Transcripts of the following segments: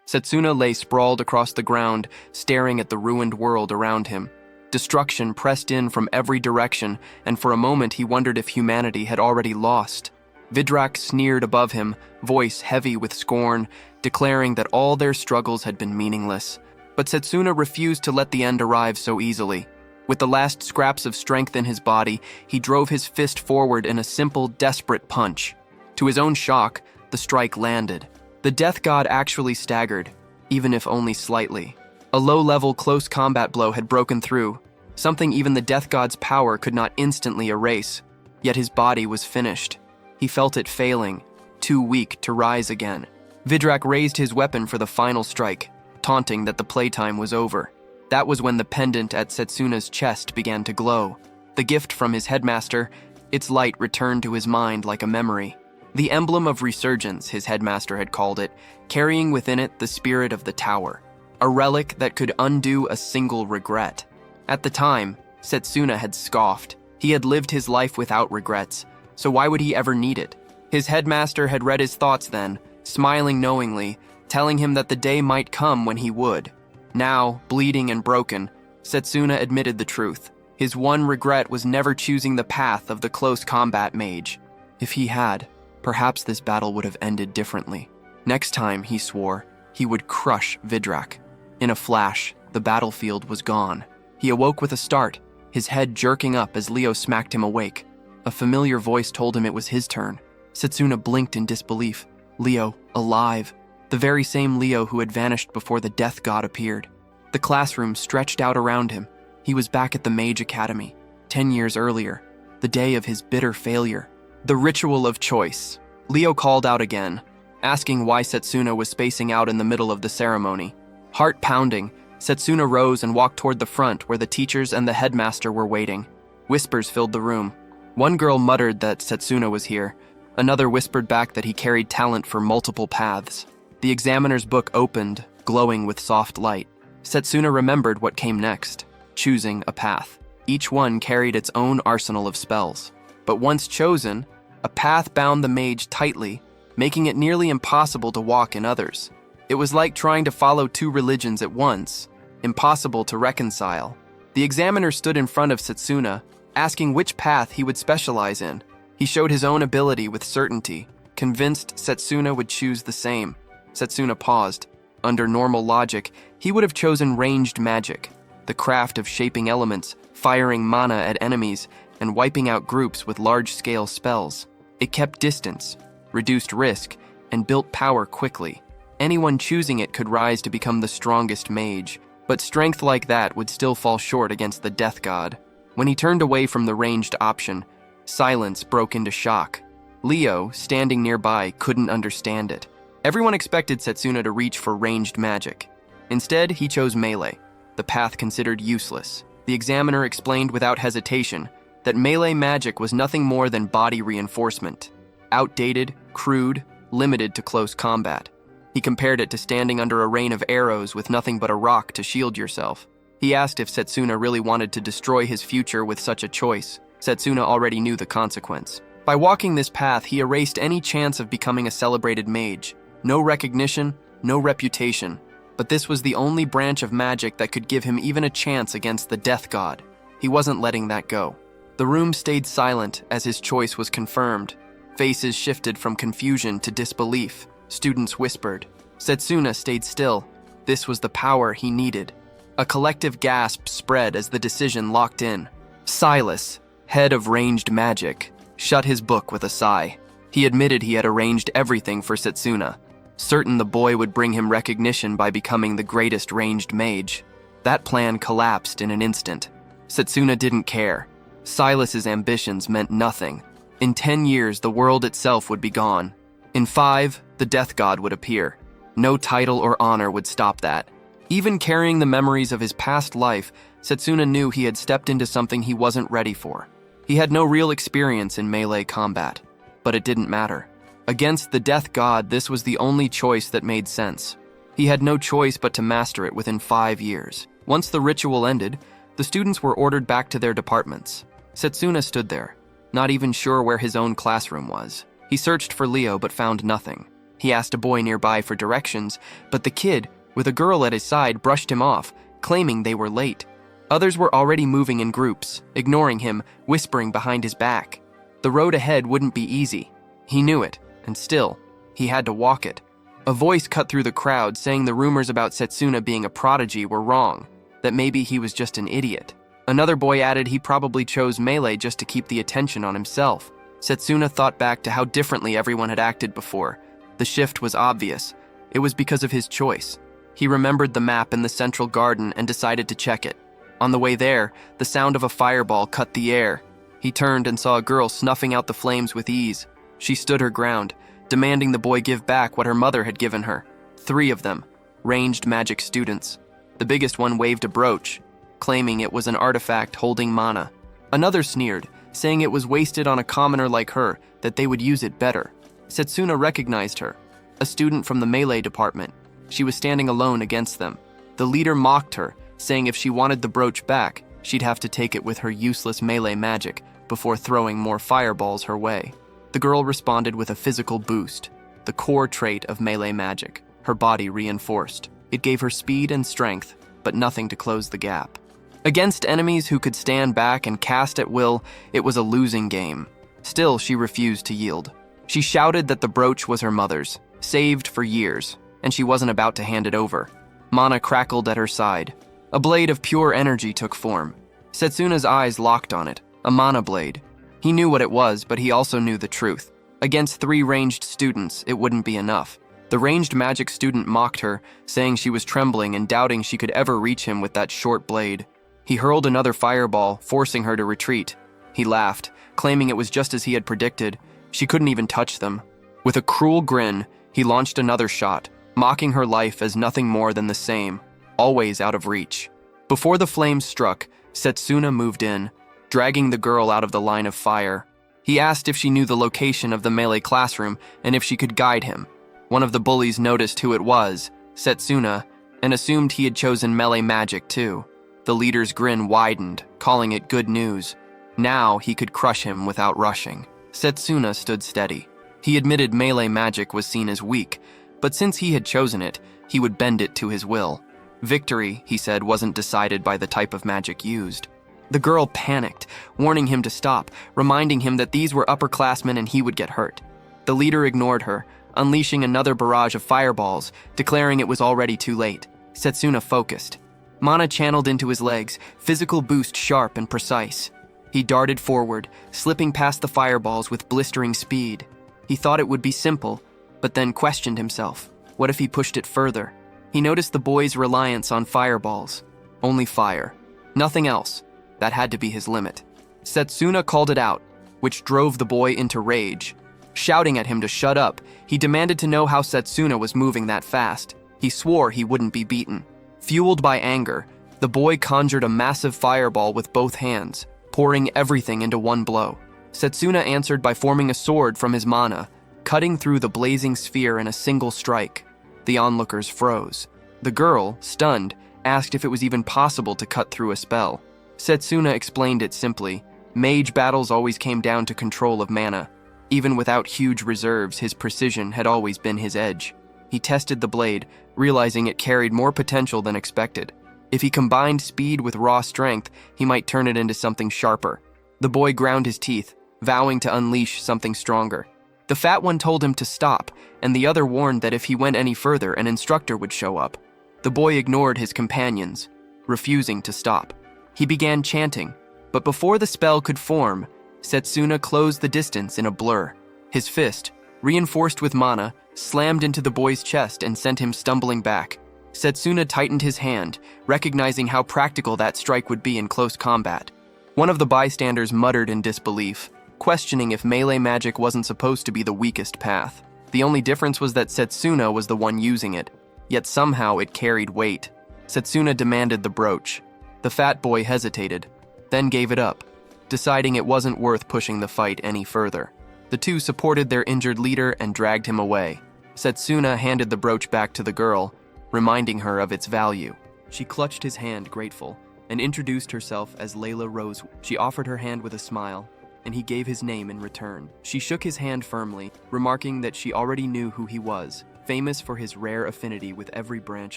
Setsuna lay sprawled across the ground, staring at the ruined world around him. Destruction pressed in from every direction, and for a moment he wondered if humanity had already lost. Vidrak sneered above him, voice heavy with scorn, declaring that all their struggles had been meaningless. But Setsuna refused to let the end arrive so easily. With the last scraps of strength in his body, he drove his fist forward in a simple, desperate punch. To his own shock, the strike landed. The death god actually staggered, even if only slightly. A low-level close combat blow had broken through, something even the death god's power could not instantly erase. Yet his body was finished. He felt it failing, too weak to rise again. Vidrak raised his weapon for the final strike, taunting that the playtime was over. That was when the pendant at Setsuna's chest began to glow. The gift from his headmaster, its light returned to his mind like a memory. The emblem of resurgence, his headmaster had called it, carrying within it the spirit of the tower. A relic that could undo a single regret. At the time, Setsuna had scoffed. He had lived his life without regrets, so why would he ever need it? His headmaster had read his thoughts then, smiling knowingly, telling him that the day might come when he would. Now, bleeding and broken, Setsuna admitted the truth. His one regret was never choosing the path of the close combat mage. If he had, perhaps this battle would have ended differently. Next time, he swore, he would crush Vidrak. In a flash, the battlefield was gone. He awoke with a start, his head jerking up as Leo smacked him awake. A familiar voice told him it was his turn. Setsuna blinked in disbelief. Leo, alive. The very same Leo who had vanished before the death god appeared. The classroom stretched out around him. He was back at the Mage Academy, 10 years earlier, the day of his bitter failure. The ritual of choice. Leo called out again, asking why Setsuna was spacing out in the middle of the ceremony. Heart pounding, Setsuna rose and walked toward the front where the teachers and the headmaster were waiting. Whispers filled the room. One girl muttered that Setsuna was here. Another whispered back that he carried talent for multiple paths. The examiner's book opened, glowing with soft light. Setsuna remembered what came next, choosing a path. Each one carried its own arsenal of spells. But once chosen, a path bound the mage tightly, making it nearly impossible to walk in others. It was like trying to follow two religions at once, impossible to reconcile. The examiner stood in front of Setsuna, asking which path he would specialize in. He showed his own ability with certainty, convinced Setsuna would choose the same. Setsuna paused. Under normal logic, he would have chosen ranged magic, the craft of shaping elements, firing mana at enemies, and wiping out groups with large-scale spells. It kept distance, reduced risk, and built power quickly. Anyone choosing it could rise to become the strongest mage, but strength like that would still fall short against the death god. When he turned away from the ranged option, silence broke into shock. Leo, standing nearby, couldn't understand it. Everyone expected Setsuna to reach for ranged magic. Instead, he chose melee, the path considered useless. The examiner explained without hesitation that melee magic was nothing more than body reinforcement. Outdated, crude, limited to close combat. He compared it to standing under a rain of arrows with nothing but a rock to shield yourself. He asked if Setsuna really wanted to destroy his future with such a choice. Setsuna already knew the consequence. By walking this path, he erased any chance of becoming a celebrated mage. No recognition, no reputation. But this was the only branch of magic that could give him even a chance against the death god. He wasn't letting that go. The room stayed silent as his choice was confirmed. Faces shifted from confusion to disbelief. Students whispered. Setsuna stayed still. This was the power he needed. A collective gasp spread as the decision locked in. Silas, head of ranged magic, shut his book with a sigh. He admitted he had arranged everything for Setsuna, certain the boy would bring him recognition by becoming the greatest ranged mage. That plan collapsed in an instant. Setsuna didn't care. Silas's ambitions meant nothing. In 10 years, the world itself would be gone. In 5, the death god would appear. No title or honor would stop that. Even carrying the memories of his past life, Setsuna knew he had stepped into something he wasn't ready for. He had no real experience in melee combat, but it didn't matter. Against the death god, this was the only choice that made sense. He had no choice but to master it within 5 years. Once the ritual ended, the students were ordered back to their departments. Setsuna stood there, not even sure where his own classroom was. He searched for Leo but found nothing. He asked a boy nearby for directions, but the kid, with a girl at his side, brushed him off, claiming they were late. Others were already moving in groups, ignoring him, whispering behind his back. The road ahead wouldn't be easy. He knew it, and still, he had to walk it. A voice cut through the crowd saying the rumors about Setsuna being a prodigy were wrong, that maybe he was just an idiot. Another boy added he probably chose melee just to keep the attention on himself. Setsuna thought back to how differently everyone had acted before. The shift was obvious. It was because of his choice. He remembered the map in the central garden and decided to check it. On the way there, the sound of a fireball cut the air. He turned and saw a girl snuffing out the flames with ease. She stood her ground, demanding the boy give back what her mother had given her. 3 of them, ranged magic students. The biggest one waved a brooch, claiming it was an artifact holding mana. Another sneered, saying it was wasted on a commoner like her, that they would use it better. Setsuna recognized her, a student from the melee department. She was standing alone against them. The leader mocked her, saying if she wanted the brooch back, she'd have to take it with her useless melee magic before throwing more fireballs her way. The girl responded with a physical boost, the core trait of melee magic, her body reinforced. It gave her speed and strength, but nothing to close the gap. Against enemies who could stand back and cast at will, it was a losing game. Still, she refused to yield. She shouted that the brooch was her mother's, saved for years, and she wasn't about to hand it over. Mana crackled at her side. A blade of pure energy took form. Setsuna's eyes locked on it, a mana blade. He knew what it was, but he also knew the truth. Against 3 ranged students, it wouldn't be enough. The ranged magic student mocked her, saying she was trembling and doubting she could ever reach him with that short blade. He hurled another fireball, forcing her to retreat. He laughed, claiming it was just as he had predicted. She couldn't even touch them. With a cruel grin, he launched another shot, mocking her life as nothing more than the same, always out of reach. Before the flames struck, Setsuna moved in, dragging the girl out of the line of fire. He asked if she knew the location of the melee classroom and if she could guide him. One of the bullies noticed who it was, Setsuna, and assumed he had chosen melee magic too. The leader's grin widened, calling it good news. Now he could crush him without rushing. Setsuna stood steady. He admitted melee magic was seen as weak, but since he had chosen it, he would bend it to his will. Victory, he said, wasn't decided by the type of magic used. The girl panicked, warning him to stop, reminding him that these were upperclassmen and he would get hurt. The leader ignored her, unleashing another barrage of fireballs, declaring it was already too late. Setsuna focused. Mana channeled into his legs, physical boost sharp and precise. He darted forward, slipping past the fireballs with blistering speed. He thought it would be simple, but then questioned himself. What if he pushed it further? He noticed the boy's reliance on fireballs. Only fire. Nothing else. That had to be his limit. Setsuna called it out, which drove the boy into rage. Shouting at him to shut up, he demanded to know how Setsuna was moving that fast. He swore he wouldn't be beaten. Fueled by anger, the boy conjured a massive fireball with both hands, pouring everything into one blow. Setsuna answered by forming a sword from his mana, cutting through the blazing sphere in a single strike. The onlookers froze. The girl, stunned, asked if it was even possible to cut through a spell. Setsuna explained it simply. Mage battles always came down to control of mana. Even without huge reserves, his precision had always been his edge. He tested the blade, realizing it carried more potential than expected. If he combined speed with raw strength, he might turn it into something sharper. The boy ground his teeth, vowing to unleash something stronger. The fat one told him to stop, and the other warned that if he went any further, an instructor would show up. The boy ignored his companions, refusing to stop. He began chanting, but before the spell could form, Setsuna closed the distance in a blur. His fist, reinforced with mana, slammed into the boy's chest and sent him stumbling back. Setsuna tightened his hand, recognizing how practical that strike would be in close combat. One of the bystanders muttered in disbelief, questioning if melee magic wasn't supposed to be the weakest path. The only difference was that Setsuna was the one using it, yet somehow it carried weight. Setsuna demanded the brooch. The fat boy hesitated, then gave it up, deciding it wasn't worth pushing the fight any further. The two supported their injured leader and dragged him away. Setsuna handed the brooch back to the girl, reminding her of its value. She clutched his hand, grateful, and introduced herself as Layla Rose. She offered her hand with a smile, and he gave his name in return. She shook his hand firmly, remarking that she already knew who he was, famous for his rare affinity with every branch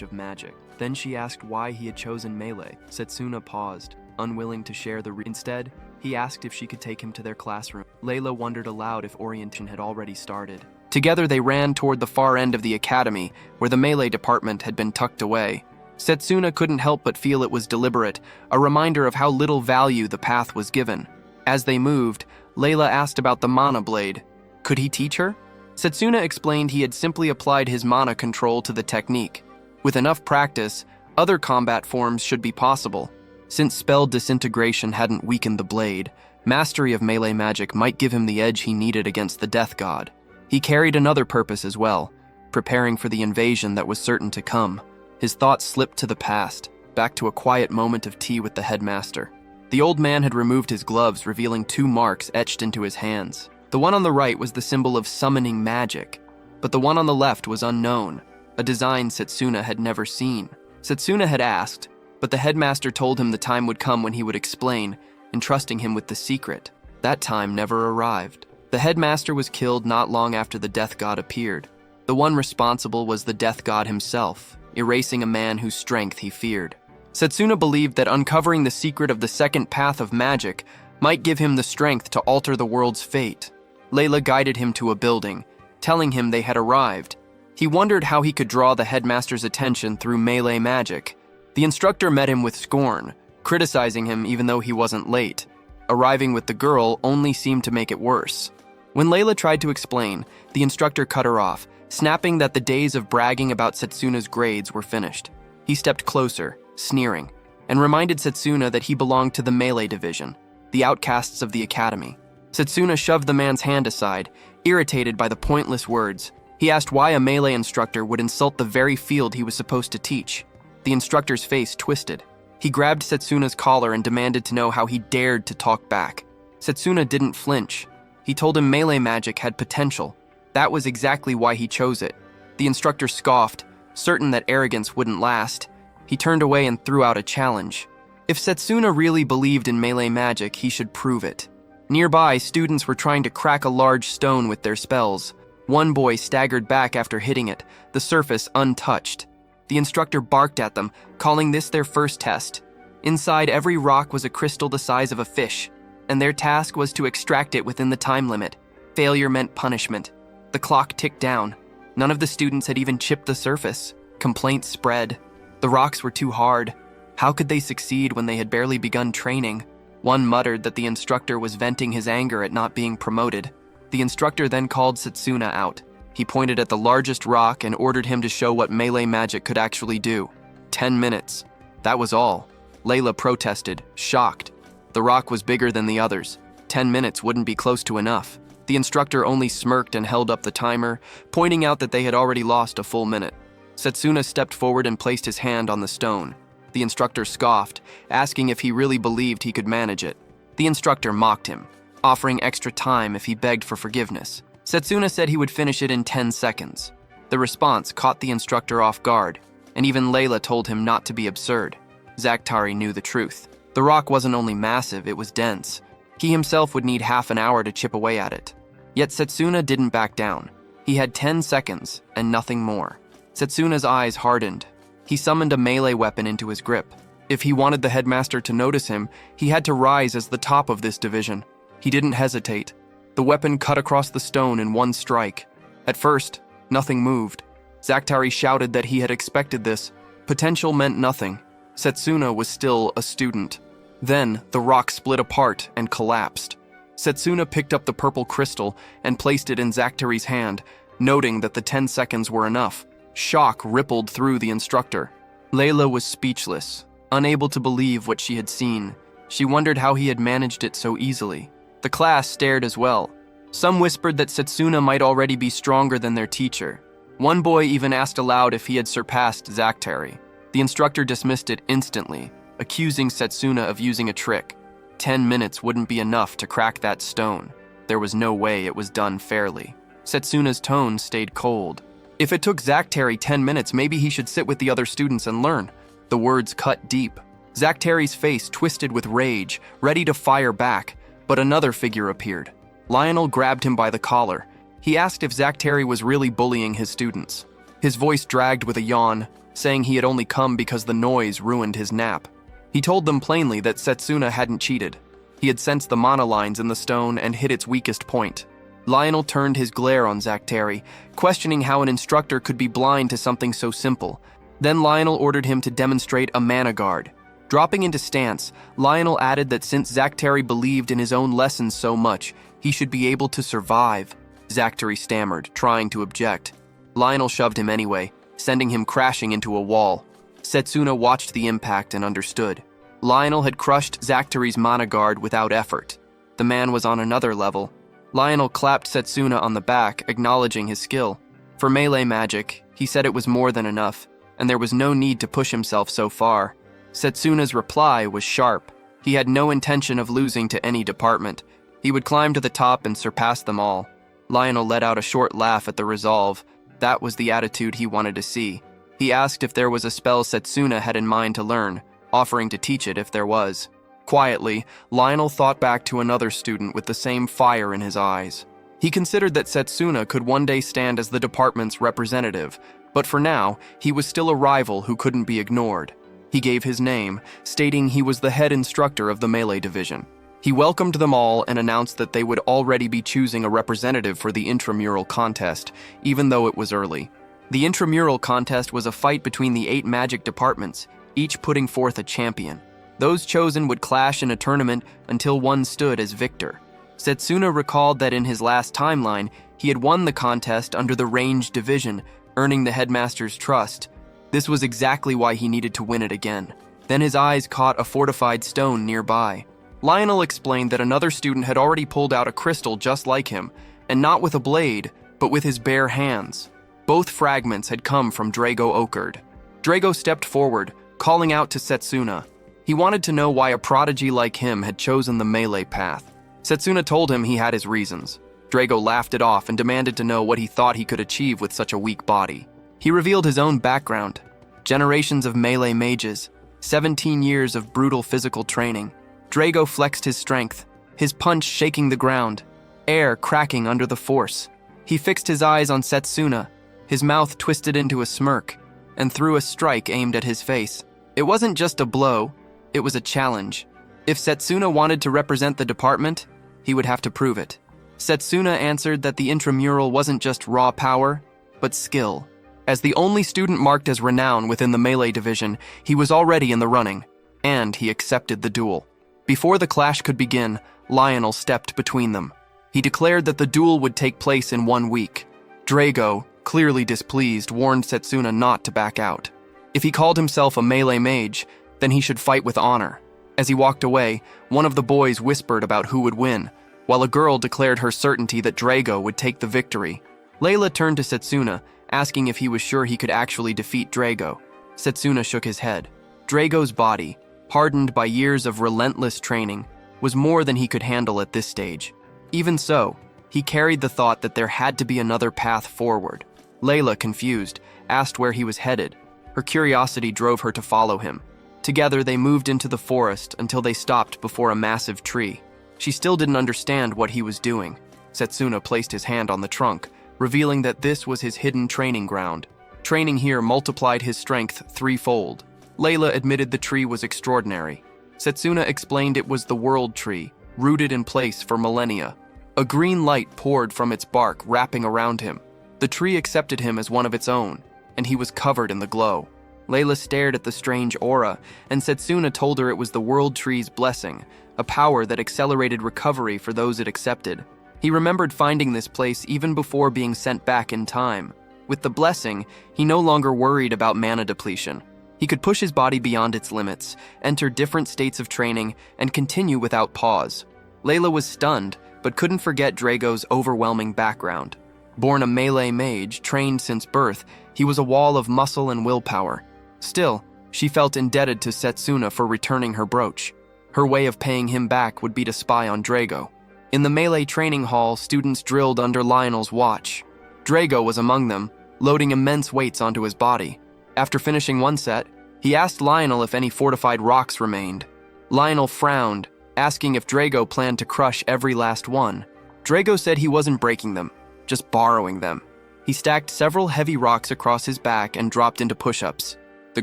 of magic. Then she asked why he had chosen melee. Setsuna paused, unwilling to share the Instead, he asked if she could take him to their classroom. Layla wondered aloud if orientation had already started. Together they ran toward the far end of the academy, where the melee department had been tucked away. Setsuna couldn't help but feel it was deliberate, a reminder of how little value the path was given. As they moved, Layla asked about the mana blade. Could he teach her? Setsuna explained he had simply applied his mana control to the technique. With enough practice, other combat forms should be possible. Since spell disintegration hadn't weakened the blade, mastery of melee magic might give him the edge he needed against the death god. He carried another purpose as well, preparing for the invasion that was certain to come. His thoughts slipped to the past, back to a quiet moment of tea with the headmaster. The old man had removed his gloves, revealing 2 marks etched into his hands. The one on the right was the symbol of summoning magic, but the one on the left was unknown, a design Setsuna had never seen. Setsuna had asked, but the headmaster told him the time would come when he would explain, entrusting him with the secret. That time never arrived. The headmaster was killed not long after the death god appeared. The one responsible was the death god himself, erasing a man whose strength he feared. Setsuna believed that uncovering the secret of the second path of magic might give him the strength to alter the world's fate. Layla guided him to a building, telling him they had arrived. He wondered how he could draw the headmaster's attention through melee magic. The instructor met him with scorn, criticizing him even though he wasn't late. Arriving with the girl only seemed to make it worse. When Layla tried to explain, the instructor cut her off, snapping that the days of bragging about Setsuna's grades were finished. He stepped closer, sneering, and reminded Setsuna that he belonged to the melee division, the outcasts of the academy. Setsuna shoved the man's hand aside, irritated by the pointless words. He asked why a melee instructor would insult the very field he was supposed to teach. The instructor's face twisted. He grabbed Setsuna's collar and demanded to know how he dared to talk back. Setsuna didn't flinch. He told him melee magic had potential. That was exactly why he chose it. The instructor scoffed, certain that arrogance wouldn't last. He turned away and threw out a challenge. If Setsuna really believed in melee magic, he should prove it. Nearby, students were trying to crack a large stone with their spells. One boy staggered back after hitting it, the surface untouched. The instructor barked at them, calling this their first test. Inside every rock was a crystal the size of a fish, and their task was to extract it within the time limit. Failure meant punishment. The clock ticked down. None of the students had even chipped the surface. Complaints spread. The rocks were too hard. How could they succeed when they had barely begun training? One muttered that the instructor was venting his anger at not being promoted. The instructor then called Setsuna out. He pointed at the largest rock and ordered him to show what melee magic could actually do. 10 minutes. That was all. Layla protested, shocked. The rock was bigger than the others. 10 minutes wouldn't be close to enough. The instructor only smirked and held up the timer, pointing out that they had already lost a full minute. Setsuna stepped forward and placed his hand on the stone. The instructor scoffed, asking if he really believed he could manage it. The instructor mocked him, offering extra time if he begged for forgiveness. Setsuna said he would finish it in 10 seconds. The response caught the instructor off guard, and even Layla told him not to be absurd. Zakhtari knew the truth. The rock wasn't only massive, it was dense. He himself would need half an hour to chip away at it. Yet Setsuna didn't back down. He had 10 seconds and nothing more. Setsuna's eyes hardened. He summoned a melee weapon into his grip. If he wanted the headmaster to notice him, he had to rise as the top of this division. He didn't hesitate. The weapon cut across the stone in one strike. At first, nothing moved. Zakhtari shouted that he had expected this. Potential meant nothing. Setsuna was still a student. Then, the rock split apart and collapsed. Setsuna picked up the purple crystal and placed it in Zakhtari's hand, noting that the 10 seconds were enough. Shock rippled through the instructor. Layla was speechless, unable to believe what she had seen. She wondered how he had managed it so easily. The class stared as well. Some whispered that Setsuna might already be stronger than their teacher. One boy even asked aloud if he had surpassed Zakhtari. The instructor dismissed it instantly, accusing Setsuna of using a trick. 10 minutes wouldn't be enough to crack that stone. There was no way it was done fairly. Setsuna's tone stayed cold. If it took Zakhtari 10 minutes, maybe he should sit with the other students and learn. The words cut deep. Zakhtari's face twisted with rage, ready to fire back, But another figure appeared. Lionel grabbed him by the collar. He asked if Zacteri was really bullying his students. His voice dragged with a yawn, saying he had only come because the noise ruined his nap. He told them plainly that Setsuna hadn't cheated. He had sensed the mana lines in the stone and hit its weakest point. Lionel turned his glare on Zacteri, questioning how an instructor could be blind to something so simple. Then Lionel ordered him to demonstrate a mana guard. Dropping into stance, Lionel added that since Zacteri believed in his own lessons so much, he should be able to survive. Zacteri stammered, trying to object. Lionel shoved him anyway, sending him crashing into a wall. Setsuna watched the impact and understood. Lionel had crushed Zacteri's mana guard without effort. The man was on another level. Lionel clapped Setsuna on the back, acknowledging his skill. For melee magic, he said it was more than enough, and there was no need to push himself so far. Setsuna's reply was sharp. He had no intention of losing to any department. He would climb to the top and surpass them all. Lionel let out a short laugh at the resolve. That was the attitude he wanted to see. He asked if there was a spell Setsuna had in mind to learn, offering to teach it if there was. Quietly, Lionel thought back to another student with the same fire in his eyes. He considered that Setsuna could one day stand as the department's representative, but for now, he was still a rival who couldn't be ignored. He gave his name, stating he was the head instructor of the melee division. He welcomed them all and announced that they would already be choosing a representative for the intramural contest, even though it was early. The intramural contest was a fight between the 8 magic departments, each putting forth a champion. Those chosen would clash in a tournament until one stood as victor. Setsuna recalled that in his last timeline, he had won the contest under the ranged division, earning the headmaster's trust. This was exactly why he needed to win it again. Then his eyes caught a fortified stone nearby. Lionel explained that another student had already pulled out a crystal just like him, and not with a blade, but with his bare hands. Both fragments had come from Drago Okerd. Drago stepped forward, calling out to Setsuna. He wanted to know why a prodigy like him had chosen the melee path. Setsuna told him he had his reasons. Drago laughed it off and demanded to know what he thought he could achieve with such a weak body. He revealed his own background. Generations of melee mages, 17 years of brutal physical training. Drago flexed his strength, his punch shaking the ground, air cracking under the force. He fixed his eyes on Setsuna, his mouth twisted into a smirk, and threw a strike aimed at his face. It wasn't just a blow, it was a challenge. If Setsuna wanted to represent the department, he would have to prove it. Setsuna answered that the intramural wasn't just raw power, but skill. As the only student marked as renown within the melee division, he was already in the running, and he accepted the duel. Before the clash could begin, Lionel stepped between them. He declared that the duel would take place in 1 week. Drago, clearly displeased, warned Setsuna not to back out. If he called himself a melee mage, then he should fight with honor. As he walked away, one of the boys whispered about who would win, while a girl declared her certainty that Drago would take the victory. Layla turned to Setsuna, asking if he was sure he could actually defeat Drago. Setsuna shook his head. Drago's body, hardened by years of relentless training, was more than he could handle at this stage. Even so, he carried the thought that there had to be another path forward. Layla, confused, asked where he was headed. Her curiosity drove her to follow him. Together, they moved into the forest until they stopped before a massive tree. She still didn't understand what he was doing. Setsuna placed his hand on the trunk, revealing that this was his hidden training ground. Training here multiplied his strength threefold. Layla admitted the tree was extraordinary. Setsuna explained it was the world tree, rooted in place for millennia. A green light poured from its bark, wrapping around him. The tree accepted him as one of its own, and he was covered in the glow. Layla stared at the strange aura, and Setsuna told her it was the world tree's blessing, a power that accelerated recovery for those it accepted. He remembered finding this place even before being sent back in time. With the blessing, he no longer worried about mana depletion. He could push his body beyond its limits, enter different states of training, and continue without pause. Layla was stunned, but couldn't forget Drago's overwhelming background. Born a melee mage, trained since birth, he was a wall of muscle and willpower. Still, she felt indebted to Setsuna for returning her brooch. Her way of paying him back would be to spy on Drago. In the melee training hall, students drilled under Lionel's watch. Drago was among them, loading immense weights onto his body. After finishing one set, he asked Lionel if any fortified rocks remained. Lionel frowned, asking if Drago planned to crush every last one. Drago said he wasn't breaking them, just borrowing them. He stacked several heavy rocks across his back and dropped into push-ups. The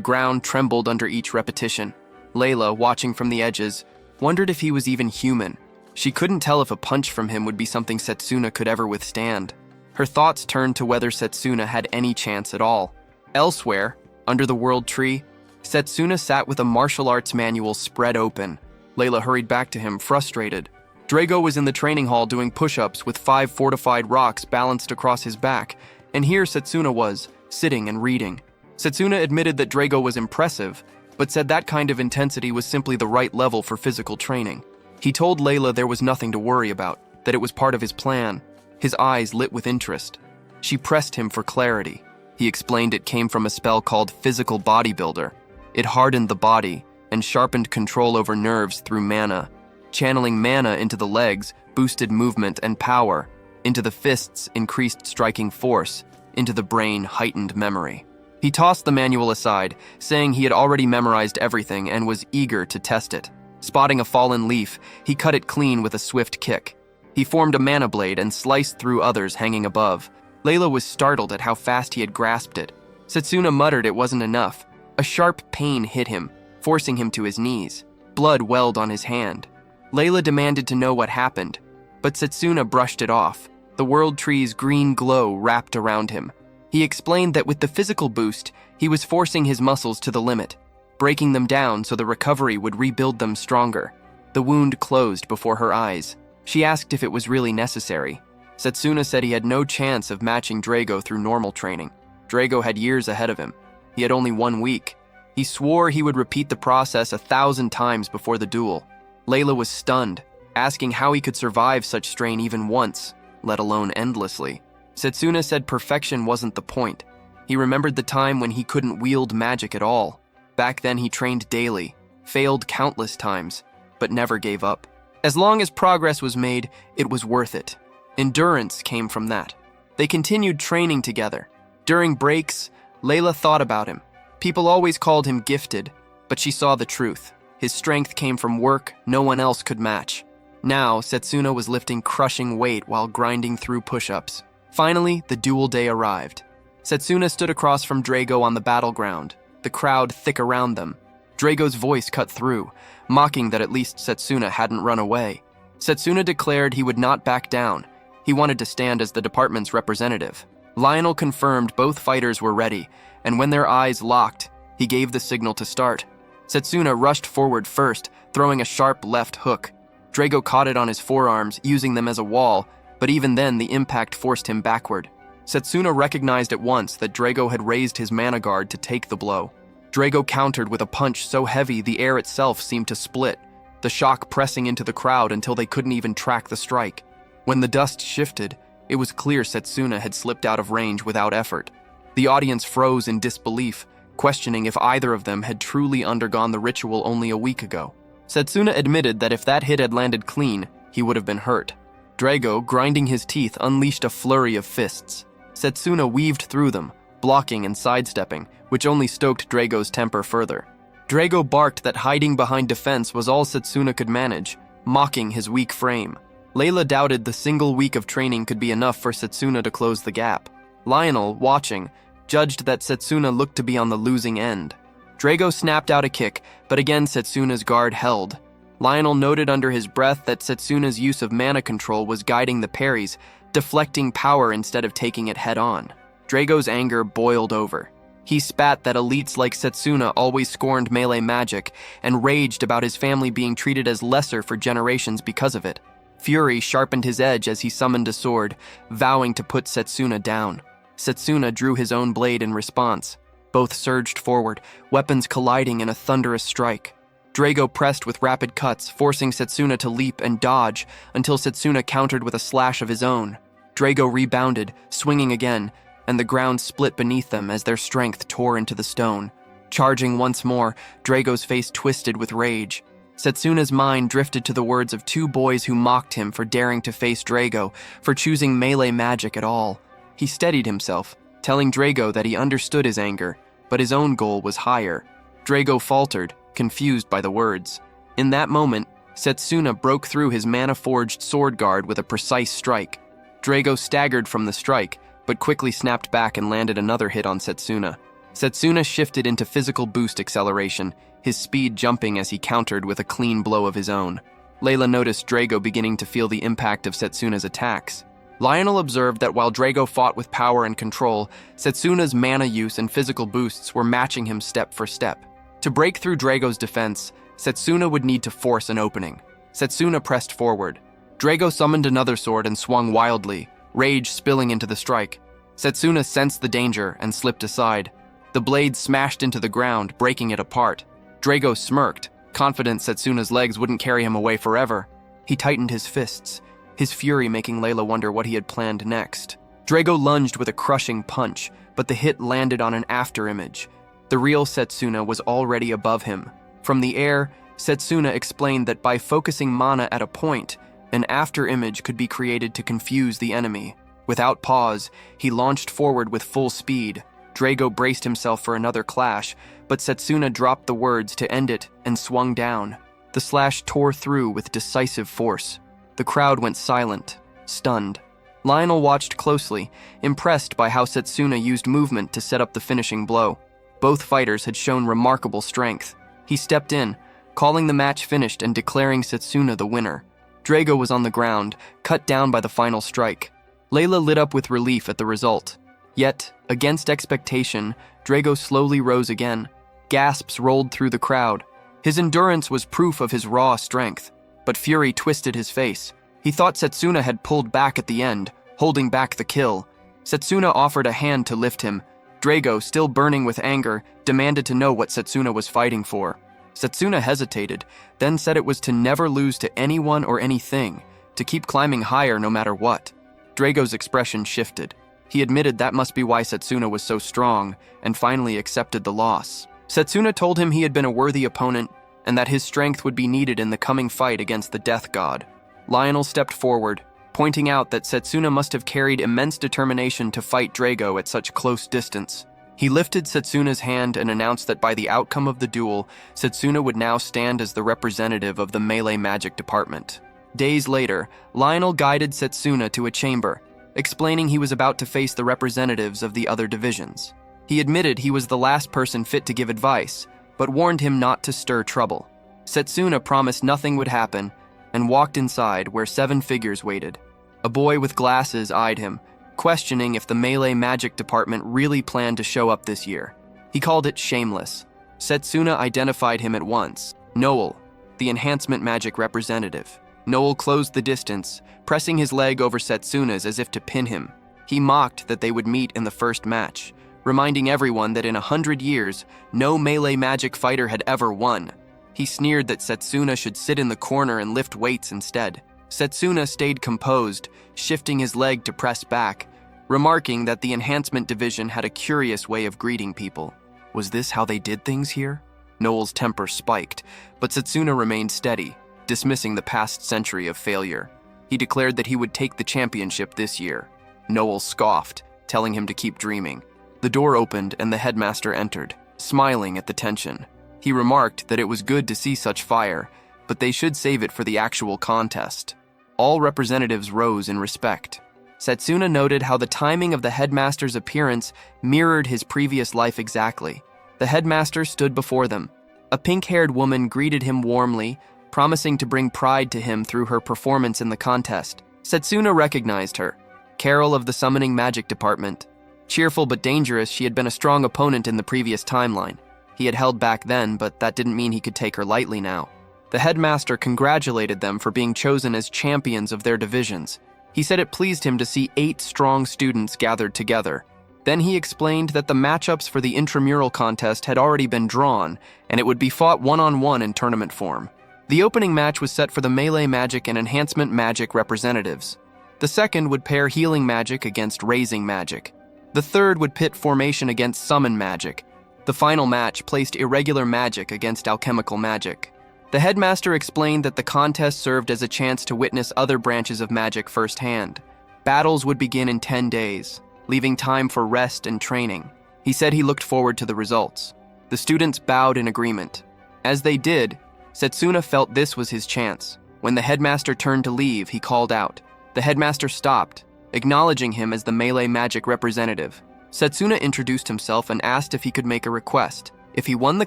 ground trembled under each repetition. Layla, watching from the edges, wondered if he was even human. She couldn't tell if a punch from him would be something Setsuna could ever withstand. Her thoughts turned to whether Setsuna had any chance at all. Elsewhere, under the world tree, Setsuna sat with a martial arts manual spread open. Layla hurried back to him, frustrated. Drago was in the training hall doing push-ups with 5 fortified rocks balanced across his back, and here Setsuna was, sitting and reading. Setsuna admitted that Drago was impressive, but said that kind of intensity was simply the right level for physical training. He told Layla there was nothing to worry about, that it was part of his plan. His eyes lit with interest. She pressed him for clarity. He explained it came from a spell called Physical Bodybuilder. It hardened the body and sharpened control over nerves through mana. Channeling mana into the legs boosted movement and power. Into the fists increased striking force. Into the brain heightened memory. He tossed the manual aside, saying he had already memorized everything and was eager to test it. Spotting a fallen leaf, he cut it clean with a swift kick. He formed a mana blade and sliced through others hanging above. Layla was startled at how fast he had grasped it. Setsuna muttered it wasn't enough. A sharp pain hit him, forcing him to his knees. Blood welled on his hand. Layla demanded to know what happened, but Setsuna brushed it off. The world tree's green glow wrapped around him. He explained that with the physical boost, he was forcing his muscles to the limit, breaking them down so the recovery would rebuild them stronger. The wound closed before her eyes. She asked if it was really necessary. Setsuna said he had no chance of matching Drago through normal training. Drago had years ahead of him. He had only 1 week. He swore he would repeat the process 1,000 times before the duel. Layla was stunned, asking how he could survive such strain even once, let alone endlessly. Setsuna said perfection wasn't the point. He remembered the time when he couldn't wield magic at all. Back then he trained daily, failed countless times, but never gave up. As long as progress was made, it was worth it. Endurance came from that. They continued training together. During breaks, Layla thought about him. People always called him gifted, but she saw the truth. His strength came from work no one else could match. Now, Setsuna was lifting crushing weight while grinding through push-ups. Finally, the duel day arrived. Setsuna stood across from Drago on the battleground, the crowd thick around them. Drago's voice cut through, mocking that at least Setsuna hadn't run away. Setsuna declared he would not back down. He wanted to stand as the department's representative. Lionel confirmed both fighters were ready, and when their eyes locked, he gave the signal to start. Setsuna rushed forward first, throwing a sharp left hook. Drago caught it on his forearms, using them as a wall, but even then the impact forced him backward. Setsuna recognized at once that Drago had raised his mana guard to take the blow. Drago countered with a punch so heavy the air itself seemed to split, the shock pressing into the crowd until they couldn't even track the strike. When the dust shifted, it was clear Setsuna had slipped out of range without effort. The audience froze in disbelief, questioning if either of them had truly undergone the ritual only a week ago. Setsuna admitted that if that hit had landed clean, he would have been hurt. Drago, grinding his teeth, unleashed a flurry of fists. Setsuna weaved through them, blocking and sidestepping, which only stoked Drago's temper further. Drago barked that hiding behind defense was all Setsuna could manage, mocking his weak frame. Layla doubted the single week of training could be enough for Setsuna to close the gap. Lionel, watching, judged that Setsuna looked to be on the losing end. Drago snapped out a kick, but again Setsuna's guard held. Lionel noted under his breath that Setsuna's use of mana control was guiding the parries, deflecting power instead of taking it head-on. Drago's anger boiled over. He spat that elites like Setsuna always scorned melee magic and raged about his family being treated as lesser for generations because of it. Fury sharpened his edge as he summoned a sword, vowing to put Setsuna down. Setsuna drew his own blade in response. Both surged forward, weapons colliding in a thunderous strike. Drago pressed with rapid cuts, forcing Setsuna to leap and dodge until Setsuna countered with a slash of his own. Drago rebounded, swinging again, and the ground split beneath them as their strength tore into the stone. Charging once more, Drago's face twisted with rage. Setsuna's mind drifted to the words of 2 boys who mocked him for daring to face Drago, for choosing melee magic at all. He steadied himself, telling Drago that he understood his anger, but his own goal was higher. Drago faltered, confused by the words. In that moment, Setsuna broke through his mana-forged sword guard with a precise strike. Drago staggered from the strike, but quickly snapped back and landed another hit on Setsuna. Setsuna shifted into physical boost acceleration, his speed jumping as he countered with a clean blow of his own. Layla noticed Drago beginning to feel the impact of Setsuna's attacks. Lionel observed that while Drago fought with power and control, Setsuna's mana use and physical boosts were matching him step for step. To break through Drago's defense, Setsuna would need to force an opening. Setsuna pressed forward. Drago summoned another sword and swung wildly, rage spilling into the strike. Setsuna sensed the danger and slipped aside. The blade smashed into the ground, breaking it apart. Drago smirked, confident Setsuna's legs wouldn't carry him away forever. He tightened his fists, his fury making Layla wonder what he had planned next. Drago lunged with a crushing punch, but the hit landed on an afterimage. The real Setsuna was already above him. From the air, Setsuna explained that by focusing mana at a point, an afterimage could be created to confuse the enemy. Without pause, he launched forward with full speed. Drago braced himself for another clash, but Setsuna dropped the words to end it and swung down. The slash tore through with decisive force. The crowd went silent, stunned. Lionel watched closely, impressed by how Setsuna used movement to set up the finishing blow. Both fighters had shown remarkable strength. He stepped in, calling the match finished and declaring Setsuna the winner. Drago was on the ground, cut down by the final strike. Layla lit up with relief at the result. Yet, against expectation, Drago slowly rose again. Gasps rolled through the crowd. His endurance was proof of his raw strength, but fury twisted his face. He thought Setsuna had pulled back at the end, holding back the kill. Setsuna offered a hand to lift him. Drago, still burning with anger, demanded to know what Setsuna was fighting for. Setsuna hesitated, then said it was to never lose to anyone or anything, to keep climbing higher no matter what. Drago's expression shifted. He admitted that must be why Setsuna was so strong, and finally accepted the loss. Setsuna told him he had been a worthy opponent, and that his strength would be needed in the coming fight against the Death God. Lionel stepped forward, pointing out that Setsuna must have carried immense determination to fight Drago at such close distance. He lifted Setsuna's hand and announced that by the outcome of the duel, Setsuna would now stand as the representative of the melee magic department. Days later, Lionel guided Setsuna to a chamber, explaining he was about to face the representatives of the other divisions. He admitted he was the last person fit to give advice, but warned him not to stir trouble. Setsuna promised nothing would happen and walked inside where 7 figures waited. A boy with glasses eyed him, questioning if the melee magic department really planned to show up this year. He called it shameless. Setsuna identified him at once. Noel, the enhancement magic representative. Noel closed the distance, pressing his leg over Setsuna's as if to pin him. He mocked that they would meet in the first match, reminding everyone that in 100 years, no melee magic fighter had ever won. He sneered that Setsuna should sit in the corner and lift weights instead. Setsuna stayed composed, shifting his leg to press back, remarking that the enhancement division had a curious way of greeting people. Was this how they did things here? Noel's temper spiked, but Setsuna remained steady, dismissing the past century of failure. He declared that he would take the championship this year. Noel scoffed, telling him to keep dreaming. The door opened and the headmaster entered, smiling at the tension. He remarked that it was good to see such fire, but they should save it for the actual contest. All representatives rose in respect. Setsuna noted how the timing of the headmaster's appearance mirrored his previous life exactly. The headmaster stood before them. A pink-haired woman greeted him warmly, promising to bring pride to him through her performance in the contest. Setsuna recognized her, Carol of the Summoning Magic Department. Cheerful but dangerous, she had been a strong opponent in the previous timeline. He had held back then, but that didn't mean he could take her lightly now. The headmaster congratulated them for being chosen as champions of their divisions. He said it pleased him to see 8 strong students gathered together. Then he explained that the matchups for the intramural contest had already been drawn, and it would be fought one-on-one in tournament form. The opening match was set for the melee magic and enhancement magic representatives. The second would pair healing magic against raising magic. The third would pit formation against summon magic. The final match placed irregular magic against alchemical magic. The headmaster explained that the contest served as a chance to witness other branches of magic firsthand. Battles would begin in 10 days, leaving time for rest and training. He said he looked forward to the results. The students bowed in agreement. As they did, Setsuna felt this was his chance. When the headmaster turned to leave, he called out. The headmaster stopped, acknowledging him as the melee magic representative. Setsuna introduced himself and asked if he could make a request. If he won the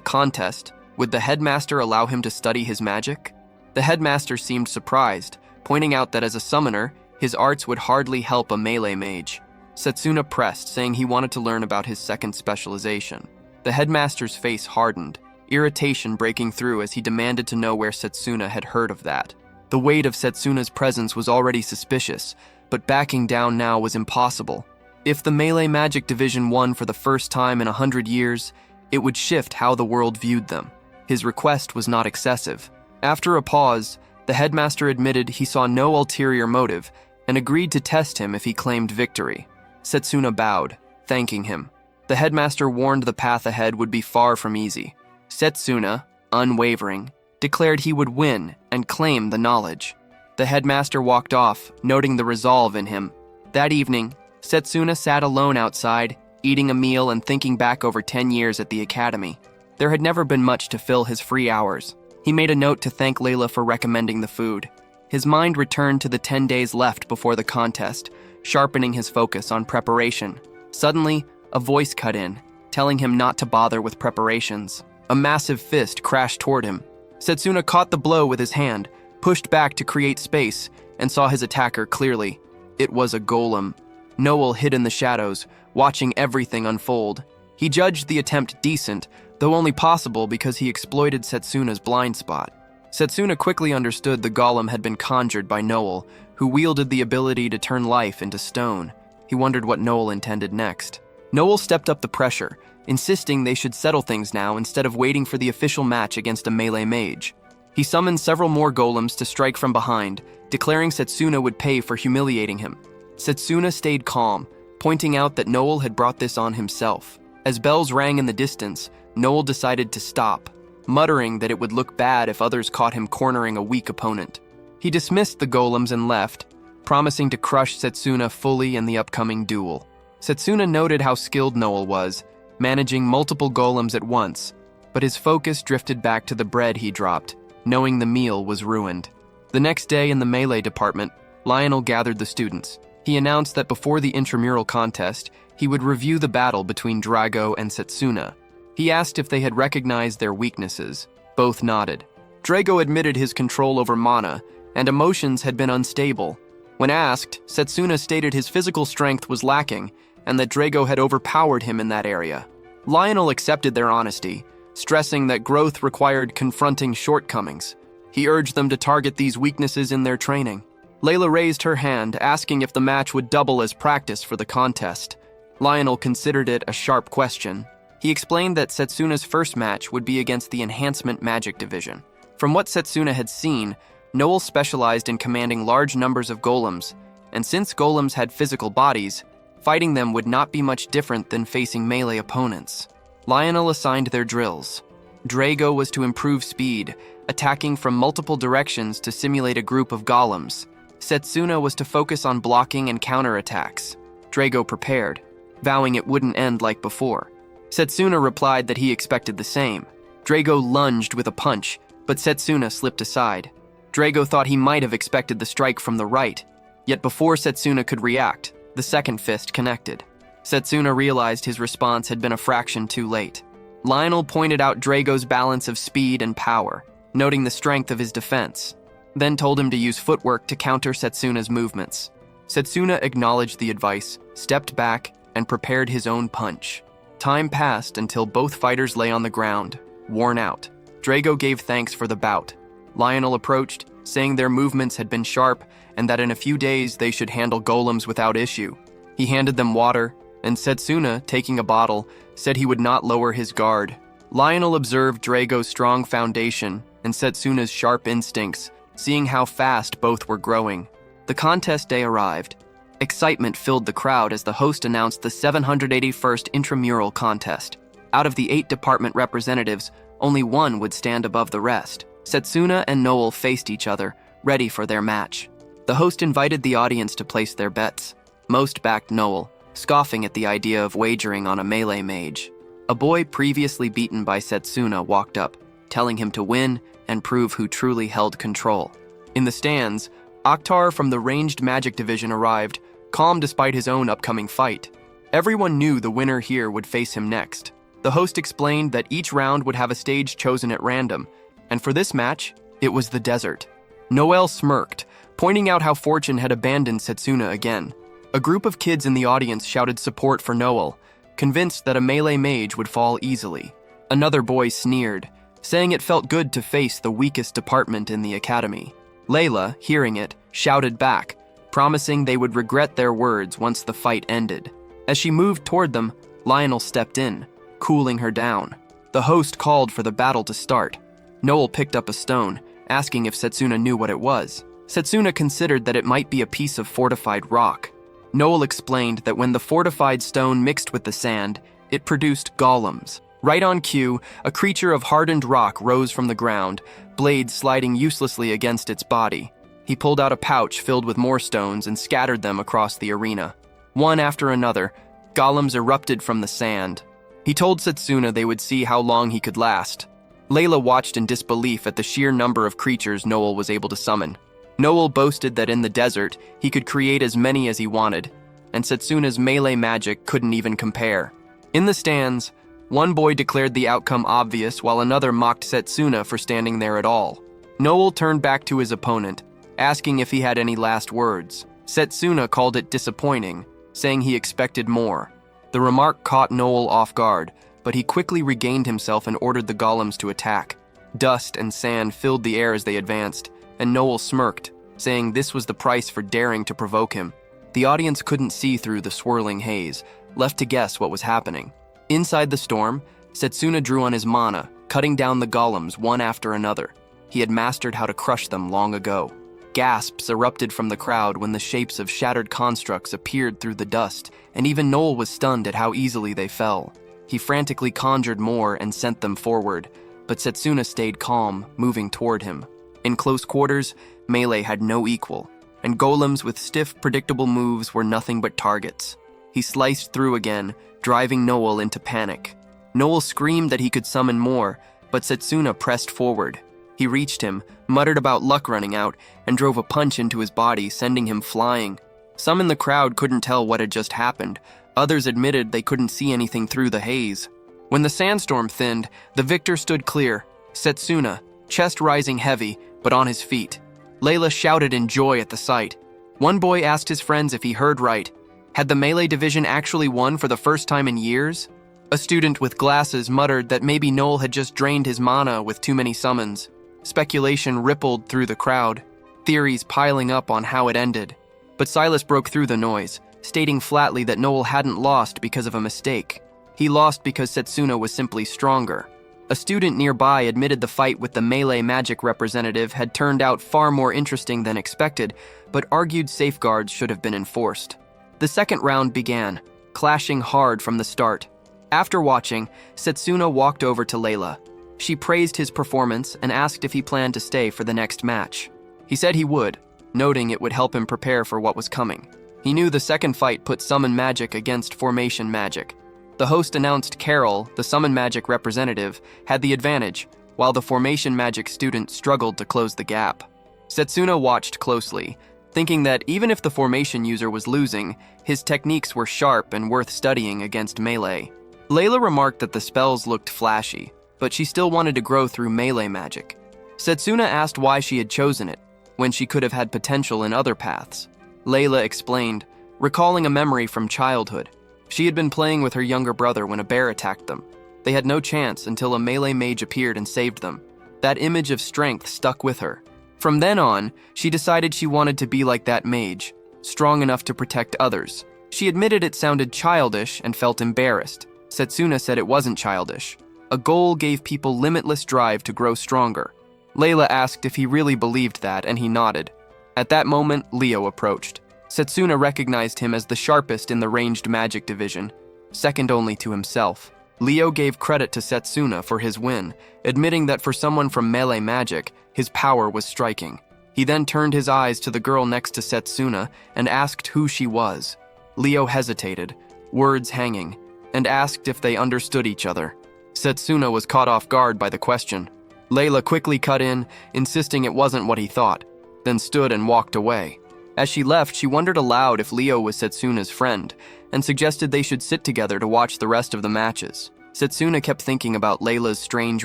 contest, would the headmaster allow him to study his magic? The headmaster seemed surprised, pointing out that as a summoner, his arts would hardly help a melee mage. Setsuna pressed, saying he wanted to learn about his second specialization. The headmaster's face hardened, irritation breaking through as he demanded to know where Setsuna had heard of that. The weight of Setsuna's presence was already suspicious, but backing down now was impossible. If the melee magic division won for the first time in 100 years, it would shift how the world viewed them. His request was not excessive. After a pause, the headmaster admitted he saw no ulterior motive and agreed to test him if he claimed victory. Setsuna bowed, thanking him. The headmaster warned the path ahead would be far from easy. Setsuna, unwavering, declared he would win and claim the knowledge. The headmaster walked off, noting the resolve in him. That evening, Setsuna sat alone outside, eating a meal and thinking back over 10 years at the academy. There had never been much to fill his free hours. He made a note to thank Layla for recommending the food. His mind returned to the 10 days left before the contest, sharpening his focus on preparation. Suddenly, a voice cut in, telling him not to bother with preparations. A massive fist crashed toward him. Setsuna caught the blow with his hand, pushed back to create space, and saw his attacker clearly. It was a golem. Noel hid in the shadows, watching everything unfold. He judged the attempt decent, though only possible because he exploited Setsuna's blind spot. Setsuna quickly understood the golem had been conjured by Noel, who wielded the ability to turn life into stone. He wondered what Noel intended next. Noel stepped up the pressure, insisting they should settle things now instead of waiting for the official match against a melee mage. He summoned several more golems to strike from behind, declaring Setsuna would pay for humiliating him. Setsuna stayed calm, pointing out that Noel had brought this on himself. As bells rang in the distance, Noel decided to stop, muttering that it would look bad if others caught him cornering a weak opponent. He dismissed the golems and left, promising to crush Setsuna fully in the upcoming duel. Setsuna noted how skilled Noel was, managing multiple golems at once, but his focus drifted back to the bread he dropped, knowing the meal was ruined. The next day in the melee department, Lionel gathered the students. He announced that before the intramural contest, he would review the battle between Drago and Setsuna. He asked if they had recognized their weaknesses. Both nodded. Drago admitted his control over mana, and emotions had been unstable. When asked, Setsuna stated his physical strength was lacking, and that Drago had overpowered him in that area. Lionel accepted their honesty, stressing that growth required confronting shortcomings. He urged them to target these weaknesses in their training. Layla raised her hand, asking if the match would double as practice for the contest. Lionel considered it a sharp question. He explained that Setsuna's first match would be against the Enhancement Magic Division. From what Setsuna had seen, Noel specialized in commanding large numbers of golems, and since golems had physical bodies, fighting them would not be much different than facing melee opponents. Lionel assigned their drills. Drago was to improve speed, attacking from multiple directions to simulate a group of golems. Setsuna was to focus on blocking and counterattacks. Drago prepared, vowing it wouldn't end like before. Setsuna replied that he expected the same. Drago lunged with a punch, but Setsuna slipped aside. Drago thought he might have expected the strike from the right, yet before Setsuna could react, the second fist connected. Setsuna realized his response had been a fraction too late. Lionel pointed out Drago's balance of speed and power, noting the strength of his defense, then told him to use footwork to counter Setsuna's movements. Setsuna acknowledged the advice, stepped back, and prepared his own punch. Time passed until both fighters lay on the ground, worn out. Drago gave thanks for the bout. Lionel approached, saying their movements had been sharp and that in a few days they should handle golems without issue. He handed them water, and Setsuna, taking a bottle, said he would not lower his guard. Lionel observed Drago's strong foundation and Setsuna's sharp instincts, seeing how fast both were growing. The contest day arrived. Excitement filled the crowd as the host announced the 781st Intramural Contest. Out of the 8 department representatives, only one would stand above the rest. Setsuna and Noel faced each other, ready for their match. The host invited the audience to place their bets. Most backed Noel, scoffing at the idea of wagering on a melee mage. A boy previously beaten by Setsuna walked up, telling him to win and prove who truly held control. In the stands, Akhtar from the Ranged Magic Division arrived, calm despite his own upcoming fight. Everyone knew the winner here would face him next. The host explained that each round would have a stage chosen at random, and for this match, it was the desert. Noel smirked, pointing out how fortune had abandoned Setsuna again. A group of kids in the audience shouted support for Noel, convinced that a melee mage would fall easily. Another boy sneered, saying it felt good to face the weakest department in the academy. Layla, hearing it, shouted back, promising they would regret their words once the fight ended. As she moved toward them, Lionel stepped in, cooling her down. The host called for the battle to start. Noel picked up a stone, asking if Setsuna knew what it was. Setsuna considered that it might be a piece of fortified rock. Noel explained that when the fortified stone mixed with the sand, it produced golems. Right on cue, a creature of hardened rock rose from the ground, blades sliding uselessly against its body. He pulled out a pouch filled with more stones and scattered them across the arena. One after another, golems erupted from the sand. He told Setsuna they would see how long he could last. Layla watched in disbelief at the sheer number of creatures Noel was able to summon. Noel boasted that in the desert, he could create as many as he wanted, and Setsuna's melee magic couldn't even compare. In the stands, one boy declared the outcome obvious while another mocked Setsuna for standing there at all. Noel turned back to his opponent, asking if he had any last words. Setsuna called it disappointing, saying he expected more. The remark caught Noel off guard, but he quickly regained himself and ordered the golems to attack. Dust and sand filled the air as they advanced, and Noel smirked, saying this was the price for daring to provoke him. The audience couldn't see through the swirling haze, left to guess what was happening. Inside the storm, Setsuna drew on his mana, cutting down the golems one after another. He had mastered how to crush them long ago. Gasps erupted from the crowd when the shapes of shattered constructs appeared through the dust, and even Noel was stunned at how easily they fell. He frantically conjured more and sent them forward, but Setsuna stayed calm, moving toward him. In close quarters, melee had no equal, and golems with stiff, predictable moves were nothing but targets. He sliced through again, driving Noel into panic. Noel screamed that he could summon more, but Setsuna pressed forward. He reached him, muttered about luck running out, and drove a punch into his body, sending him flying. Some in the crowd couldn't tell what had just happened. Others admitted they couldn't see anything through the haze. When the sandstorm thinned, the victor stood clear, Setsuna, chest rising heavy, but on his feet. Layla shouted in joy at the sight. One boy asked his friends if he heard right. Had the melee division actually won for the first time in years? A student with glasses muttered that maybe Noel had just drained his mana with too many summons. Speculation rippled through the crowd, theories piling up on how it ended. But Silas broke through the noise, stating flatly that Noel hadn't lost because of a mistake. He lost because Setsuna was simply stronger. A student nearby admitted the fight with the melee magic representative had turned out far more interesting than expected, but argued safeguards should have been enforced. The second round began, clashing hard from the start. After watching, Setsuna walked over to Layla. She praised his performance and asked if he planned to stay for the next match. He said he would, noting it would help him prepare for what was coming. He knew the second fight put summon magic against formation magic. The host announced Carol, the summon magic representative, had the advantage, while the formation magic student struggled to close the gap. Setsuna watched closely, thinking that even if the formation user was losing, his techniques were sharp and worth studying against melee. Layla remarked that the spells looked flashy, but she still wanted to grow through melee magic. Setsuna asked why she had chosen it, when she could have had potential in other paths. Layla explained, recalling a memory from childhood. She had been playing with her younger brother when a bear attacked them. They had no chance until a melee mage appeared and saved them. That image of strength stuck with her. From then on, she decided she wanted to be like that mage, strong enough to protect others. She admitted it sounded childish and felt embarrassed. Setsuna said it wasn't childish. A goal gave people limitless drive to grow stronger. Layla asked if he really believed that, and he nodded. At that moment, Leo approached. Setsuna recognized him as the sharpest in the ranged magic division, second only to himself. Leo gave credit to Setsuna for his win, admitting that for someone from melee magic, his power was striking. He then turned his eyes to the girl next to Setsuna and asked who she was. Leo hesitated, words hanging, and asked if they understood each other. Setsuna was caught off guard by the question. Layla quickly cut in, insisting it wasn't what he thought, then stood and walked away. As she left, she wondered aloud if Leo was Setsuna's friend, and suggested they should sit together to watch the rest of the matches. Setsuna kept thinking about Layla's strange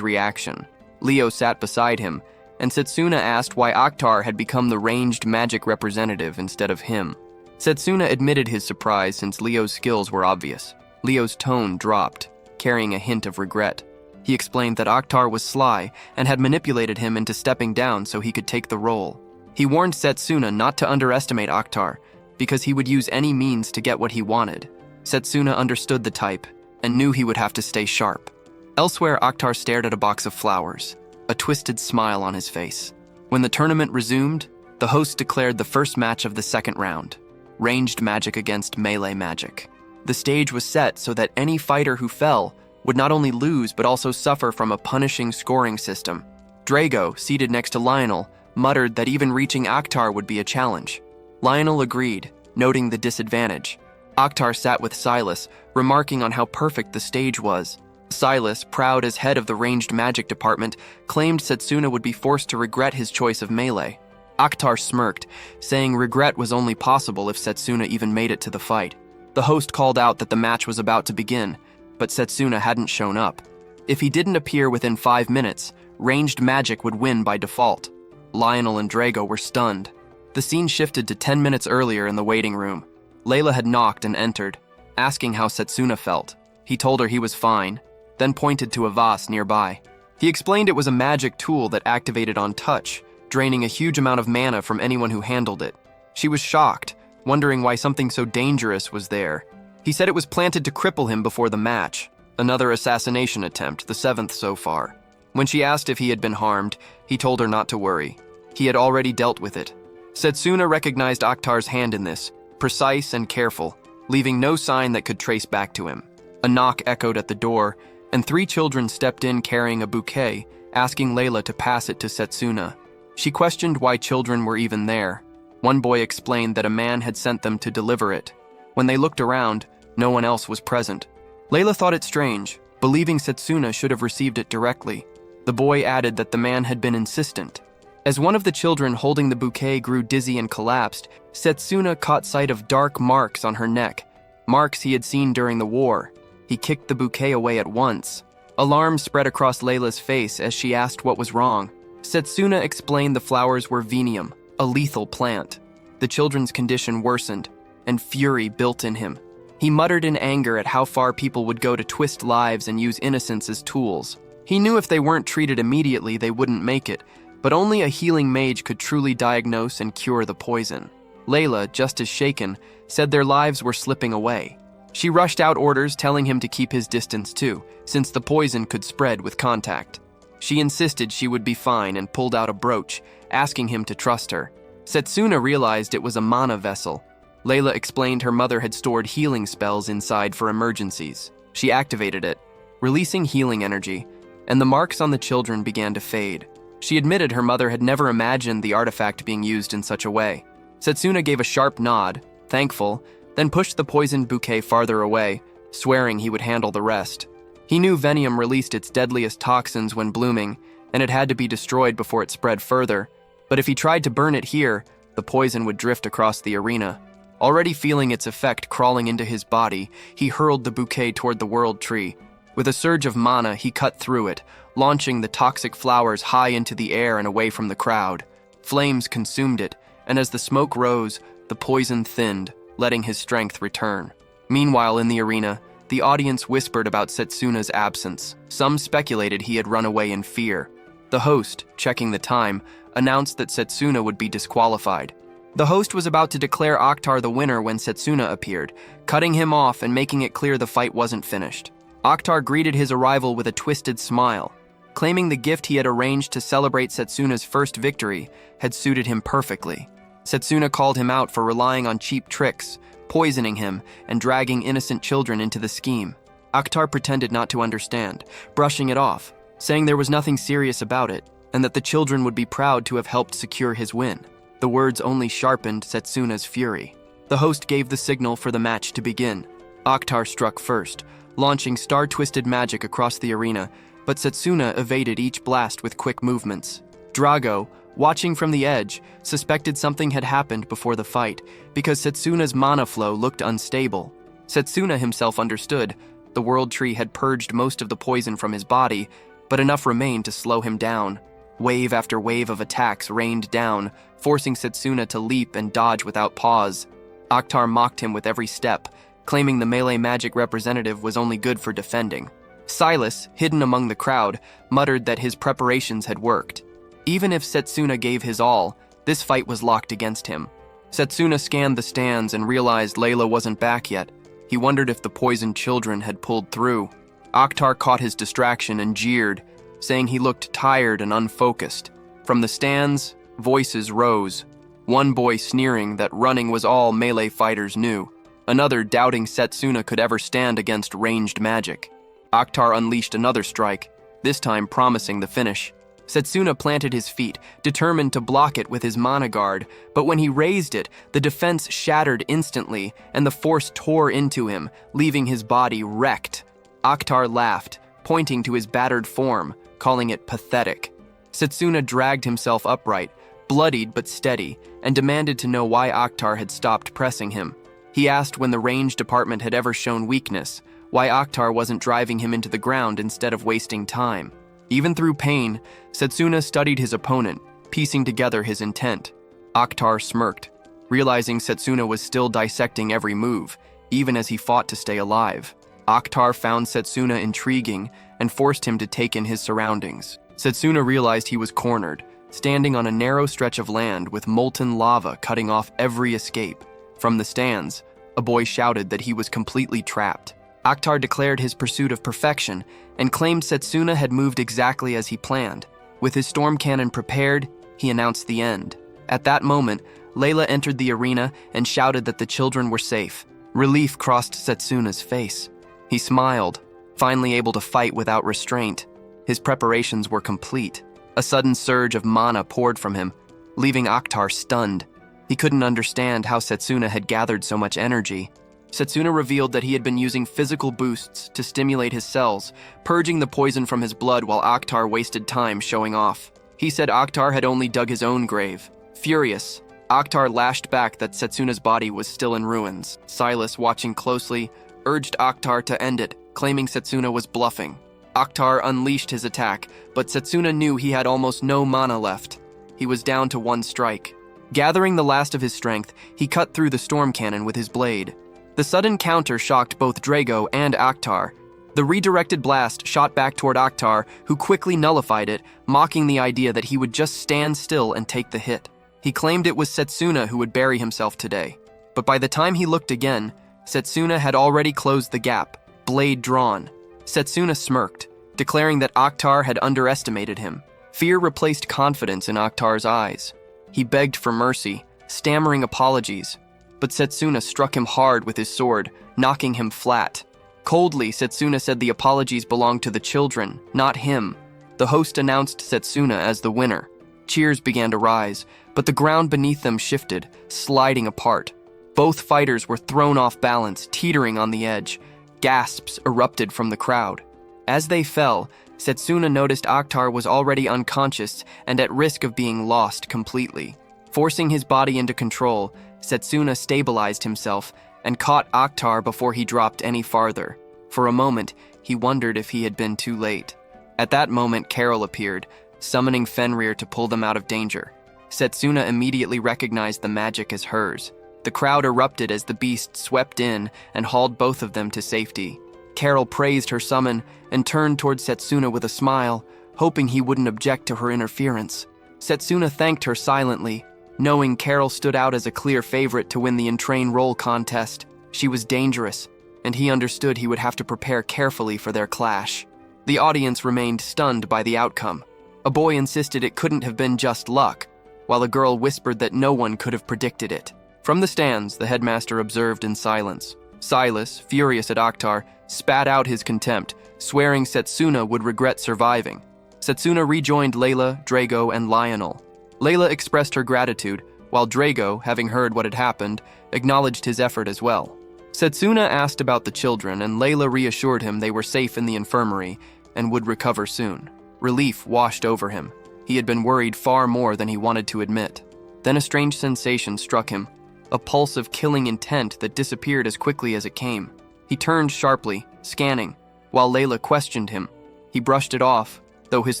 reaction. Leo sat beside him, and Setsuna asked why Akhtar had become the ranged magic representative instead of him. Setsuna admitted his surprise since Leo's skills were obvious. Leo's tone dropped, carrying a hint of regret. He explained that Akhtar was sly and had manipulated him into stepping down so he could take the role. He warned Setsuna not to underestimate Akhtar, because he would use any means to get what he wanted. Setsuna understood the type and knew he would have to stay sharp. Elsewhere, Akhtar stared at a box of flowers, a twisted smile on his face. When the tournament resumed, the host declared the first match of the second round, ranged magic against melee magic. The stage was set so that any fighter who fell would not only lose but also suffer from a punishing scoring system. Drago, seated next to Lionel, muttered that even reaching Akhtar would be a challenge. Lionel agreed, noting the disadvantage. Akhtar sat with Silas, remarking on how perfect the stage was. Silas, proud as head of the ranged magic department, claimed Setsuna would be forced to regret his choice of melee. Akhtar smirked, saying regret was only possible if Setsuna even made it to the fight. The host called out that the match was about to begin, but Setsuna hadn't shown up. If he didn't appear within 5 minutes, ranged magic would win by default. Lionel and Drago were stunned. The scene shifted to 10 minutes earlier in the waiting room. Layla had knocked and entered, asking how Setsuna felt. He told her he was fine, then pointed to a vase nearby. He explained it was a magic tool that activated on touch, draining a huge amount of mana from anyone who handled it. She was shocked, wondering why something so dangerous was there. He said it was planted to cripple him before the match, another assassination attempt, the 7th so far. When she asked if he had been harmed, he told her not to worry. He had already dealt with it. Setsuna recognized Akhtar's hand in this, precise and careful, leaving no sign that could trace back to him. A knock echoed at the door, and 3 children stepped in carrying a bouquet, asking Layla to pass it to Setsuna. She questioned why children were even there. One boy explained that a man had sent them to deliver it. When they looked around, no one else was present. Layla thought it strange, believing Setsuna should have received it directly. The boy added that the man had been insistent. As one of the children holding the bouquet grew dizzy and collapsed, Setsuna caught sight of dark marks on her neck, marks he had seen during the war. He kicked the bouquet away at once. Alarm spread across Layla's face as she asked what was wrong. Setsuna explained the flowers were venium, a lethal plant. The children's condition worsened, and fury built in him. He muttered in anger at how far people would go to twist lives and use innocence as tools. He knew if they weren't treated immediately, they wouldn't make it, but only a healing mage could truly diagnose and cure the poison. Layla, just as shaken, said their lives were slipping away. She rushed out orders telling him to keep his distance too, since the poison could spread with contact. She insisted she would be fine and pulled out a brooch, asking him to trust her. Setsuna realized it was a mana vessel. Layla explained her mother had stored healing spells inside for emergencies. She activated it, releasing healing energy, and the marks on the children began to fade. She admitted her mother had never imagined the artifact being used in such a way. Setsuna gave a sharp nod, thankful, then pushed the poisoned bouquet farther away, swearing he would handle the rest. He knew Venium released its deadliest toxins when blooming, and it had to be destroyed before it spread further, but if he tried to burn it here, the poison would drift across the arena. Already feeling its effect crawling into his body, he hurled the bouquet toward the world tree. With a surge of mana, he cut through it, launching the toxic flowers high into the air and away from the crowd. Flames consumed it, and as the smoke rose, the poison thinned, letting his strength return. Meanwhile, in the arena, the audience whispered about Setsuna's absence. Some speculated he had run away in fear. The host, checking the time, announced that Setsuna would be disqualified. The host was about to declare Akhtar the winner when Setsuna appeared, cutting him off and making it clear the fight wasn't finished. Akhtar greeted his arrival with a twisted smile, claiming the gift he had arranged to celebrate Setsuna's first victory had suited him perfectly. Setsuna called him out for relying on cheap tricks, poisoning him, and dragging innocent children into the scheme. Akhtar pretended not to understand, brushing it off, saying there was nothing serious about it, and that the children would be proud to have helped secure his win. The words only sharpened Setsuna's fury. The host gave the signal for the match to begin. Akhtar struck first, launching star-twisted magic across the arena, but Setsuna evaded each blast with quick movements. Drago, watching from the edge, suspected something had happened before the fight because Setsuna's mana flow looked unstable. Setsuna himself understood. The World Tree had purged most of the poison from his body, but enough remained to slow him down. Wave after wave of attacks rained down, forcing Setsuna to leap and dodge without pause. Akhtar mocked him with every step, claiming the melee magic representative was only good for defending. Silas, hidden among the crowd, muttered that his preparations had worked. Even if Setsuna gave his all, this fight was locked against him. Setsuna scanned the stands and realized Layla wasn't back yet. He wondered if the poisoned children had pulled through. Akhtar caught his distraction and jeered, saying he looked tired and unfocused. From the stands, voices rose. One boy sneering that running was all melee fighters knew. Another doubting Setsuna could ever stand against ranged magic. Akhtar unleashed another strike, this time promising the finish. Setsuna planted his feet, determined to block it with his mana guard, but when he raised it, the defense shattered instantly, and the force tore into him, leaving his body wrecked. Akhtar laughed, pointing to his battered form, calling it pathetic. Setsuna dragged himself upright, bloodied but steady, and demanded to know why Akhtar had stopped pressing him. He asked when the range department had ever shown weakness, why Akhtar wasn't driving him into the ground instead of wasting time. Even through pain, Setsuna studied his opponent, piecing together his intent. Akhtar smirked, realizing Setsuna was still dissecting every move, even as he fought to stay alive. Akhtar found Setsuna intriguing and forced him to take in his surroundings. Setsuna realized he was cornered, standing on a narrow stretch of land with molten lava cutting off every escape. From the stands, a boy shouted that he was completely trapped. Akhtar declared his pursuit of perfection and claimed Setsuna had moved exactly as he planned. With his storm cannon prepared, he announced the end. At that moment, Layla entered the arena and shouted that the children were safe. Relief crossed Setsuna's face. He smiled, finally able to fight without restraint. His preparations were complete. A sudden surge of mana poured from him, leaving Akhtar stunned. He couldn't understand how Setsuna had gathered so much energy. Setsuna revealed that he had been using physical boosts to stimulate his cells, purging the poison from his blood while Akhtar wasted time showing off. He said Akhtar had only dug his own grave. Furious, Akhtar lashed back that Setsuna's body was still in ruins. Silas, watching closely, urged Akhtar to end it, claiming Setsuna was bluffing. Akhtar unleashed his attack, but Setsuna knew he had almost no mana left. He was down to one strike. Gathering the last of his strength, he cut through the storm cannon with his blade. The sudden counter shocked both Drago and Akhtar. The redirected blast shot back toward Akhtar, who quickly nullified it, mocking the idea that he would just stand still and take the hit. He claimed it was Setsuna who would bury himself today. But by the time he looked again, Setsuna had already closed the gap, blade drawn. Setsuna smirked, declaring that Akhtar had underestimated him. Fear replaced confidence in Akhtar's eyes. He begged for mercy, stammering apologies, but Setsuna struck him hard with his sword, knocking him flat. Coldly, Setsuna said the apologies belonged to the children, not him. The host announced Setsuna as the winner. Cheers began to rise, but the ground beneath them shifted, sliding apart. Both fighters were thrown off balance, teetering on the edge. Gasps erupted from the crowd. As they fell, Setsuna noticed Akhtar was already unconscious and at risk of being lost completely. Forcing his body into control, Setsuna stabilized himself and caught Akhtar before he dropped any farther. For a moment, he wondered if he had been too late. At that moment, Carol appeared, summoning Fenrir to pull them out of danger. Setsuna immediately recognized the magic as hers. The crowd erupted as the beast swept in and hauled both of them to safety. Carol praised her summon and turned toward Setsuna with a smile, hoping he wouldn't object to her interference. Setsuna thanked her silently, knowing Carol stood out as a clear favorite to win the Entrain Roll contest. She was dangerous, and he understood he would have to prepare carefully for their clash. The audience remained stunned by the outcome. A boy insisted it couldn't have been just luck, while a girl whispered that no one could have predicted it. From the stands, the headmaster observed in silence. Silas, furious at Akhtar, spat out his contempt, swearing Setsuna would regret surviving. Setsuna rejoined Layla, Drago, and Lionel. Layla expressed her gratitude, while Drago, having heard what had happened, acknowledged his effort as well. Setsuna asked about the children, and Layla reassured him they were safe in the infirmary, and would recover soon. Relief washed over him. He had been worried far more than he wanted to admit. Then a strange sensation struck him, a pulse of killing intent that disappeared as quickly as it came. He turned sharply, scanning, while Layla questioned him. He brushed it off, though his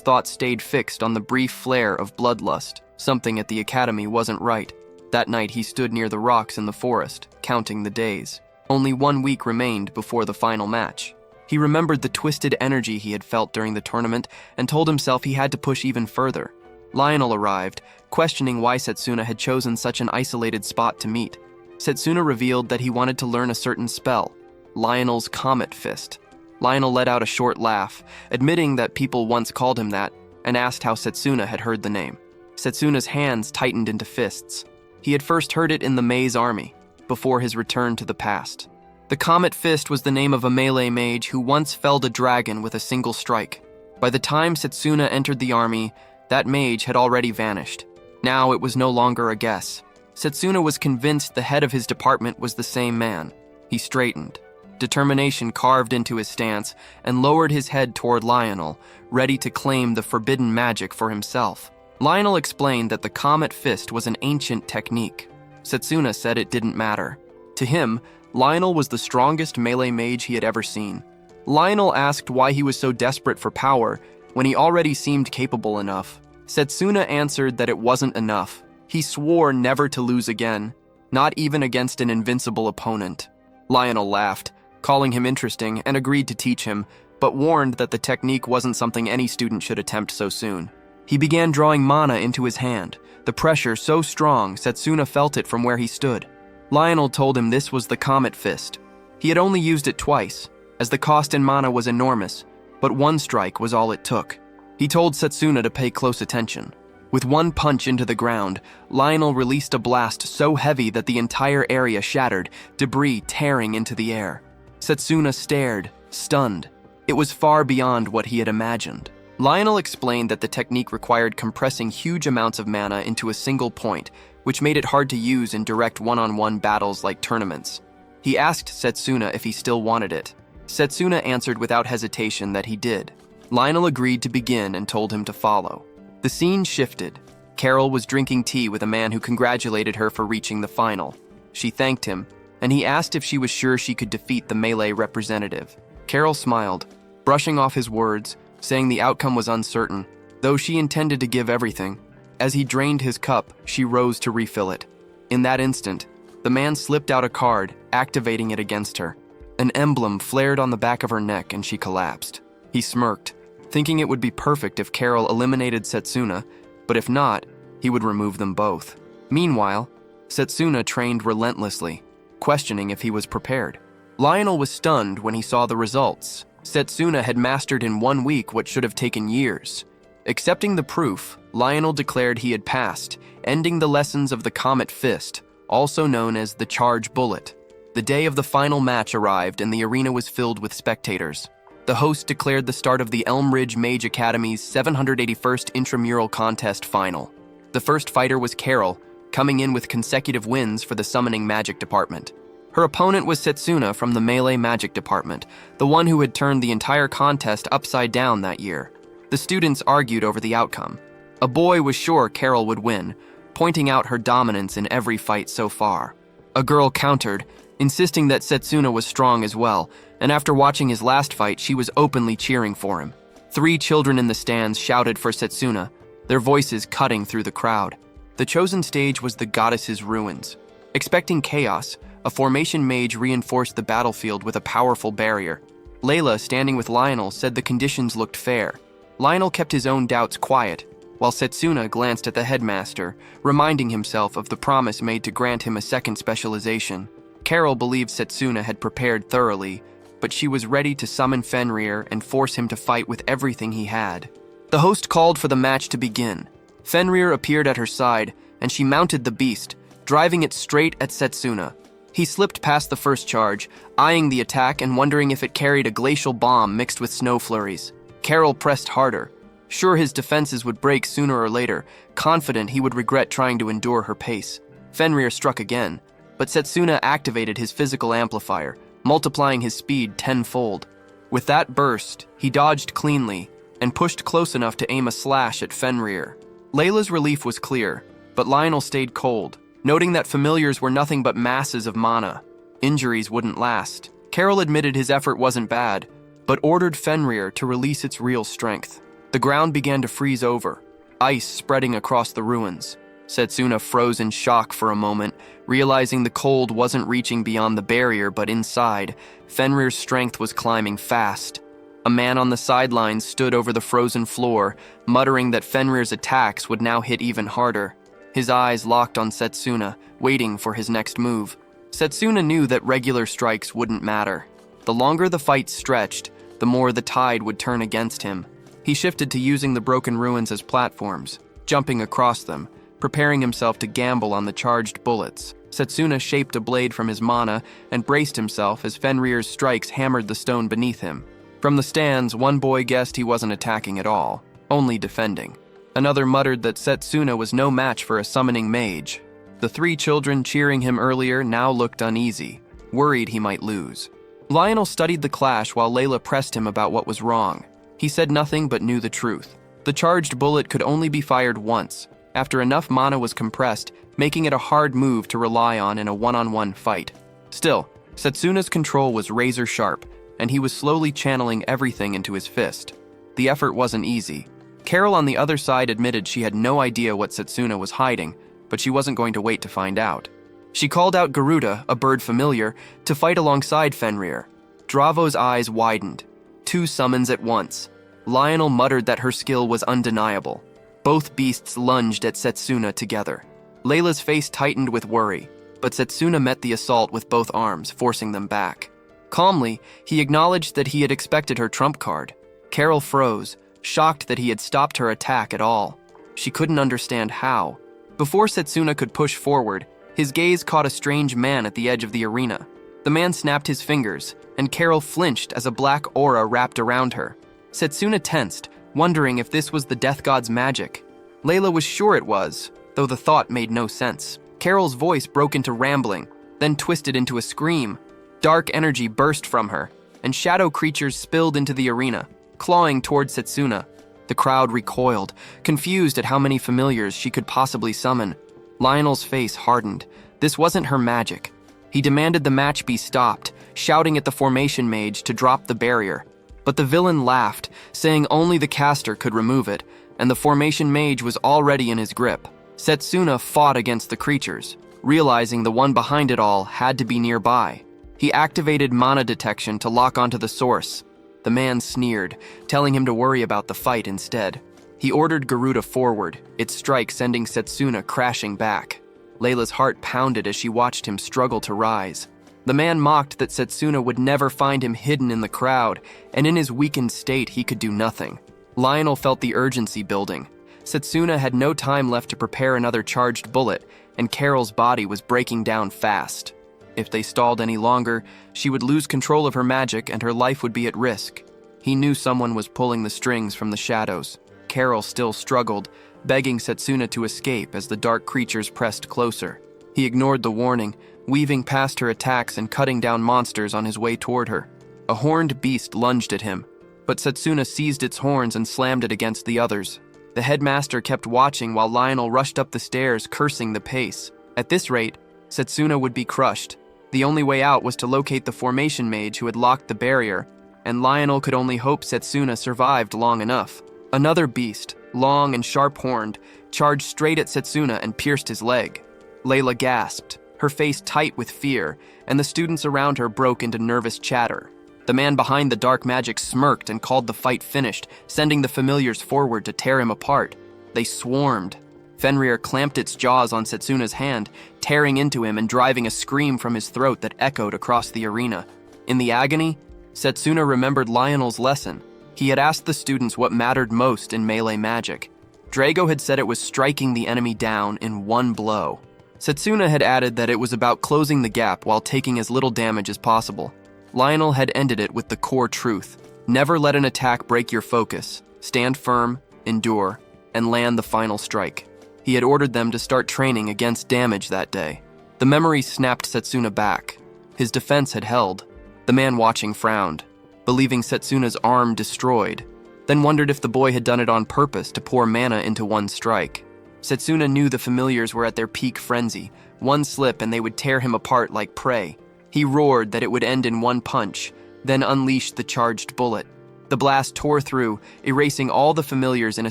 thoughts stayed fixed on the brief flare of bloodlust. Something at the academy wasn't right. That night he stood near the rocks in the forest, counting the days. Only 1 week remained before the final match. He remembered the twisted energy he had felt during the tournament and told himself he had to push even further. Lionel arrived, questioning why Setsuna had chosen such an isolated spot to meet. Setsuna revealed that he wanted to learn a certain spell, Lionel's Comet Fist. Lionel let out a short laugh, admitting that people once called him that, and asked how Setsuna had heard the name. Setsuna's hands tightened into fists. He had first heard it in the Maze army, before his return to the past. The Comet Fist was the name of a melee mage who once felled a dragon with a single strike. By the time Setsuna entered the army, that mage had already vanished. Now it was no longer a guess. Setsuna was convinced the head of his department was the same man. He straightened. Determination carved into his stance and lowered his head toward Lionel, ready to claim the forbidden magic for himself. Lionel explained that the Comet Fist was an ancient technique. Setsuna said it didn't matter. To him, Lionel was the strongest melee mage he had ever seen. Lionel asked why he was so desperate for power when he already seemed capable enough. Setsuna answered that it wasn't enough. He swore never to lose again, not even against an invincible opponent. Lionel laughed, calling him interesting, and agreed to teach him, but warned that the technique wasn't something any student should attempt so soon. He began drawing mana into his hand, the pressure so strong Setsuna felt it from where he stood. Lionel told him this was the Comet Fist. He had only used it twice, as the cost in mana was enormous, but one strike was all it took. He told Setsuna to pay close attention. With one punch into the ground, Lionel released a blast so heavy that the entire area shattered, debris tearing into the air. Setsuna stared, stunned. It was far beyond what he had imagined. Lionel explained that the technique required compressing huge amounts of mana into a single point, which made it hard to use in direct one-on-one battles like tournaments. He asked Setsuna if he still wanted it. Setsuna answered without hesitation that he did. Lionel agreed to begin and told him to follow. The scene shifted. Carol was drinking tea with a man who congratulated her for reaching the final. She thanked him, and he asked if she was sure she could defeat the melee representative. Carol smiled, brushing off his words, saying the outcome was uncertain, though she intended to give everything. As he drained his cup, she rose to refill it. In that instant, the man slipped out a card, activating it against her. An emblem flared on the back of her neck and she collapsed. He smirked, thinking it would be perfect if Carol eliminated Setsuna, but if not, he would remove them both. Meanwhile, Setsuna trained relentlessly, questioning if he was prepared. Lionel was stunned when he saw the results. Setsuna had mastered in 1 week what should have taken years. Accepting the proof, Lionel declared he had passed, ending the lessons of the Comet Fist, also known as the Charge Bullet. The day of the final match arrived and the arena was filled with spectators. The host declared the start of the Elm Ridge Mage Academy's 781st Intramural Contest Final. The first fighter was Carol, coming in with consecutive wins for the Summoning Magic Department. Her opponent was Setsuna from the Melee Magic Department, the one who had turned the entire contest upside down that year. The students argued over the outcome. A boy was sure Carol would win, pointing out her dominance in every fight so far. A girl countered, insisting that Setsuna was strong as well, and after watching his last fight, she was openly cheering for him. 3 children in the stands shouted for Setsuna, their voices cutting through the crowd. The chosen stage was the goddess's ruins. Expecting chaos, a formation mage reinforced the battlefield with a powerful barrier. Layla, standing with Lionel, said the conditions looked fair. Lionel kept his own doubts quiet, while Setsuna glanced at the headmaster, reminding himself of the promise made to grant him a second specialization. Carol believed Setsuna had prepared thoroughly, but she was ready to summon Fenrir and force him to fight with everything he had. The host called for the match to begin. Fenrir appeared at her side, and she mounted the beast, driving it straight at Setsuna. He slipped past the first charge, eyeing the attack and wondering if it carried a glacial bomb mixed with snow flurries. Carol pressed harder, sure his defenses would break sooner or later, confident he would regret trying to endure her pace. Fenrir struck again, but Setsuna activated his physical amplifier, multiplying his speed tenfold. With that burst, he dodged cleanly and pushed close enough to aim a slash at Fenrir. Layla's relief was clear, but Lionel stayed cold, noting that familiars were nothing but masses of mana. Injuries wouldn't last. Carol admitted his effort wasn't bad, but ordered Fenrir to release its real strength. The ground began to freeze over, ice spreading across the ruins. Setsuna froze in shock for a moment, realizing the cold wasn't reaching beyond the barrier but inside. Fenrir's strength was climbing fast. A man on the sidelines stood over the frozen floor, muttering that Fenrir's attacks would now hit even harder. His eyes locked on Setsuna, waiting for his next move. Setsuna knew that regular strikes wouldn't matter. The longer the fight stretched, the more the tide would turn against him. He shifted to using the broken ruins as platforms, jumping across them, preparing himself to gamble on the charged bullets. Setsuna shaped a blade from his mana and braced himself as Fenrir's strikes hammered the stone beneath him. From the stands, one boy guessed he wasn't attacking at all, only defending. Another muttered that Setsuna was no match for a summoning mage. The 3 children cheering him earlier now looked uneasy, worried he might lose. Lionel studied the clash while Layla pressed him about what was wrong. He said nothing but knew the truth. The charged bullet could only be fired once, after enough mana was compressed, making it a hard move to rely on in a one-on-one fight. Still, Setsuna's control was razor sharp, and he was slowly channeling everything into his fist. The effort wasn't easy. Carol on the other side admitted she had no idea what Setsuna was hiding, but she wasn't going to wait to find out. She called out Garuda, a bird familiar, to fight alongside Fenrir. Dravo's eyes widened. 2 summons at once. Lionel muttered that her skill was undeniable. Both beasts lunged at Setsuna together. Layla's face tightened with worry, but Setsuna met the assault with both arms, forcing them back. Calmly, he acknowledged that he had expected her trump card. Carol froze, shocked that he had stopped her attack at all. She couldn't understand how. Before Setsuna could push forward, his gaze caught a strange man at the edge of the arena. The man snapped his fingers, and Carol flinched as a black aura wrapped around her. Setsuna tensed, wondering if this was the death god's magic. Layla was sure it was, though the thought made no sense. Carol's voice broke into rambling, then twisted into a scream. Dark energy burst from her, and shadow creatures spilled into the arena, clawing toward Setsuna. The crowd recoiled, confused at how many familiars she could possibly summon. Lionel's face hardened. This wasn't her magic. He demanded the match be stopped, shouting at the formation mage to drop the barrier. But the villain laughed, saying only the caster could remove it, and the formation mage was already in his grip. Setsuna fought against the creatures, realizing the one behind it all had to be nearby. He activated mana detection to lock onto the source. The man sneered, telling him to worry about the fight instead. He ordered Garuda forward, its strike sending Setsuna crashing back. Layla's heart pounded as she watched him struggle to rise. The man mocked that Setsuna would never find him hidden in the crowd, and in his weakened state he could do nothing. Lionel felt the urgency building. Setsuna had no time left to prepare another charged bullet, and Carol's body was breaking down fast. If they stalled any longer, she would lose control of her magic and her life would be at risk. He knew someone was pulling the strings from the shadows. Carol still struggled, begging Setsuna to escape as the dark creatures pressed closer. He ignored the warning, weaving past her attacks and cutting down monsters on his way toward her. A horned beast lunged at him, but Setsuna seized its horns and slammed it against the others. The headmaster kept watching while Lionel rushed up the stairs, cursing the pace. At this rate, Setsuna would be crushed. The only way out was to locate the formation mage who had locked the barrier, and Lionel could only hope Setsuna survived long enough. Another beast, long and sharp-horned, charged straight at Setsuna and pierced his leg. Layla gasped, her face tight with fear, and the students around her broke into nervous chatter. The man behind the dark magic smirked and called the fight finished, sending the familiars forward to tear him apart. They swarmed. Fenrir clamped its jaws on Setsuna's hand, tearing into him and driving a scream from his throat that echoed across the arena. In the agony, Setsuna remembered Lionel's lesson. He had asked the students what mattered most in melee magic. Drago had said it was striking the enemy down in one blow. Setsuna had added that it was about closing the gap while taking as little damage as possible. Lionel had ended it with the core truth. Never let an attack break your focus. Stand firm, endure, and land the final strike. He had ordered them to start training against damage that day. The memory snapped Setsuna back. His defense had held. The man watching frowned. believing Setsuna's arm destroyed, then wondered if the boy had done it on purpose to pour mana into one strike. Setsuna knew the familiars were at their peak frenzy. One slip and they would tear him apart like prey. He roared that it would end in one punch, then unleashed the charged bullet. The blast tore through, erasing all the familiars in a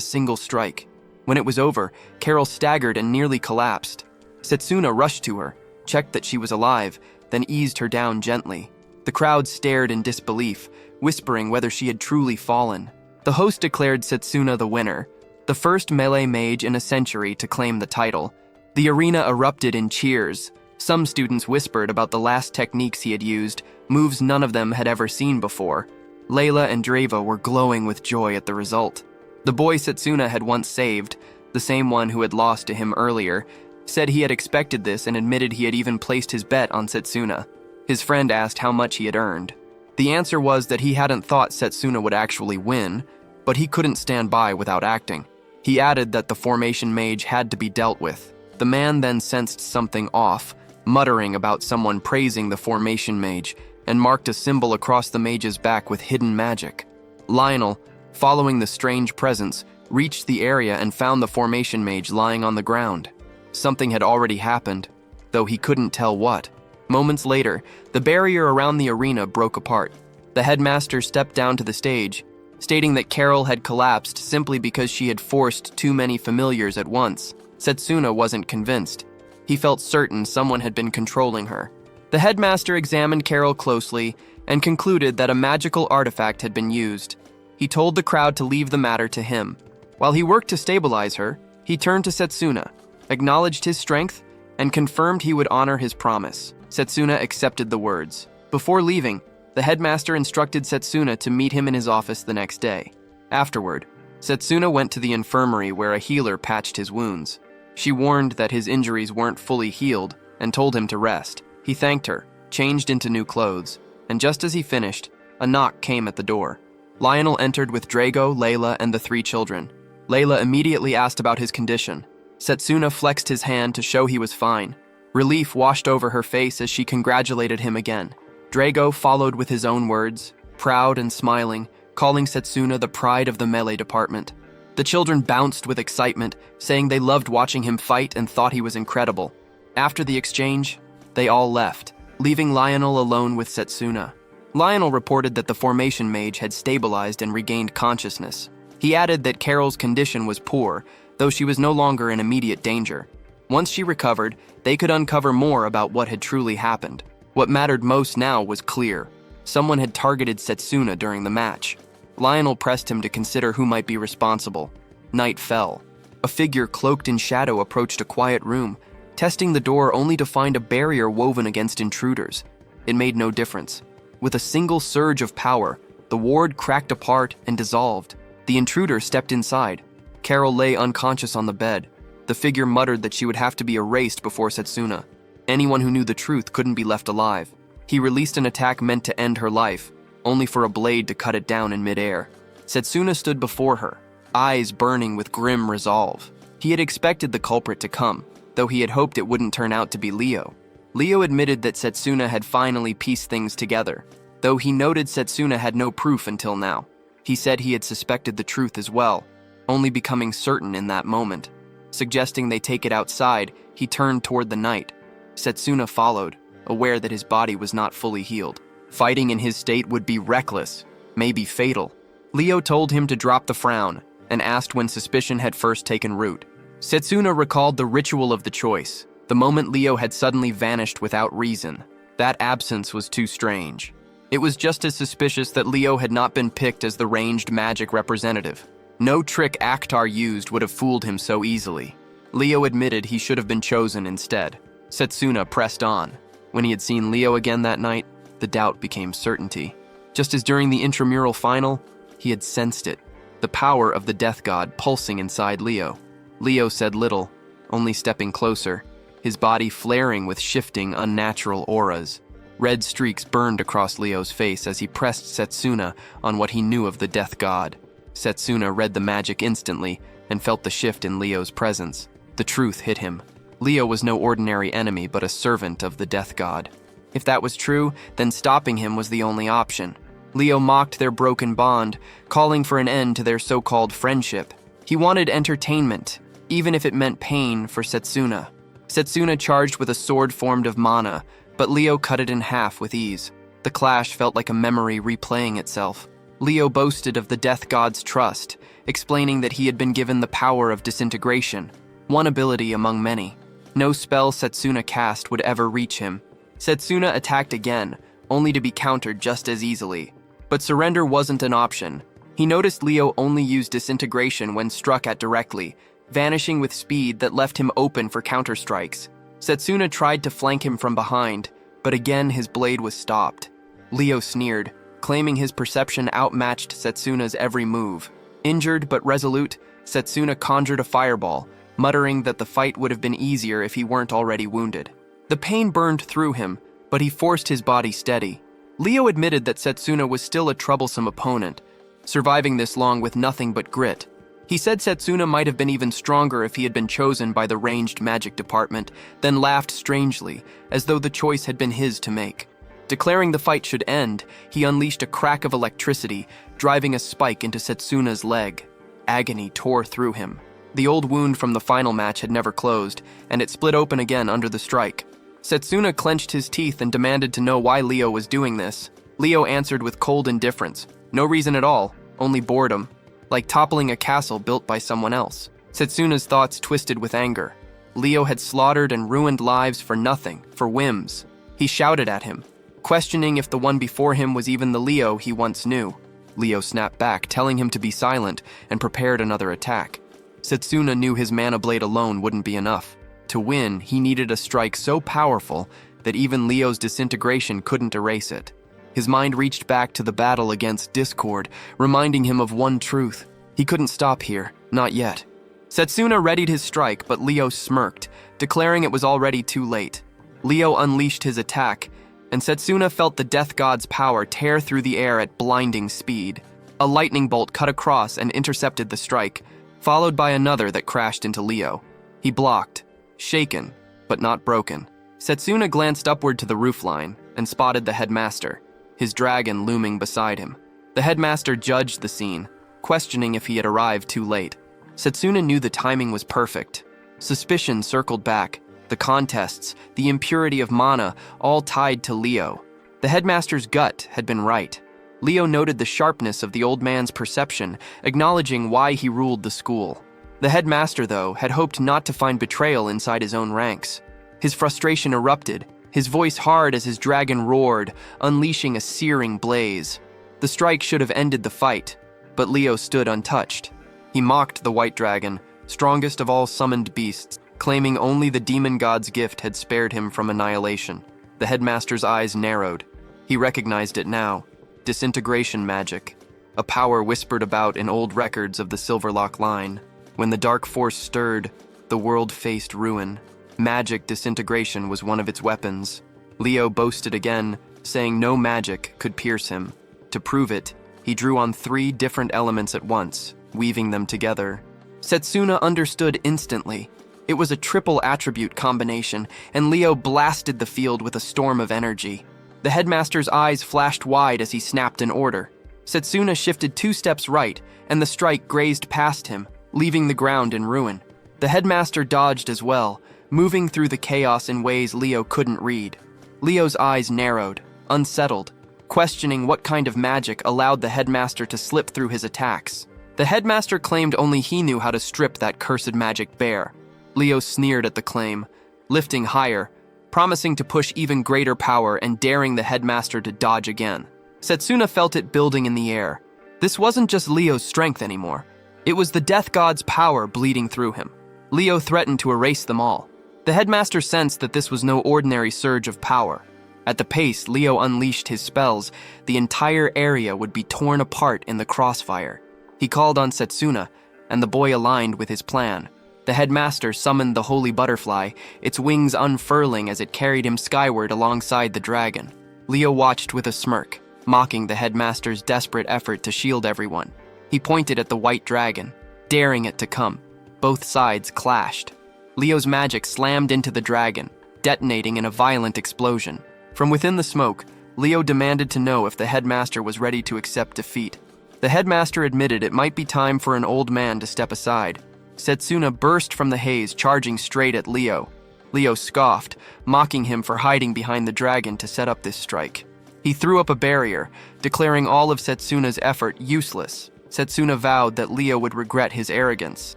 single strike. When it was over, Carol staggered and nearly collapsed. Setsuna rushed to her, checked that she was alive, then eased her down gently. The crowd stared in disbelief, whispering whether she had truly fallen. The host declared Setsuna the winner, the first melee mage in a century to claim the title. The arena erupted in cheers. Some students whispered about the last techniques he had used, moves none of them had ever seen before. Layla and Dreva were glowing with joy at the result. The boy Setsuna had once saved, the same one who had lost to him earlier, said he had expected this and admitted he had even placed his bet on Setsuna. His friend asked how much he had earned. The answer was that he hadn't thought Setsuna would actually win, but he couldn't stand by without acting. He added that the formation mage had to be dealt with. The man then sensed something off, muttering about someone praising the formation mage, and marked a symbol across the mage's back with hidden magic. Lionel, following the strange presence, reached the area and found the formation mage lying on the ground. Something had already happened, though he couldn't tell what. Moments later, the barrier around the arena broke apart. The headmaster stepped down to the stage, stating that Carol had collapsed simply because she had forced too many familiars at once. Setsuna wasn't convinced. He felt certain someone had been controlling her. The headmaster examined Carol closely and concluded that a magical artifact had been used. He told the crowd to leave the matter to him. While he worked to stabilize her, he turned to Setsuna, acknowledged his strength, and confirmed he would honor his promise. Setsuna accepted the words. Before leaving, the headmaster instructed Setsuna to meet him in his office the next day. Afterward, Setsuna went to the infirmary where a healer patched his wounds. She warned that his injuries weren't fully healed and told him to rest. He thanked her, changed into new clothes, and just as he finished, a knock came at the door. Lionel entered with Drago, Layla, and the 3 children. Layla immediately asked about his condition. Setsuna flexed his hand to show he was fine. Relief washed over her face as she congratulated him again. Drago followed with his own words, proud and smiling, calling Setsuna the pride of the melee department. The children bounced with excitement, saying they loved watching him fight and thought he was incredible. After the exchange, they all left, leaving Lionel alone with Setsuna. Lionel reported that the formation mage had stabilized and regained consciousness. He added that Carol's condition was poor, though she was no longer in immediate danger. Once she recovered, they could uncover more about what had truly happened. What mattered most now was clear. Someone had targeted Setsuna during the match. Lionel pressed him to consider who might be responsible. Night fell. A figure cloaked in shadow approached a quiet room, testing the door only to find a barrier woven against intruders. It made no difference. With a single surge of power, the ward cracked apart and dissolved. The intruder stepped inside. Carol lay unconscious on the bed. The figure muttered that she would have to be erased before Setsuna. Anyone who knew the truth couldn't be left alive. He released an attack meant to end her life, only for a blade to cut it down in midair. Setsuna stood before her, eyes burning with grim resolve. He had expected the culprit to come, though he had hoped it wouldn't turn out to be Leo. Leo admitted that Setsuna had finally pieced things together, though he noted Setsuna had no proof until now. He said he had suspected the truth as well, only becoming certain in that moment. Suggesting they take it outside, he turned toward the night. Setsuna followed, aware that his body was not fully healed. Fighting in his state would be reckless, maybe fatal. Leo told him to drop the frown and asked when suspicion had first taken root. Setsuna recalled the ritual of the choice, the moment Leo had suddenly vanished without reason. That absence was too strange. It was just as suspicious that Leo had not been picked as the ranged magic representative. No trick Akhtar used would have fooled him so easily. Leo admitted he should have been chosen instead. Setsuna pressed on. When he had seen Leo again that night, the doubt became certainty. Just as during the intramural final, he had sensed it, the power of the death god pulsing inside Leo. Leo said little, only stepping closer, his body flaring with shifting, unnatural auras. Red streaks burned across Leo's face as he pressed Setsuna on what he knew of the death god. Setsuna read the magic instantly and felt the shift in Leo's presence. The truth hit him. Leo was no ordinary enemy but a servant of the death god. If that was true, then stopping him was the only option. Leo mocked their broken bond, calling for an end to their so-called friendship. He wanted entertainment, even if it meant pain for Setsuna. Setsuna charged with a sword formed of mana, but Leo cut it in half with ease. The clash felt like a memory replaying itself. Leo boasted of the death god's trust, explaining that he had been given the power of disintegration, one ability among many. No spell Setsuna cast would ever reach him. Setsuna attacked again, only to be countered just as easily. But surrender wasn't an option. He noticed Leo only used disintegration when struck at directly, vanishing with speed that left him open for counterstrikes. Setsuna tried to flank him from behind, but again his blade was stopped. Leo sneered, claiming his perception outmatched Setsuna's every move. Injured but resolute, Setsuna conjured a fireball, muttering that the fight would have been easier if he weren't already wounded. The pain burned through him, but he forced his body steady. Leo admitted that Setsuna was still a troublesome opponent, surviving this long with nothing but grit. He said Setsuna might have been even stronger if he had been chosen by the ranged magic department, then laughed strangely, as though the choice had been his to make. Declaring the fight should end, he unleashed a crack of electricity, driving a spike into Setsuna's leg. Agony tore through him. The old wound from the final match had never closed, and it split open again under the strike. Setsuna clenched his teeth and demanded to know why Leo was doing this. Leo answered with cold indifference. No reason at all, only boredom. Like toppling a castle built by someone else. Setsuna's thoughts twisted with anger. Leo had slaughtered and ruined lives for nothing, for whims. He shouted at him, questioning if the one before him was even the Leo he once knew. Leo snapped back, telling him to be silent, and prepared another attack. Setsuna knew his mana blade alone wouldn't be enough. To win, he needed a strike so powerful that even Leo's disintegration couldn't erase it. His mind reached back to the battle against Discord, reminding him of one truth. He couldn't stop here, not yet. Setsuna readied his strike, but Leo smirked, declaring it was already too late. Leo unleashed his attack, and Setsuna felt the death god's power tear through the air at blinding speed. A lightning bolt cut across and intercepted the strike, followed by another that crashed into Leo. He blocked, shaken, but not broken. Setsuna glanced upward to the roofline and spotted the headmaster, his dragon looming beside him. The headmaster judged the scene, questioning if he had arrived too late. Setsuna knew the timing was perfect. Suspicion circled back, the contests, the impurity of mana, all tied to Leo. The headmaster's gut had been right. Leo noted the sharpness of the old man's perception, acknowledging why he ruled the school. The headmaster, though, had hoped not to find betrayal inside his own ranks. His frustration erupted, his voice hard as his dragon roared, unleashing a searing blaze. The strike should have ended the fight, but Leo stood untouched. He mocked the white dragon, strongest of all summoned beasts, claiming only the demon god's gift had spared him from annihilation. The headmaster's eyes narrowed. He recognized it now. Disintegration magic, a power whispered about in old records of the Silverlock line. When the dark force stirred, the world faced ruin. Magic disintegration was one of its weapons. Leo boasted again, saying no magic could pierce him. To prove it, he drew on 3 different elements at once, weaving them together. Setsuna understood instantly. It was a triple attribute combination, and Leo blasted the field with a storm of energy. The headmaster's eyes flashed wide as he snapped an order. Setsuna shifted 2 steps right, and the strike grazed past him, leaving the ground in ruin. The headmaster dodged as well, moving through the chaos in ways Leo couldn't read. Leo's eyes narrowed, unsettled, questioning what kind of magic allowed the headmaster to slip through his attacks. The headmaster claimed only he knew how to strip that cursed magic bare. Leo sneered at the claim, lifting higher, promising to push even greater power and daring the headmaster to dodge again. Setsuna felt it building in the air. This wasn't just Leo's strength anymore. It was the death god's power bleeding through him. Leo threatened to erase them all. The headmaster sensed that this was no ordinary surge of power. At the pace Leo unleashed his spells, the entire area would be torn apart in the crossfire. He called on Setsuna, and the boy aligned with his plan. The headmaster summoned the holy butterfly, its wings unfurling as it carried him skyward alongside the dragon. Leo watched with a smirk, mocking the headmaster's desperate effort to shield everyone. He pointed at the white dragon, daring it to come. Both sides clashed. Leo's magic slammed into the dragon, detonating in a violent explosion. From within the smoke, Leo demanded to know if the headmaster was ready to accept defeat. The headmaster admitted it might be time for an old man to step aside. Setsuna burst from the haze, charging straight at Leo. Leo scoffed, mocking him for hiding behind the dragon to set up this strike. He threw up a barrier, declaring all of Setsuna's effort useless. Setsuna vowed that Leo would regret his arrogance.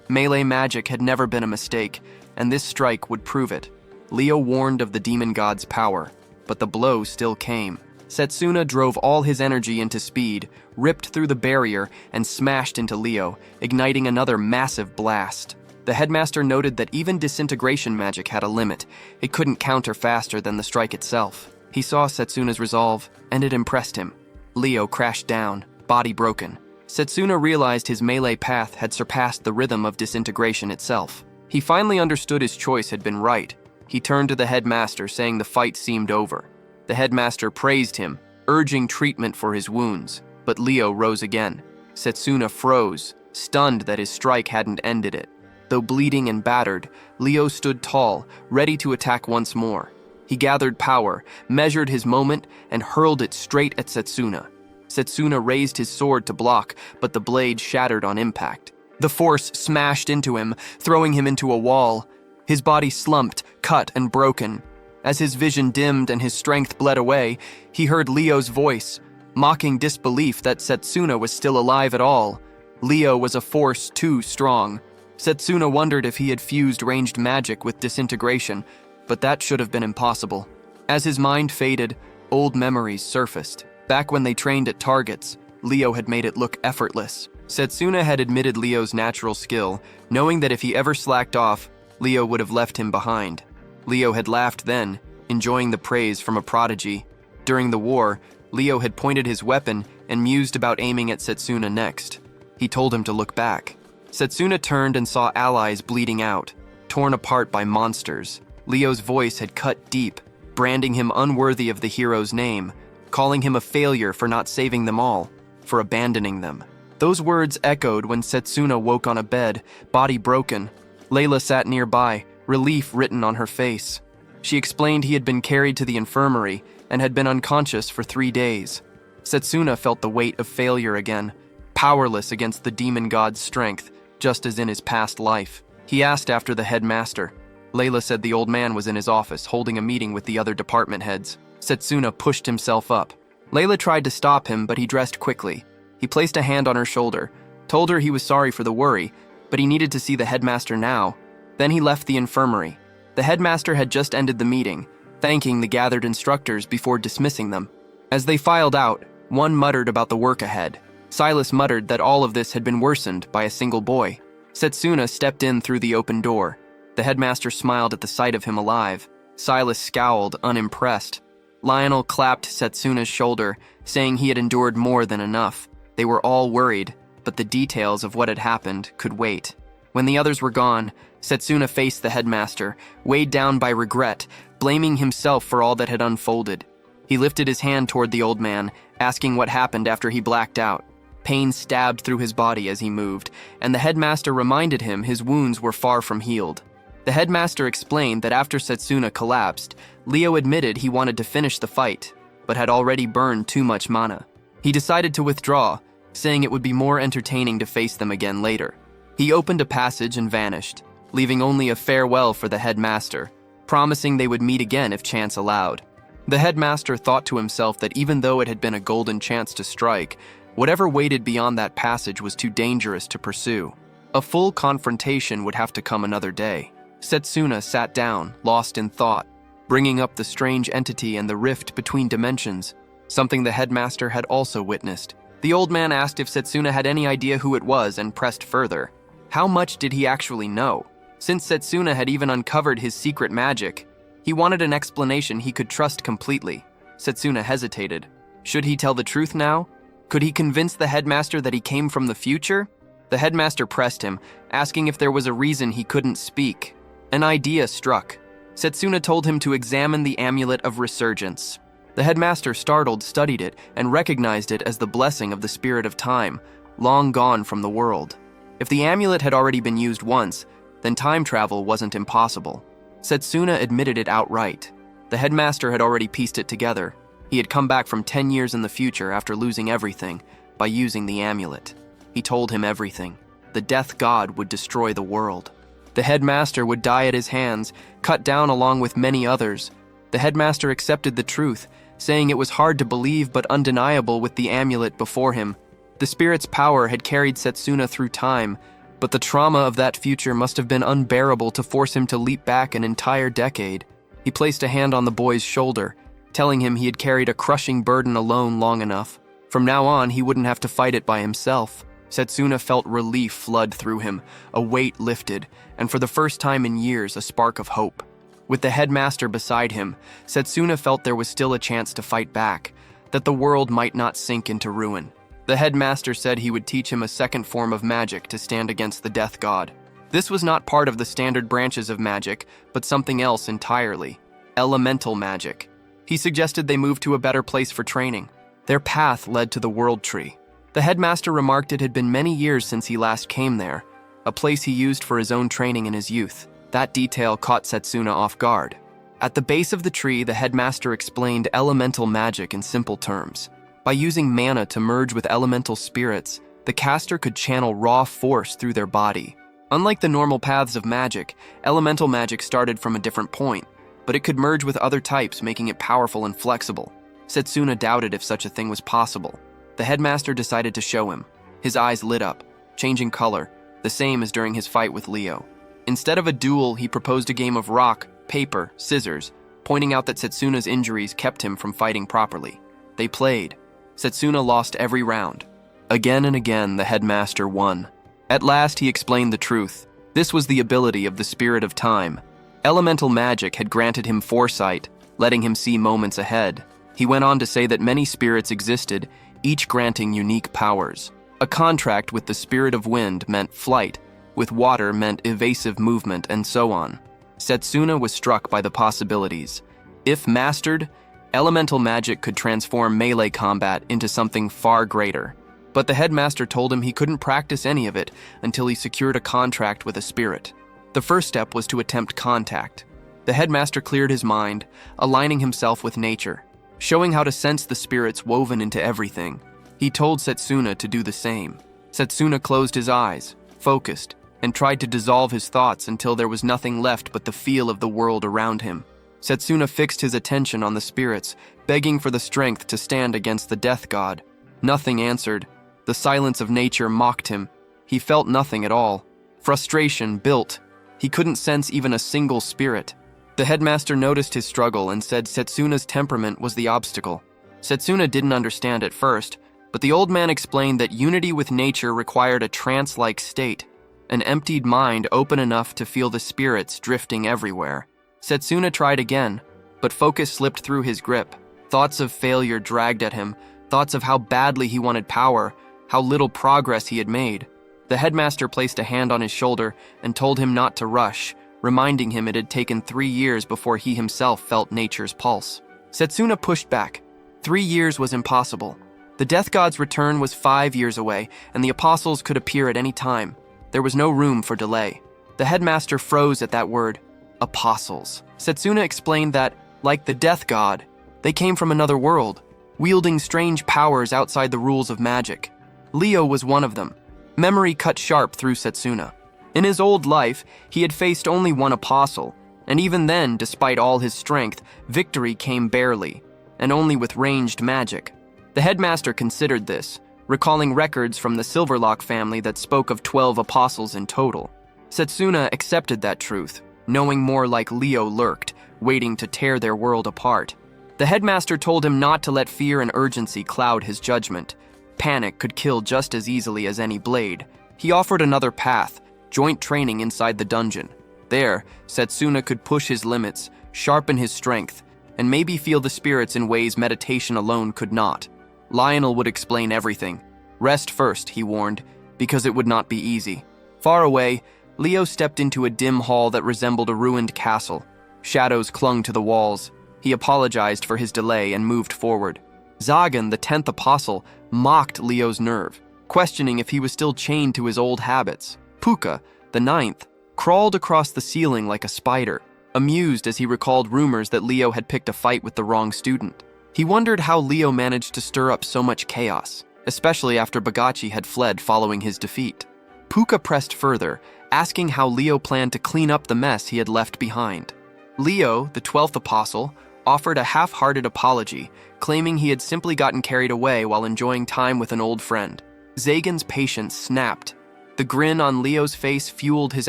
Melee magic had never been a mistake, and this strike would prove it. Leo warned of the demon god's power, but the blow still came. Setsuna drove all his energy into speed, ripped through the barrier, and smashed into Leo, igniting another massive blast. The headmaster noted that even disintegration magic had a limit. It couldn't counter faster than the strike itself. He saw Setsuna's resolve, and it impressed him. Leo crashed down, body broken. Setsuna realized his melee path had surpassed the rhythm of disintegration itself. He finally understood his choice had been right. He turned to the headmaster, saying the fight seemed over. The headmaster praised him, urging treatment for his wounds, but Leo rose again. Setsuna froze, stunned that his strike hadn't ended it. Though bleeding and battered, Leo stood tall, ready to attack once more. He gathered power, measured his moment, and hurled it straight at Setsuna. Setsuna raised his sword to block, but the blade shattered on impact. The force smashed into him, throwing him into a wall. His body slumped, cut and broken. As his vision dimmed and his strength bled away, he heard Leo's voice, mocking disbelief that Setsuna was still alive at all. Leo was a force too strong. Setsuna wondered if he had fused ranged magic with disintegration, but that should have been impossible. As his mind faded, old memories surfaced. Back when they trained at targets, Leo had made it look effortless. Setsuna had admitted Leo's natural skill, knowing that if he ever slacked off, Leo would have left him behind. Leo had laughed then, enjoying the praise from a prodigy. During the war, Leo had pointed his weapon and mused about aiming at Setsuna next. He told him to look back. Setsuna turned and saw allies bleeding out, torn apart by monsters. Leo's voice had cut deep, branding him unworthy of the hero's name, calling him a failure for not saving them all, for abandoning them. Those words echoed when Setsuna woke on a bed, body broken. Layla sat nearby, relief written on her face. She explained he had been carried to the infirmary and had been unconscious for 3 days. Setsuna felt the weight of failure again, powerless against the demon god's strength, just as in his past life. He asked after the headmaster. Layla said the old man was in his office, holding a meeting with the other department heads. Setsuna pushed himself up. Layla tried to stop him, but he dressed quickly. He placed a hand on her shoulder, told her he was sorry for the worry, but he needed to see the headmaster now. Then he left the infirmary. The headmaster had just ended the meeting, thanking the gathered instructors before dismissing them. As they filed out, one muttered about the work ahead. Silas muttered that all of this had been worsened by a single boy. Setsuna stepped in through the open door. The headmaster smiled at the sight of him alive. Silas scowled, unimpressed. Lionel clapped Setsuna's shoulder, saying he had endured more than enough. They were all worried, but the details of what had happened could wait. When the others were gone, Setsuna faced the headmaster, weighed down by regret, blaming himself for all that had unfolded. He lifted his hand toward the old man, asking what happened after he blacked out. Pain stabbed through his body as he moved, and the headmaster reminded him his wounds were far from healed. The headmaster explained that after Setsuna collapsed, Leo admitted he wanted to finish the fight, but had already burned too much mana. He decided to withdraw, saying it would be more entertaining to face them again later. He opened a passage and vanished, leaving only a farewell for the headmaster, promising they would meet again if chance allowed. The headmaster thought to himself that even though it had been a golden chance to strike, whatever waited beyond that passage was too dangerous to pursue. A full confrontation would have to come another day. Setsuna sat down, lost in thought, bringing up the strange entity and the rift between dimensions, something the headmaster had also witnessed. The old man asked if Setsuna had any idea who it was and pressed further. How much did he actually know? Since Setsuna had even uncovered his secret magic, he wanted an explanation he could trust completely. Setsuna hesitated. Should he tell the truth now? Could he convince the headmaster that he came from the future? The headmaster pressed him, asking if there was a reason he couldn't speak. An idea struck. Setsuna told him to examine the amulet of resurgence. The headmaster, startled, studied it and recognized it as the blessing of the spirit of time, long gone from the world. If the amulet had already been used once, then time travel wasn't impossible. Setsuna admitted it outright. The headmaster had already pieced it together. He had come back from 10 years in the future after losing everything by using the amulet. He told him everything. The death god would destroy the world. The headmaster would die at his hands, cut down along with many others. The headmaster accepted the truth, saying it was hard to believe but undeniable with the amulet before him. The spirit's power had carried Setsuna through time, but the trauma of that future must have been unbearable to force him to leap back an entire decade. He placed a hand on the boy's shoulder, telling him he had carried a crushing burden alone long enough. From now on, he wouldn't have to fight it by himself. Setsuna felt relief flood through him, a weight lifted, and for the first time in years, a spark of hope. With the headmaster beside him, Setsuna felt there was still a chance to fight back, that the world might not sink into ruin. The headmaster said he would teach him a second form of magic to stand against the death god. This was not part of the standard branches of magic, but something else entirely. Elemental magic. He suggested they move to a better place for training. Their path led to the World Tree. The headmaster remarked it had been many years since he last came there, a place he used for his own training in his youth. That detail caught Setsuna off guard. At the base of the tree, the headmaster explained elemental magic in simple terms. By using mana to merge with elemental spirits, the caster could channel raw force through their body. Unlike the normal paths of magic, elemental magic started from a different point, but it could merge with other types, making it powerful and flexible. Setsuna doubted if such a thing was possible. The headmaster decided to show him. His eyes lit up, changing color, the same as during his fight with Leo. Instead of a duel, he proposed a game of rock, paper, scissors, pointing out that Setsuna's injuries kept him from fighting properly. They played. Setsuna lost every round. Again and again, the headmaster won. At last, he explained the truth. This was the ability of the spirit of time. Elemental magic had granted him foresight, letting him see moments ahead. He went on to say that many spirits existed, each granting unique powers. A contract with the spirit of wind meant flight, with water meant evasive movement, and so on. Setsuna was struck by the possibilities. If mastered, elemental magic could transform melee combat into something far greater. But the headmaster told him he couldn't practice any of it until he secured a contract with a spirit. The first step was to attempt contact. The headmaster cleared his mind, aligning himself with nature, showing how to sense the spirits woven into everything. He told Setsuna to do the same. Setsuna closed his eyes, focused, and tried to dissolve his thoughts until there was nothing left but the feel of the world around him. Setsuna fixed his attention on the spirits, begging for the strength to stand against the death god. Nothing answered. The silence of nature mocked him. He felt nothing at all. Frustration built. He couldn't sense even a single spirit. The headmaster noticed his struggle and said Setsuna's temperament was the obstacle. Setsuna didn't understand at first, but the old man explained that unity with nature required a trance-like state, an emptied mind open enough to feel the spirits drifting everywhere. Setsuna tried again, but focus slipped through his grip. Thoughts of failure dragged at him, thoughts of how badly he wanted power, how little progress he had made. The headmaster placed a hand on his shoulder and told him not to rush, reminding him it had taken 3 years before he himself felt nature's pulse. Setsuna pushed back. 3 years was impossible. The death god's return was 5 years away, and the apostles could appear at any time. There was no room for delay. The headmaster froze at that word, apostles. Setsuna explained that, like the death god, they came from another world, wielding strange powers outside the rules of magic. Leo was one of them. Memory cut sharp through Setsuna. In his old life, he had faced only one apostle, and even then, despite all his strength, victory came barely, and only with ranged magic. The headmaster considered this, recalling records from the Silverlock family that spoke of 12 apostles in total. Setsuna accepted that truth, knowing more like Leo lurked, waiting to tear their world apart. The headmaster told him not to let fear and urgency cloud his judgment. Panic could kill just as easily as any blade. He offered another path, joint training inside the dungeon. There, Setsuna could push his limits, sharpen his strength, and maybe feel the spirits in ways meditation alone could not. Lionel would explain everything. Rest first, he warned, because it would not be easy. Far away, Leo stepped into a dim hall that resembled a ruined castle. Shadows clung to the walls. He apologized for his delay and moved forward. Zagan, the 10th apostle, mocked Leo's nerve, questioning if he was still chained to his old habits. Puka, the 9th, crawled across the ceiling like a spider, amused as he recalled rumors that Leo had picked a fight with the wrong student. He wondered how Leo managed to stir up so much chaos, especially after Bagachi had fled following his defeat. Puka pressed further, asking how Leo planned to clean up the mess he had left behind. Leo, the 12th apostle, offered a half-hearted apology, claiming he had simply gotten carried away while enjoying time with an old friend. Zagan's patience snapped. The grin on Leo's face fueled his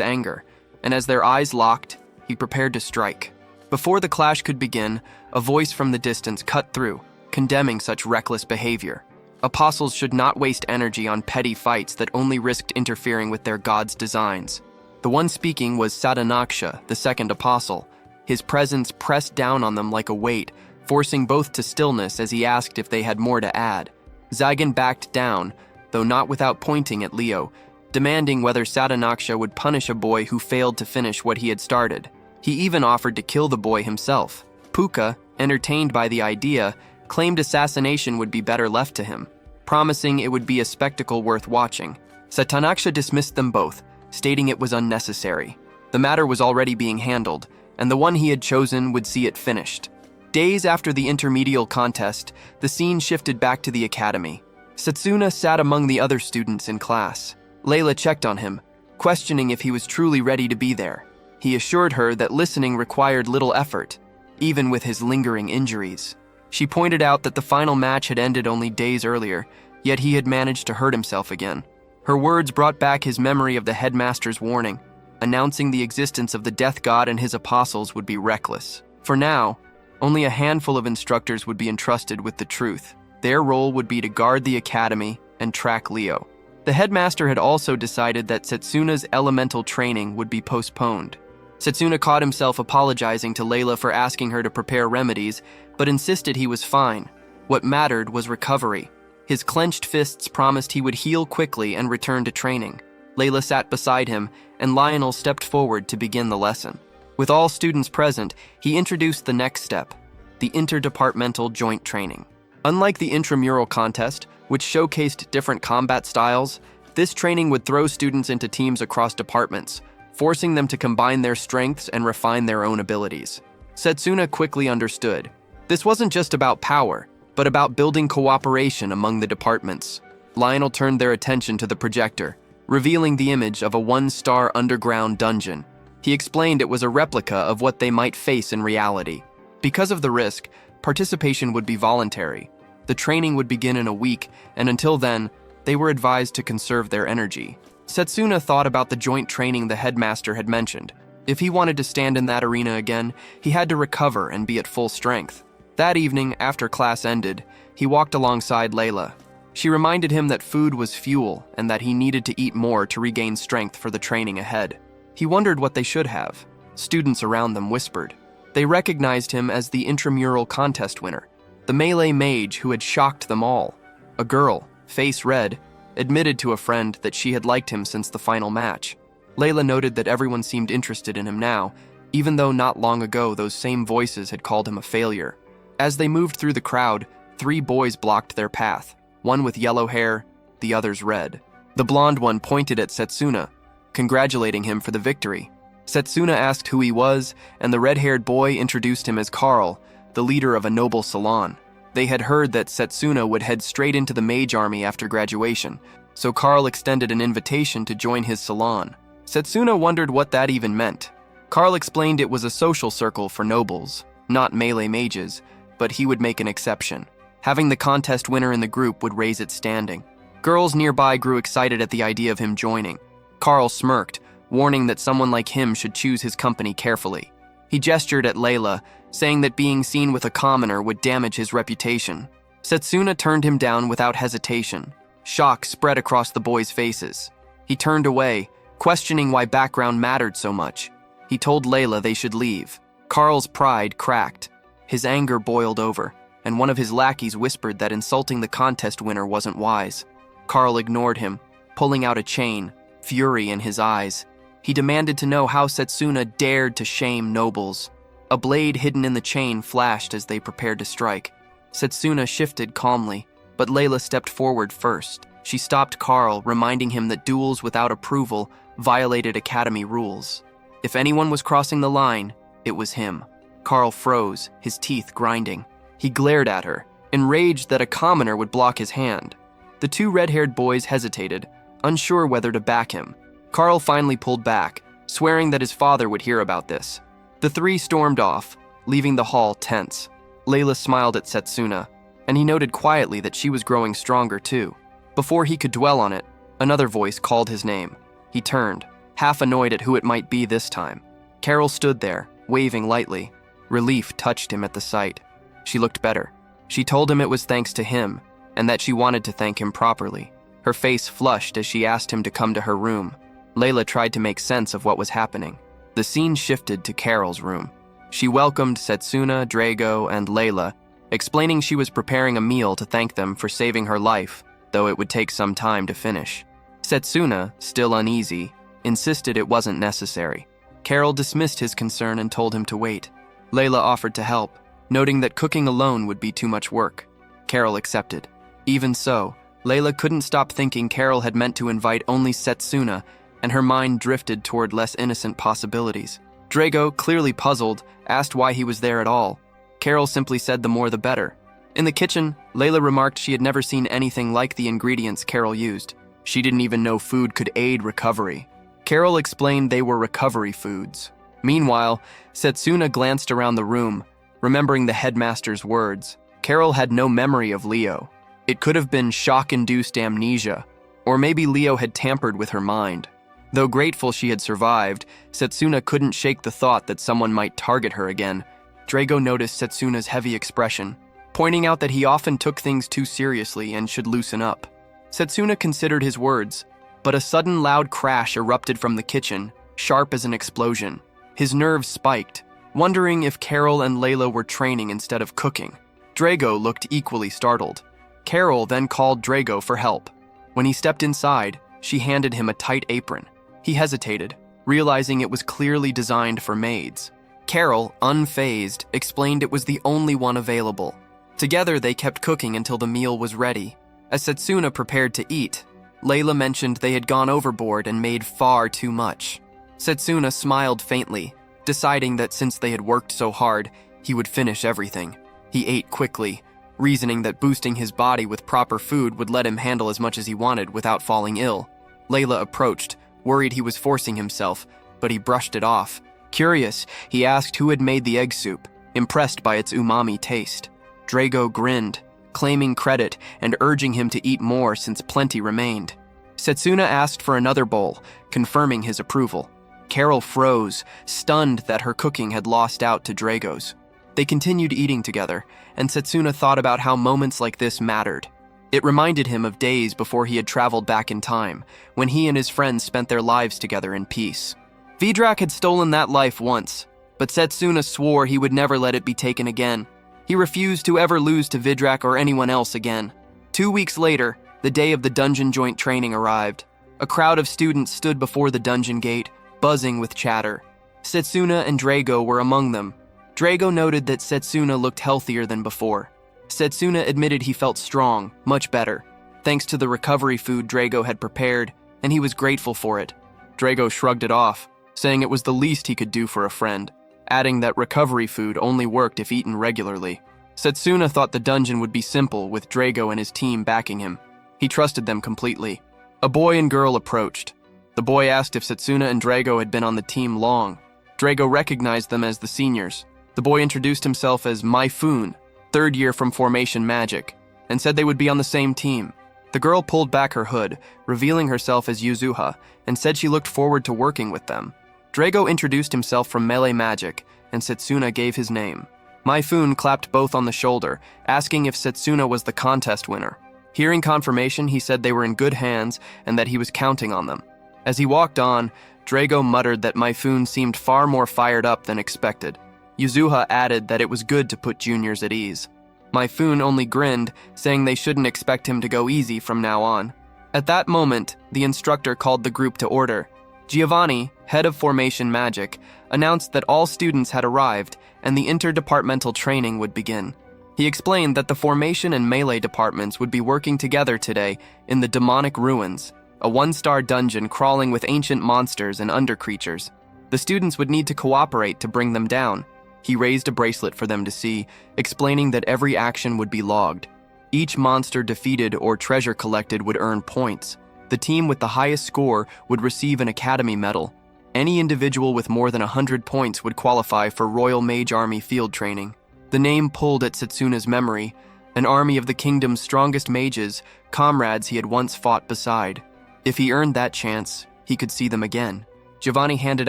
anger, and as their eyes locked, he prepared to strike. Before the clash could begin, a voice from the distance cut through, condemning such reckless behavior. Apostles should not waste energy on petty fights that only risked interfering with their god's designs. The one speaking was Sadanaksha, the second apostle. His presence pressed down on them like a weight, forcing both to stillness as he asked if they had more to add. Zagan backed down, though not without pointing at Leo, demanding whether Sadanaksha would punish a boy who failed to finish what he had started. He even offered to kill the boy himself. Puka, entertained by the idea, claimed assassination would be better left to him, promising it would be a spectacle worth watching. Sadanaksha dismissed them both, stating it was unnecessary. The matter was already being handled, and the one he had chosen would see it finished. Days after the intermedial contest, the scene shifted back to the academy. Setsuna sat among the other students in class. Layla checked on him, questioning if he was truly ready to be there. He assured her that listening required little effort, even with his lingering injuries. She pointed out that the final match had ended only days earlier, yet he had managed to hurt himself again. Her words brought back his memory of the headmaster's warning, announcing the existence of the death god and his apostles would be reckless. For now, only a handful of instructors would be entrusted with the truth. Their role would be to guard the academy and track Leo. The headmaster had also decided that Setsuna's elemental training would be postponed. Setsuna caught himself apologizing to Layla for asking her to prepare remedies, but insisted he was fine. What mattered was recovery. His clenched fists promised he would heal quickly and return to training. Layla sat beside him, and Lionel stepped forward to begin the lesson. With all students present, he introduced the next step, the interdepartmental joint training. Unlike the intramural contest, which showcased different combat styles, this training would throw students into teams across departments, forcing them to combine their strengths and refine their own abilities. Setsuna quickly understood. This wasn't just about power, but about building cooperation among the departments. Lionel turned their attention to the projector, revealing the image of a one-star underground dungeon. He explained it was a replica of what they might face in reality. Because of the risk, participation would be voluntary. The training would begin in a week, and until then, they were advised to conserve their energy. Setsuna thought about the joint training the headmaster had mentioned. If he wanted to stand in that arena again, he had to recover and be at full strength. That evening, after class ended, he walked alongside Layla. She reminded him that food was fuel and that he needed to eat more to regain strength for the training ahead. He wondered what they should have. Students around them whispered. They recognized him as the intramural contest winner, the melee mage who had shocked them all. A girl, face red, admitted to a friend that she had liked him since the final match. Layla noted that everyone seemed interested in him now, even though not long ago those same voices had called him a failure. As they moved through the crowd, 3 boys blocked their path, one with yellow hair, the others red. The blonde one pointed at Setsuna, congratulating him for the victory. Setsuna asked who he was, and the red-haired boy introduced him as Carl, the leader of a noble salon. They had heard that Setsuna would head straight into the mage army after graduation, so Carl extended an invitation to join his salon. Setsuna wondered what that even meant. Carl explained it was a social circle for nobles, not melee mages, but he would make an exception. Having the contest winner in the group would raise its standing. Girls nearby grew excited at the idea of him joining. Carl smirked, warning that someone like him should choose his company carefully. He gestured at Layla, saying that being seen with a commoner would damage his reputation. Setsuna turned him down without hesitation. Shock spread across the boys' faces. He turned away, questioning why background mattered so much. He told Layla they should leave. Carl's pride cracked. His anger boiled over, and one of his lackeys whispered that insulting the contest winner wasn't wise. Carl ignored him, pulling out a chain, fury in his eyes. He demanded to know how Setsuna dared to shame nobles. A blade hidden in the chain flashed as they prepared to strike. Setsuna shifted calmly, but Layla stepped forward first. She stopped Carl, reminding him that duels without approval violated academy rules. If anyone was crossing the line, it was him. Carl froze, his teeth grinding. He glared at her, enraged that a commoner would block his hand. The two red-haired boys hesitated, unsure whether to back him. Carl finally pulled back, swearing that his father would hear about this. The three stormed off, leaving the hall tense. Layla smiled at Setsuna, and he noted quietly that she was growing stronger too. Before he could dwell on it, another voice called his name. He turned, half annoyed at who it might be this time. Carol stood there, waving lightly. Relief touched him at the sight. She looked better. She told him it was thanks to him, and that she wanted to thank him properly. Her face flushed as she asked him to come to her room. Layla tried to make sense of what was happening. The scene shifted to Carol's room. She welcomed Setsuna, Drago, and Layla, explaining she was preparing a meal to thank them for saving her life, though it would take some time to finish. Setsuna, still uneasy, insisted it wasn't necessary. Carol dismissed his concern and told him to wait. Layla offered to help, noting that cooking alone would be too much work. Carol accepted. Even so, Layla couldn't stop thinking Carol had meant to invite only Setsuna, and her mind drifted toward less innocent possibilities. Drago, clearly puzzled, asked why he was there at all. Carol simply said the more the better. In the kitchen, Layla remarked she had never seen anything like the ingredients Carol used. She didn't even know food could aid recovery. Carol explained they were recovery foods. Meanwhile, Setsuna glanced around the room, remembering the headmaster's words. Carol had no memory of Leo. It could have been shock-induced amnesia, or maybe Leo had tampered with her mind. Though grateful she had survived, Setsuna couldn't shake the thought that someone might target her again. Drago noticed Setsuna's heavy expression, pointing out that he often took things too seriously and should loosen up. Setsuna considered his words, but a sudden loud crash erupted from the kitchen, sharp as an explosion. His nerves spiked, wondering if Carol and Layla were training instead of cooking. Drago looked equally startled. Carol then called Drago for help. When he stepped inside, she handed him a tight apron. He hesitated, realizing it was clearly designed for maids. Carol, unfazed, explained it was the only one available. Together, they kept cooking until the meal was ready. As Setsuna prepared to eat, Layla mentioned they had gone overboard and made far too much. Setsuna smiled faintly, deciding that since they had worked so hard, he would finish everything. He ate quickly, reasoning that boosting his body with proper food would let him handle as much as he wanted without falling ill. Layla approached, worried he was forcing himself, but he brushed it off. Curious, he asked who had made the egg soup, impressed by its umami taste. Drago grinned, claiming credit and urging him to eat more since plenty remained. Setsuna asked for another bowl, confirming his approval. Carol froze, stunned that her cooking had lost out to Drago's. They continued eating together, and Setsuna thought about how moments like this mattered. It reminded him of days before he had traveled back in time, when he and his friends spent their lives together in peace. Vidrak had stolen that life once, but Setsuna swore he would never let it be taken again. He refused to ever lose to Vidrak or anyone else again. 2 weeks later, the day of the dungeon joint training arrived. A crowd of students stood before the dungeon gate, buzzing with chatter. Setsuna and Drago were among them. Drago noted that Setsuna looked healthier than before. Setsuna admitted he felt strong, much better, thanks to the recovery food Drago had prepared, and he was grateful for it. Drago shrugged it off, saying it was the least he could do for a friend, adding that recovery food only worked if eaten regularly. Setsuna thought the dungeon would be simple with Drago and his team backing him. He trusted them completely. A boy and girl approached. The boy asked if Setsuna and Drago had been on the team long. Drago recognized them as the seniors. The boy introduced himself as Myfun, 3rd year from Formation Magic, and said they would be on the same team. The girl pulled back her hood, revealing herself as Yuzuha, and said she looked forward to working with them. Drago introduced himself from Melee Magic, and Setsuna gave his name. Myfun clapped both on the shoulder, asking if Setsuna was the contest winner. Hearing confirmation, he said they were in good hands and that he was counting on them. As he walked on, Drago muttered that Myfun seemed far more fired up than expected. Yuzuha added that it was good to put juniors at ease. Myfun only grinned, saying they shouldn't expect him to go easy from now on. At that moment, the instructor called the group to order. Giovanni, head of Formation Magic, announced that all students had arrived and the interdepartmental training would begin. He explained that the Formation and Melee departments would be working together today in the Demonic Ruins, a 1-star dungeon crawling with ancient monsters and undercreatures. The students would need to cooperate to bring them down. He raised a bracelet for them to see, explaining that every action would be logged. Each monster defeated or treasure collected would earn points. The team with the highest score would receive an Academy Medal. Any individual with more than 100 points would qualify for Royal Mage Army field training. The name pulled at Setsuna's memory, an army of the kingdom's strongest mages, comrades he had once fought beside. If he earned that chance, he could see them again. Giovanni handed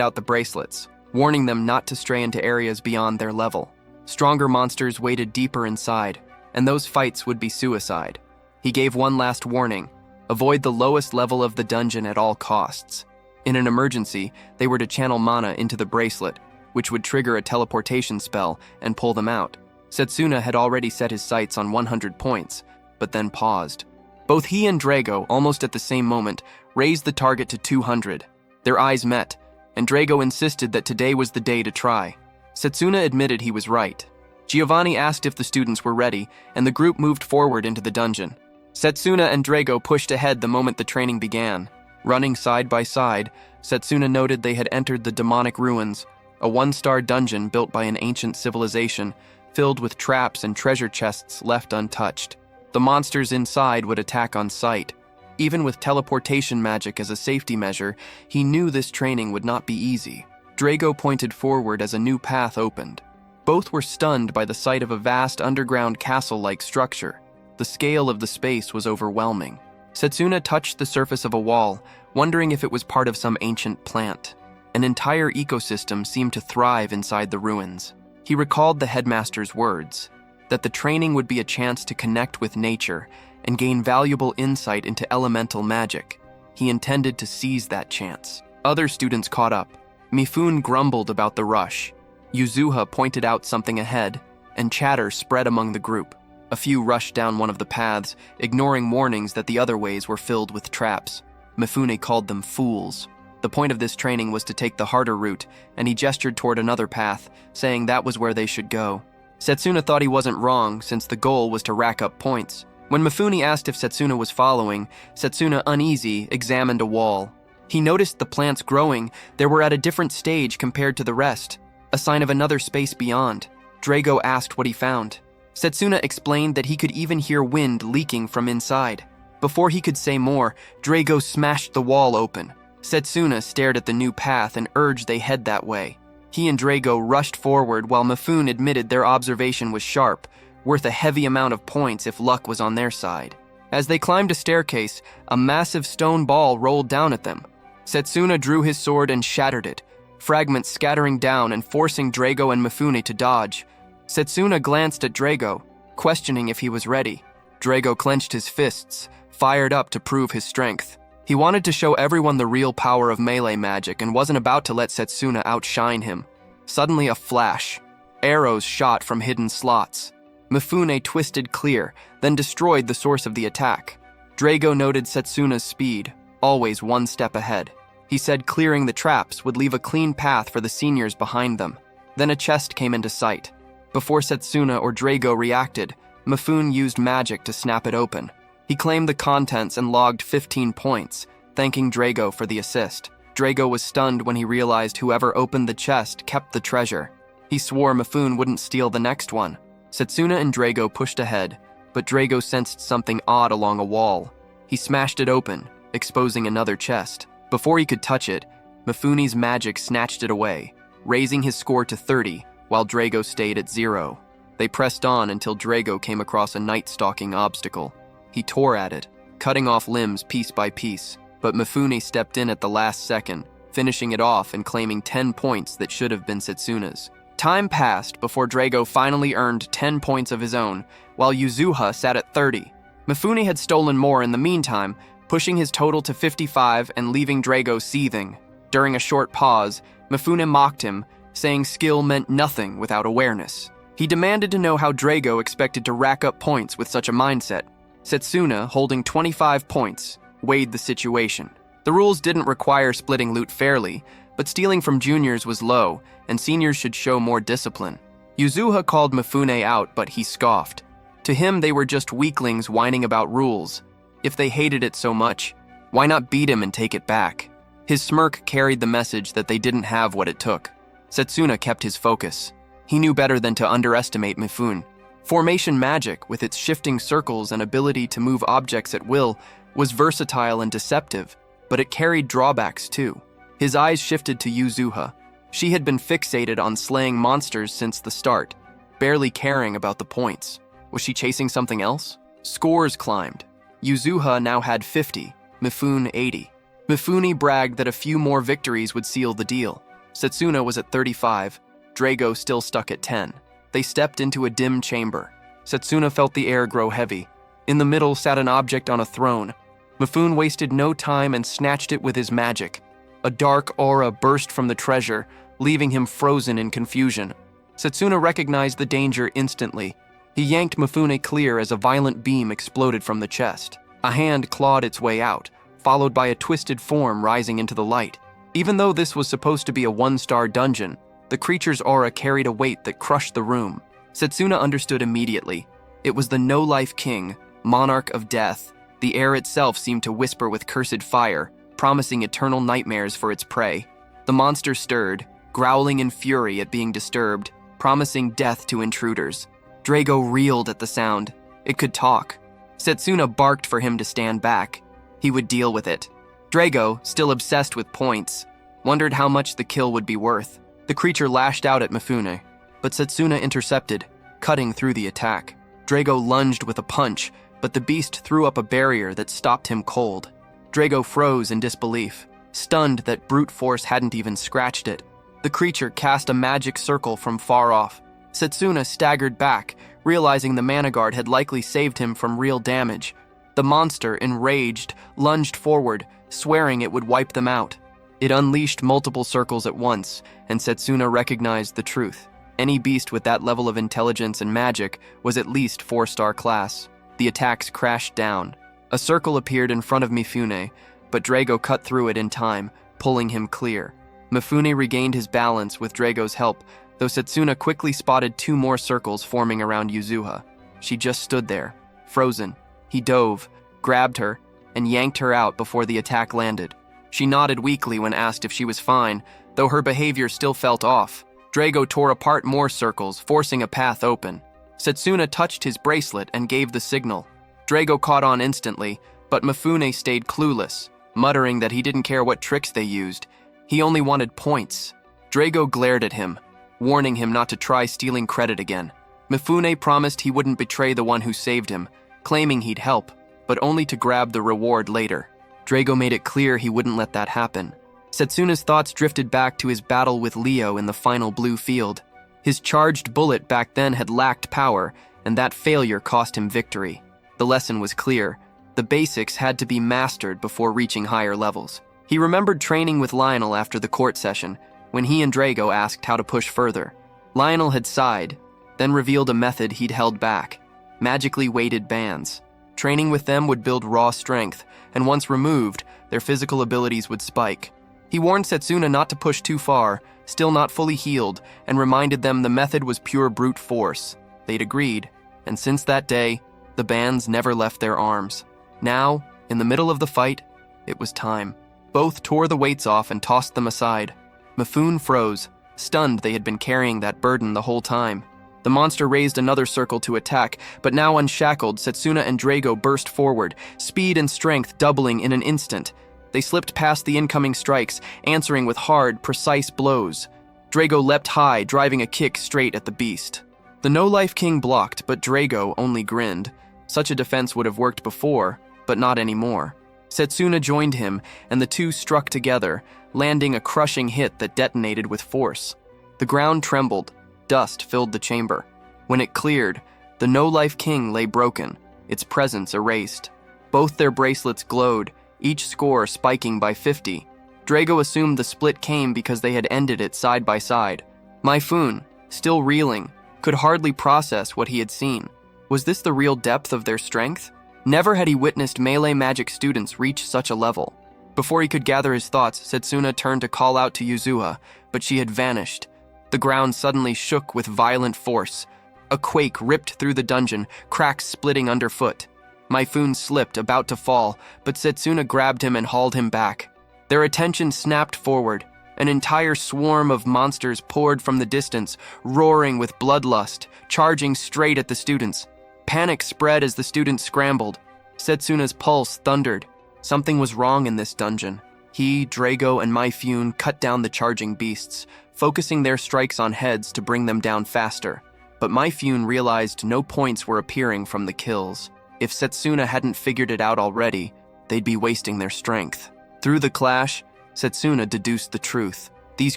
out the bracelets, warning them not to stray into areas beyond their level. Stronger monsters waited deeper inside, and those fights would be suicide. He gave one last warning: avoid the lowest level of the dungeon at all costs. In an emergency, they were to channel mana into the bracelet, which would trigger a teleportation spell and pull them out. Setsuna had already set his sights on 100 points, but then paused. Both he and Drago, almost at the same moment, raised the target to 200. Their eyes met, and Drago insisted that today was the day to try. Setsuna admitted he was right. Giovanni asked if the students were ready, and the group moved forward into the dungeon. Setsuna and Drago pushed ahead the moment the training began. Running side by side, Setsuna noted they had entered the demonic ruins, a one-star dungeon built by an ancient civilization, filled with traps and treasure chests left untouched. The monsters inside would attack on sight. Even with teleportation magic as a safety measure, he knew this training would not be easy. Drago pointed forward as a new path opened. Both were stunned by the sight of a vast underground castle-like structure. The scale of the space was overwhelming. Setsuna touched the surface of a wall, wondering if it was part of some ancient plant. An entire ecosystem seemed to thrive inside the ruins. He recalled the headmaster's words, that the training would be a chance to connect with nature and gain valuable insight into elemental magic. He intended to seize that chance. Other students caught up. Mifune grumbled about the rush. Yuzuha pointed out something ahead, and chatter spread among the group. A few rushed down one of the paths, ignoring warnings that the other ways were filled with traps. Mifune called them fools. The point of this training was to take the harder route, and he gestured toward another path, saying that was where they should go. Setsuna thought he wasn't wrong, since the goal was to rack up points. When Mifune asked if Setsuna was following, Setsuna, uneasy, examined a wall. He noticed the plants growing. They were at a different stage compared to the rest, a sign of another space beyond. Drago asked what he found. Setsuna explained that he could even hear wind leaking from inside. Before he could say more, Drago smashed the wall open. Setsuna stared at the new path and urged they head that way. He and Drago rushed forward while Mifune admitted their observation was sharp, worth a heavy amount of points if luck was on their side. As they climbed a staircase, a massive stone ball rolled down at them. Setsuna drew his sword and shattered it, fragments scattering down and forcing Drago and Mifune to dodge. Setsuna glanced at Drago, questioning if he was ready. Drago clenched his fists, fired up to prove his strength. He wanted to show everyone the real power of melee magic and wasn't about to let Setsuna outshine him. Suddenly a flash. Arrows shot from hidden slots. Mifune twisted clear, then destroyed the source of the attack. Drago noted Setsuna's speed, always one step ahead. He said clearing the traps would leave a clean path for the seniors behind them. Then a chest came into sight. Before Setsuna or Drago reacted, Mifune used magic to snap it open. He claimed the contents and logged 15 points, thanking Drago for the assist. Drago was stunned when he realized whoever opened the chest kept the treasure. He swore Mifune wouldn't steal the next one. Setsuna and Drago pushed ahead, but Drago sensed something odd along a wall. He smashed it open, exposing another chest. Before he could touch it, Mifune's magic snatched it away, raising his score to 30, while Drago stayed at 0. They pressed on until Drago came across a night-stalking obstacle. He tore at it, cutting off limbs piece by piece, but Mifune stepped in at the last second, finishing it off and claiming 10 points that should have been Setsuna's. Time passed before Drago finally earned 10 points of his own, while Yuzuha sat at 30. Mifune had stolen more in the meantime, pushing his total to 55 and leaving Drago seething. During a short pause, Mifune mocked him, saying skill meant nothing without awareness. He demanded to know how Drago expected to rack up points with such a mindset. Setsuna, holding 25 points, weighed the situation. The rules didn't require splitting loot fairly, but stealing from juniors was low, and seniors should show more discipline. Yuzuha called Mifune out, but he scoffed. To him, they were just weaklings whining about rules. If they hated it so much, why not beat him and take it back? His smirk carried the message that they didn't have what it took. Setsuna kept his focus. He knew better than to underestimate Mifune. Formation magic, with its shifting circles and ability to move objects at will, was versatile and deceptive, but it carried drawbacks too. His eyes shifted to Yuzuha. She had been fixated on slaying monsters since the start, barely caring about the points. Was she chasing something else? Scores climbed. Yuzuha now had 50, Mifune 80. Mifune bragged that a few more victories would seal the deal. Setsuna was at 35, Drago still stuck at 10. They stepped into a dim chamber. Setsuna felt the air grow heavy. In the middle sat an object on a throne. Mifune wasted no time and snatched it with his magic. A dark aura burst from the treasure, leaving him frozen in confusion. Setsuna recognized the danger instantly. He yanked Mifune clear as a violent beam exploded from the chest. A hand clawed its way out, followed by a twisted form rising into the light. Even though this was supposed to be a one-star dungeon, the creature's aura carried a weight that crushed the room. Setsuna understood immediately. It was the no-life king, monarch of death. The air itself seemed to whisper with cursed fire, promising eternal nightmares for its prey. The monster stirred, growling in fury at being disturbed, promising death to intruders. Drago reeled at the sound. It could talk. Setsuna barked for him to stand back. He would deal with it. Drago, still obsessed with points, wondered how much the kill would be worth. The creature lashed out at Mifune, but Setsuna intercepted, cutting through the attack. Drago lunged with a punch, but the beast threw up a barrier that stopped him cold. Drago froze in disbelief, stunned that brute force hadn't even scratched it. The creature cast a magic circle from far off. Setsuna staggered back, realizing the mana guard had likely saved him from real damage. The monster, enraged, lunged forward, swearing it would wipe them out. It unleashed multiple circles at once, and Setsuna recognized the truth. Any beast with that level of intelligence and magic was at least 4-star class. The attacks crashed down. A circle appeared in front of Mifune, but Drago cut through it in time, pulling him clear. Mifune regained his balance with Drago's help, though Setsuna quickly spotted 2 more circles forming around Yuzuha. She just stood there, frozen. He dove, grabbed her, and yanked her out before the attack landed. She nodded weakly when asked if she was fine, though her behavior still felt off. Drago tore apart more circles, forcing a path open. Setsuna touched his bracelet and gave the signal. Drago caught on instantly, but Mifune stayed clueless, muttering that he didn't care what tricks they used. He only wanted points. Drago glared at him, warning him not to try stealing credit again. Mifune promised he wouldn't betray the one who saved him, claiming he'd help, but only to grab the reward later. Drago made it clear he wouldn't let that happen. Setsuna's thoughts drifted back to his battle with Leo in the final blue field. His charged bullet back then had lacked power, and that failure cost him victory. The lesson was clear. The basics had to be mastered before reaching higher levels. He remembered training with Lionel after the court session, when he and Drago asked how to push further. Lionel had sighed, then revealed a method he'd held back: magically weighted bands. Training with them would build raw strength, and once removed, their physical abilities would spike. He warned Setsuna not to push too far, still not fully healed, and reminded them the method was pure brute force. They'd agreed, and since that day, the bands never left their arms. Now, in the middle of the fight, it was time. Both tore the weights off and tossed them aside. Mifune froze, stunned they had been carrying that burden the whole time. The monster raised another circle to attack, but now unshackled, Setsuna and Drago burst forward, speed and strength doubling in an instant. They slipped past the incoming strikes, answering with hard, precise blows. Drago leapt high, driving a kick straight at the beast. The no-life king blocked, but Drago only grinned. Such a defense would have worked before, but not anymore. Setsuna joined him, and the two struck together, landing a crushing hit that detonated with force. The ground trembled. Dust filled the chamber. When it cleared, the no-life king lay broken, its presence erased. Both their bracelets glowed, each score spiking by 50. Drago assumed the split came because they had ended it side by side. Mifune, still reeling, could hardly process what he had seen. Was this the real depth of their strength? Never had he witnessed melee magic students reach such a level. Before he could gather his thoughts, Setsuna turned to call out to Yuzuha, but she had vanished. The ground suddenly shook with violent force. A quake ripped through the dungeon, cracks splitting underfoot. Mifune slipped, about to fall, but Setsuna grabbed him and hauled him back. Their attention snapped forward. An entire swarm of monsters poured from the distance, roaring with bloodlust, charging straight at the students. Panic spread as the students scrambled. Setsuna's pulse thundered. Something was wrong in this dungeon. He, Drago, and Myfune cut down the charging beasts, focusing their strikes on heads to bring them down faster. But Myfune realized no points were appearing from the kills. If Setsuna hadn't figured it out already, they'd be wasting their strength. Through the clash, Setsuna deduced the truth. These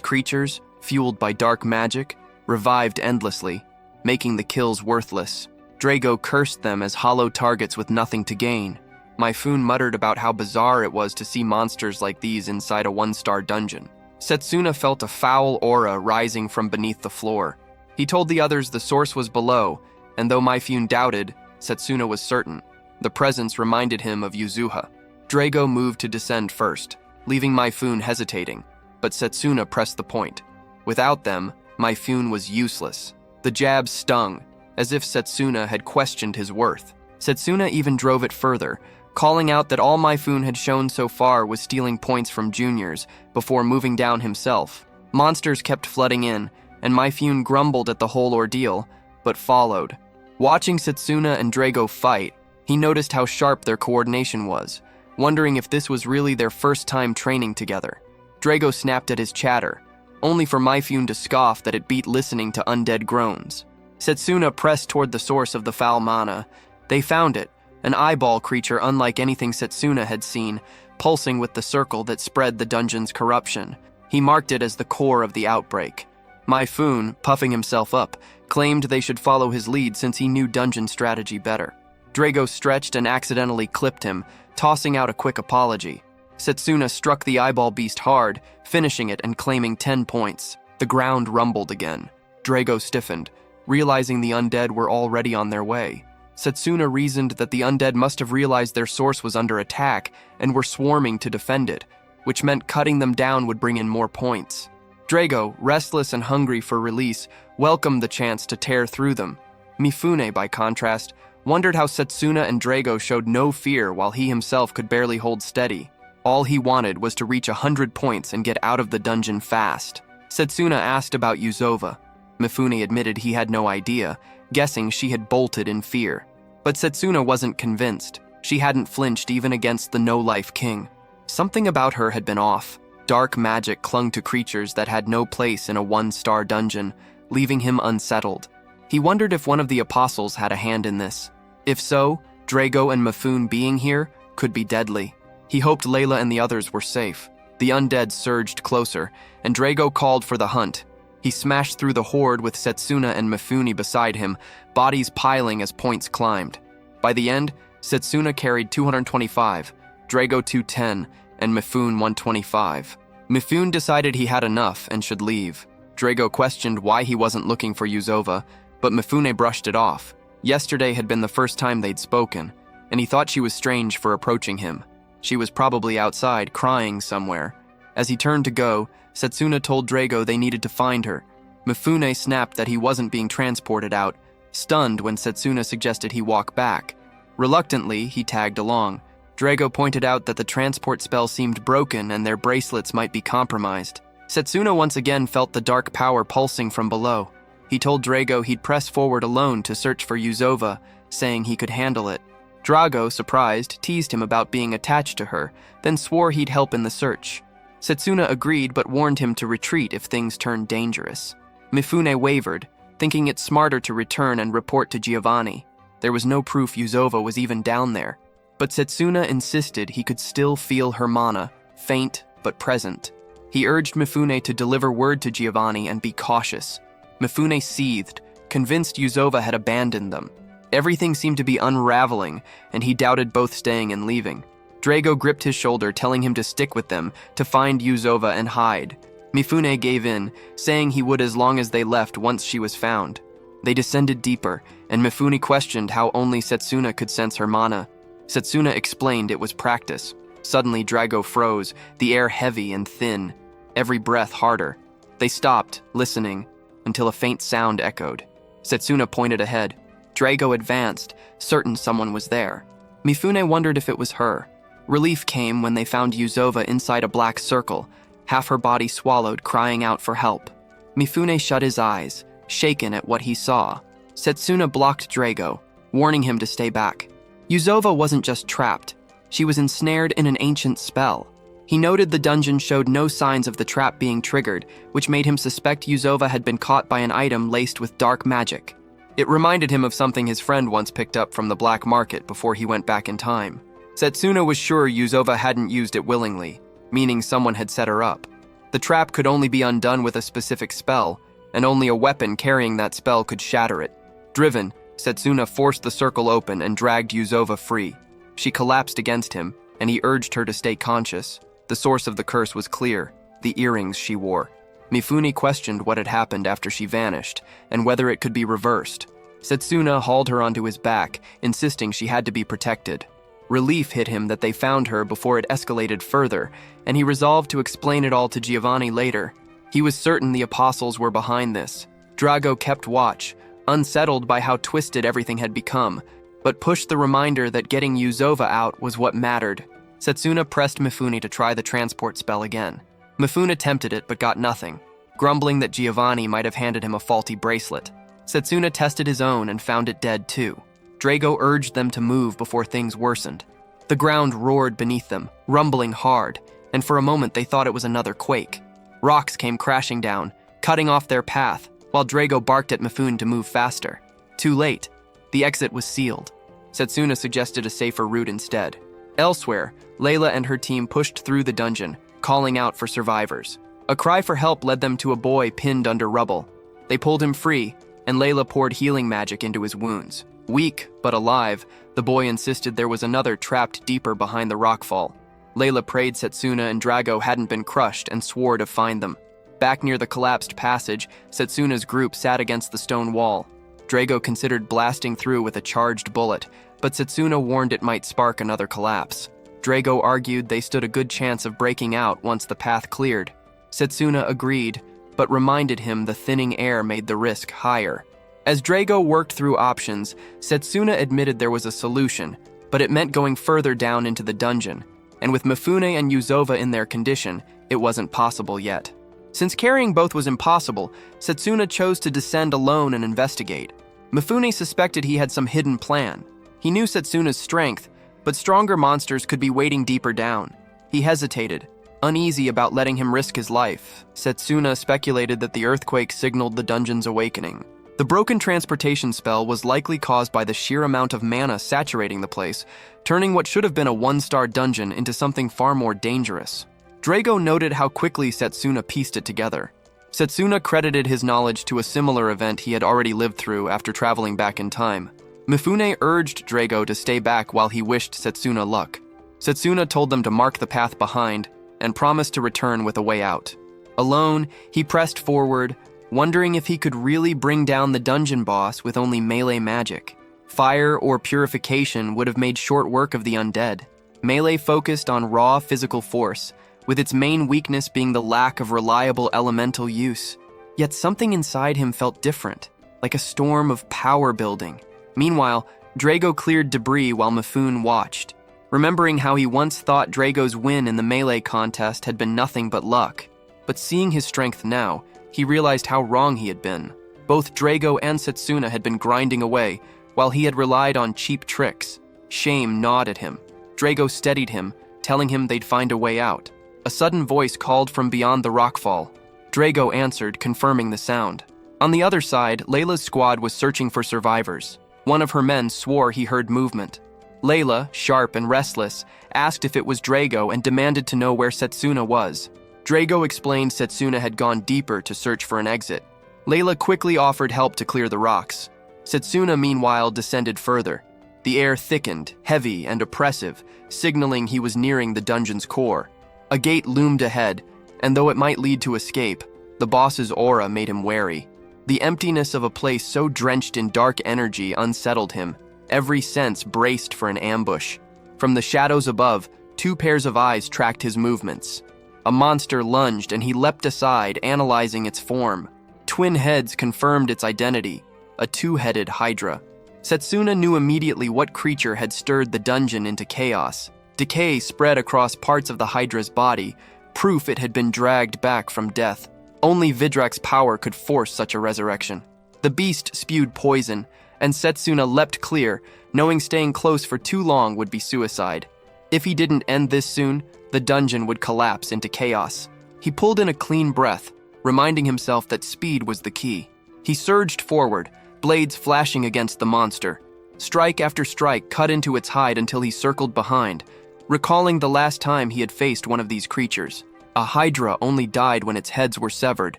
creatures, fueled by dark magic, revived endlessly, making the kills worthless. Drago cursed them as hollow targets with nothing to gain. Myfune muttered about how bizarre it was to see monsters like these inside a one-star dungeon. Setsuna felt a foul aura rising from beneath the floor. He told the others the source was below, and though Myfune doubted, Setsuna was certain. The presence reminded him of Yuzuha. Drago moved to descend first, leaving Myfune hesitating, but Setsuna pressed the point. Without them, Myfune was useless. The jabs stung, as if Setsuna had questioned his worth. Setsuna even drove it further, calling out that all Myfune had shown so far was stealing points from juniors before moving down himself. Monsters kept flooding in, and Myfune grumbled at the whole ordeal, but followed. Watching Setsuna and Drago fight, he noticed how sharp their coordination was, wondering if this was really their first time training together. Drago snapped at his chatter, only for Myfune to scoff that it beat listening to undead groans. Setsuna pressed toward the source of the foul mana. They found it, an eyeball creature unlike anything Setsuna had seen, pulsing with the circle that spread the dungeon's corruption. He marked it as the core of the outbreak. Myfune, puffing himself up, claimed they should follow his lead since he knew dungeon strategy better. Drago stretched and accidentally clipped him, tossing out a quick apology. Setsuna struck the eyeball beast hard, finishing it and claiming 10 points. The ground rumbled again. Drago stiffened, realizing the undead were already on their way. Setsuna reasoned that the undead must have realized their source was under attack and were swarming to defend it, which meant cutting them down would bring in more points. Drago, restless and hungry for release, welcomed the chance to tear through them. Mifune, by contrast, wondered how Setsuna and Drago showed no fear while he himself could barely hold steady. All he wanted was to reach 100 points and get out of the dungeon fast. Setsuna asked about Yuzova. Mifune admitted he had no idea, guessing she had bolted in fear. But Setsuna wasn't convinced. She hadn't flinched even against the no-life king. Something about her had been off. Dark magic clung to creatures that had no place in a one-star dungeon, leaving him unsettled. He wondered if one of the apostles had a hand in this. If so, Drago and Mifune being here could be deadly. He hoped Layla and the others were safe. The undead surged closer, and Drago called for the hunt. He smashed through the horde with Setsuna and Mifune beside him, bodies piling as points climbed. By the end, Setsuna carried 225, Drago 210, and Mifune 125. Mifune decided he had enough and should leave. Drago questioned why he wasn't looking for Yuzova, but Mifune brushed it off. Yesterday had been the first time they'd spoken, and he thought she was strange for approaching him. She was probably outside, crying somewhere. As he turned to go, Setsuna told Drago they needed to find her. Mifune snapped that he wasn't being transported out, stunned when Setsuna suggested he walk back. Reluctantly, he tagged along. Drago pointed out that the transport spell seemed broken and their bracelets might be compromised. Setsuna once again felt the dark power pulsing from below. He told Drago he'd press forward alone to search for Yuzova, saying he could handle it. Drago, surprised, teased him about being attached to her, then swore he'd help in the search. Setsuna agreed but warned him to retreat if things turned dangerous. Mifune wavered, thinking it smarter to return and report to Giovanni. There was no proof Yuzova was even down there. But Setsuna insisted he could still feel her mana, faint but present. He urged Mifune to deliver word to Giovanni and be cautious. Mifune seethed, convinced Yuzova had abandoned them. Everything seemed to be unraveling, and he doubted both staying and leaving. Drago gripped his shoulder, telling him to stick with them, to find Yuzova and hide. Mifune gave in, saying he would as long as they left once she was found. They descended deeper, and Mifune questioned how only Setsuna could sense her mana. Setsuna explained it was practice. Suddenly, Drago froze, the air heavy and thin, every breath harder. They stopped, listening, until a faint sound echoed. Setsuna pointed ahead. Drago advanced, certain someone was there. Mifune wondered if it was her. Relief came when they found Yuzova inside a black circle, half her body swallowed, crying out for help. Mifune shut his eyes, shaken at what he saw. Setsuna blocked Drago, warning him to stay back. Yuzova wasn't just trapped. She was ensnared in an ancient spell. He noted the dungeon showed no signs of the trap being triggered, which made him suspect Yuzova had been caught by an item laced with dark magic. It reminded him of something his friend once picked up from the black market before he went back in time. Setsuna was sure Yuzova hadn't used it willingly, meaning someone had set her up. The trap could only be undone with a specific spell, and only a weapon carrying that spell could shatter it. Driven, Setsuna forced the circle open and dragged Yuzova free. She collapsed against him, and he urged her to stay conscious. The source of the curse was clear: the earrings she wore. Mifune questioned what had happened after she vanished, and whether it could be reversed. Setsuna hauled her onto his back, insisting she had to be protected. Relief hit him that they found her before it escalated further, and he resolved to explain it all to Giovanni later. He was certain the apostles were behind this. Drago kept watch, unsettled by how twisted everything had become, but pushed the reminder that getting Yuzova out was what mattered. Setsuna pressed Mifune to try the transport spell again. Mifune attempted it but got nothing, grumbling that Giovanni might have handed him a faulty bracelet. Setsuna tested his own and found it dead too. Drago urged them to move before things worsened. The ground roared beneath them, rumbling hard, and for a moment they thought it was another quake. Rocks came crashing down, cutting off their path, while Drago barked at Mifune to move faster. Too late. The exit was sealed. Setsuna suggested a safer route instead. Elsewhere, Layla and her team pushed through the dungeon, calling out for survivors. A cry for help led them to a boy pinned under rubble. They pulled him free, and Layla poured healing magic into his wounds. Weak, but alive, the boy insisted there was another trapped deeper behind the rockfall. Layla prayed Setsuna and Drago hadn't been crushed and swore to find them. Back near the collapsed passage, Setsuna's group sat against the stone wall. Drago considered blasting through with a charged bullet, but Setsuna warned it might spark another collapse. Drago argued they stood a good chance of breaking out once the path cleared. Setsuna agreed, but reminded him the thinning air made the risk higher. As Drago worked through options, Setsuna admitted there was a solution, but it meant going further down into the dungeon, and with Mifune and Yuzova in their condition, it wasn't possible yet. Since carrying both was impossible, Setsuna chose to descend alone and investigate. Mifune suspected he had some hidden plan. He knew Setsuna's strength, but stronger monsters could be waiting deeper down. He hesitated, uneasy about letting him risk his life. Setsuna speculated that the earthquake signaled the dungeon's awakening. The broken transportation spell was likely caused by the sheer amount of mana saturating the place, turning what should have been a one-star dungeon into something far more dangerous. Drago noted how quickly Setsuna pieced it together. Setsuna credited his knowledge to a similar event he had already lived through after traveling back in time. Mifune urged Drago to stay back while he wished Setsuna luck. Setsuna told them to mark the path behind and promised to return with a way out. Alone, he pressed forward, wondering if he could really bring down the dungeon boss with only melee magic. Fire or purification would have made short work of the undead. Melee focused on raw physical force, with its main weakness being the lack of reliable elemental use. Yet something inside him felt different, like a storm of power building. Meanwhile, Drago cleared debris while Mifune watched, remembering how he once thought Drago's win in the melee contest had been nothing but luck. But seeing his strength now, he realized how wrong he had been. Both Drago and Setsuna had been grinding away, while he had relied on cheap tricks. Shame gnawed at him. Drago steadied him, telling him they'd find a way out. A sudden voice called from beyond the rockfall. Drago answered, confirming the sound. On the other side, Layla's squad was searching for survivors. One of her men swore he heard movement. Layla, sharp and restless, asked if it was Drago and demanded to know where Setsuna was. Drago explained Setsuna had gone deeper to search for an exit. Layla quickly offered help to clear the rocks. Setsuna, meanwhile, descended further. The air thickened, heavy and oppressive, signaling he was nearing the dungeon's core. A gate loomed ahead, and though it might lead to escape, the boss's aura made him wary. The emptiness of a place so drenched in dark energy unsettled him. Every sense braced for an ambush. From the shadows above, 2 pairs of eyes tracked his movements. A monster lunged and he leapt aside, analyzing its form. Twin heads confirmed its identity, a 2-headed hydra. Setsuna knew immediately what creature had stirred the dungeon into chaos. Decay spread across parts of the hydra's body, proof it had been dragged back from death. Only Vidrak's power could force such a resurrection. The beast spewed poison, and Setsuna leapt clear, knowing staying close for too long would be suicide. If he didn't end this soon, the dungeon would collapse into chaos. He pulled in a clean breath, reminding himself that speed was the key. He surged forward, blades flashing against the monster. Strike after strike cut into its hide until he circled behind, recalling the last time he had faced one of these creatures. A hydra only died when its heads were severed,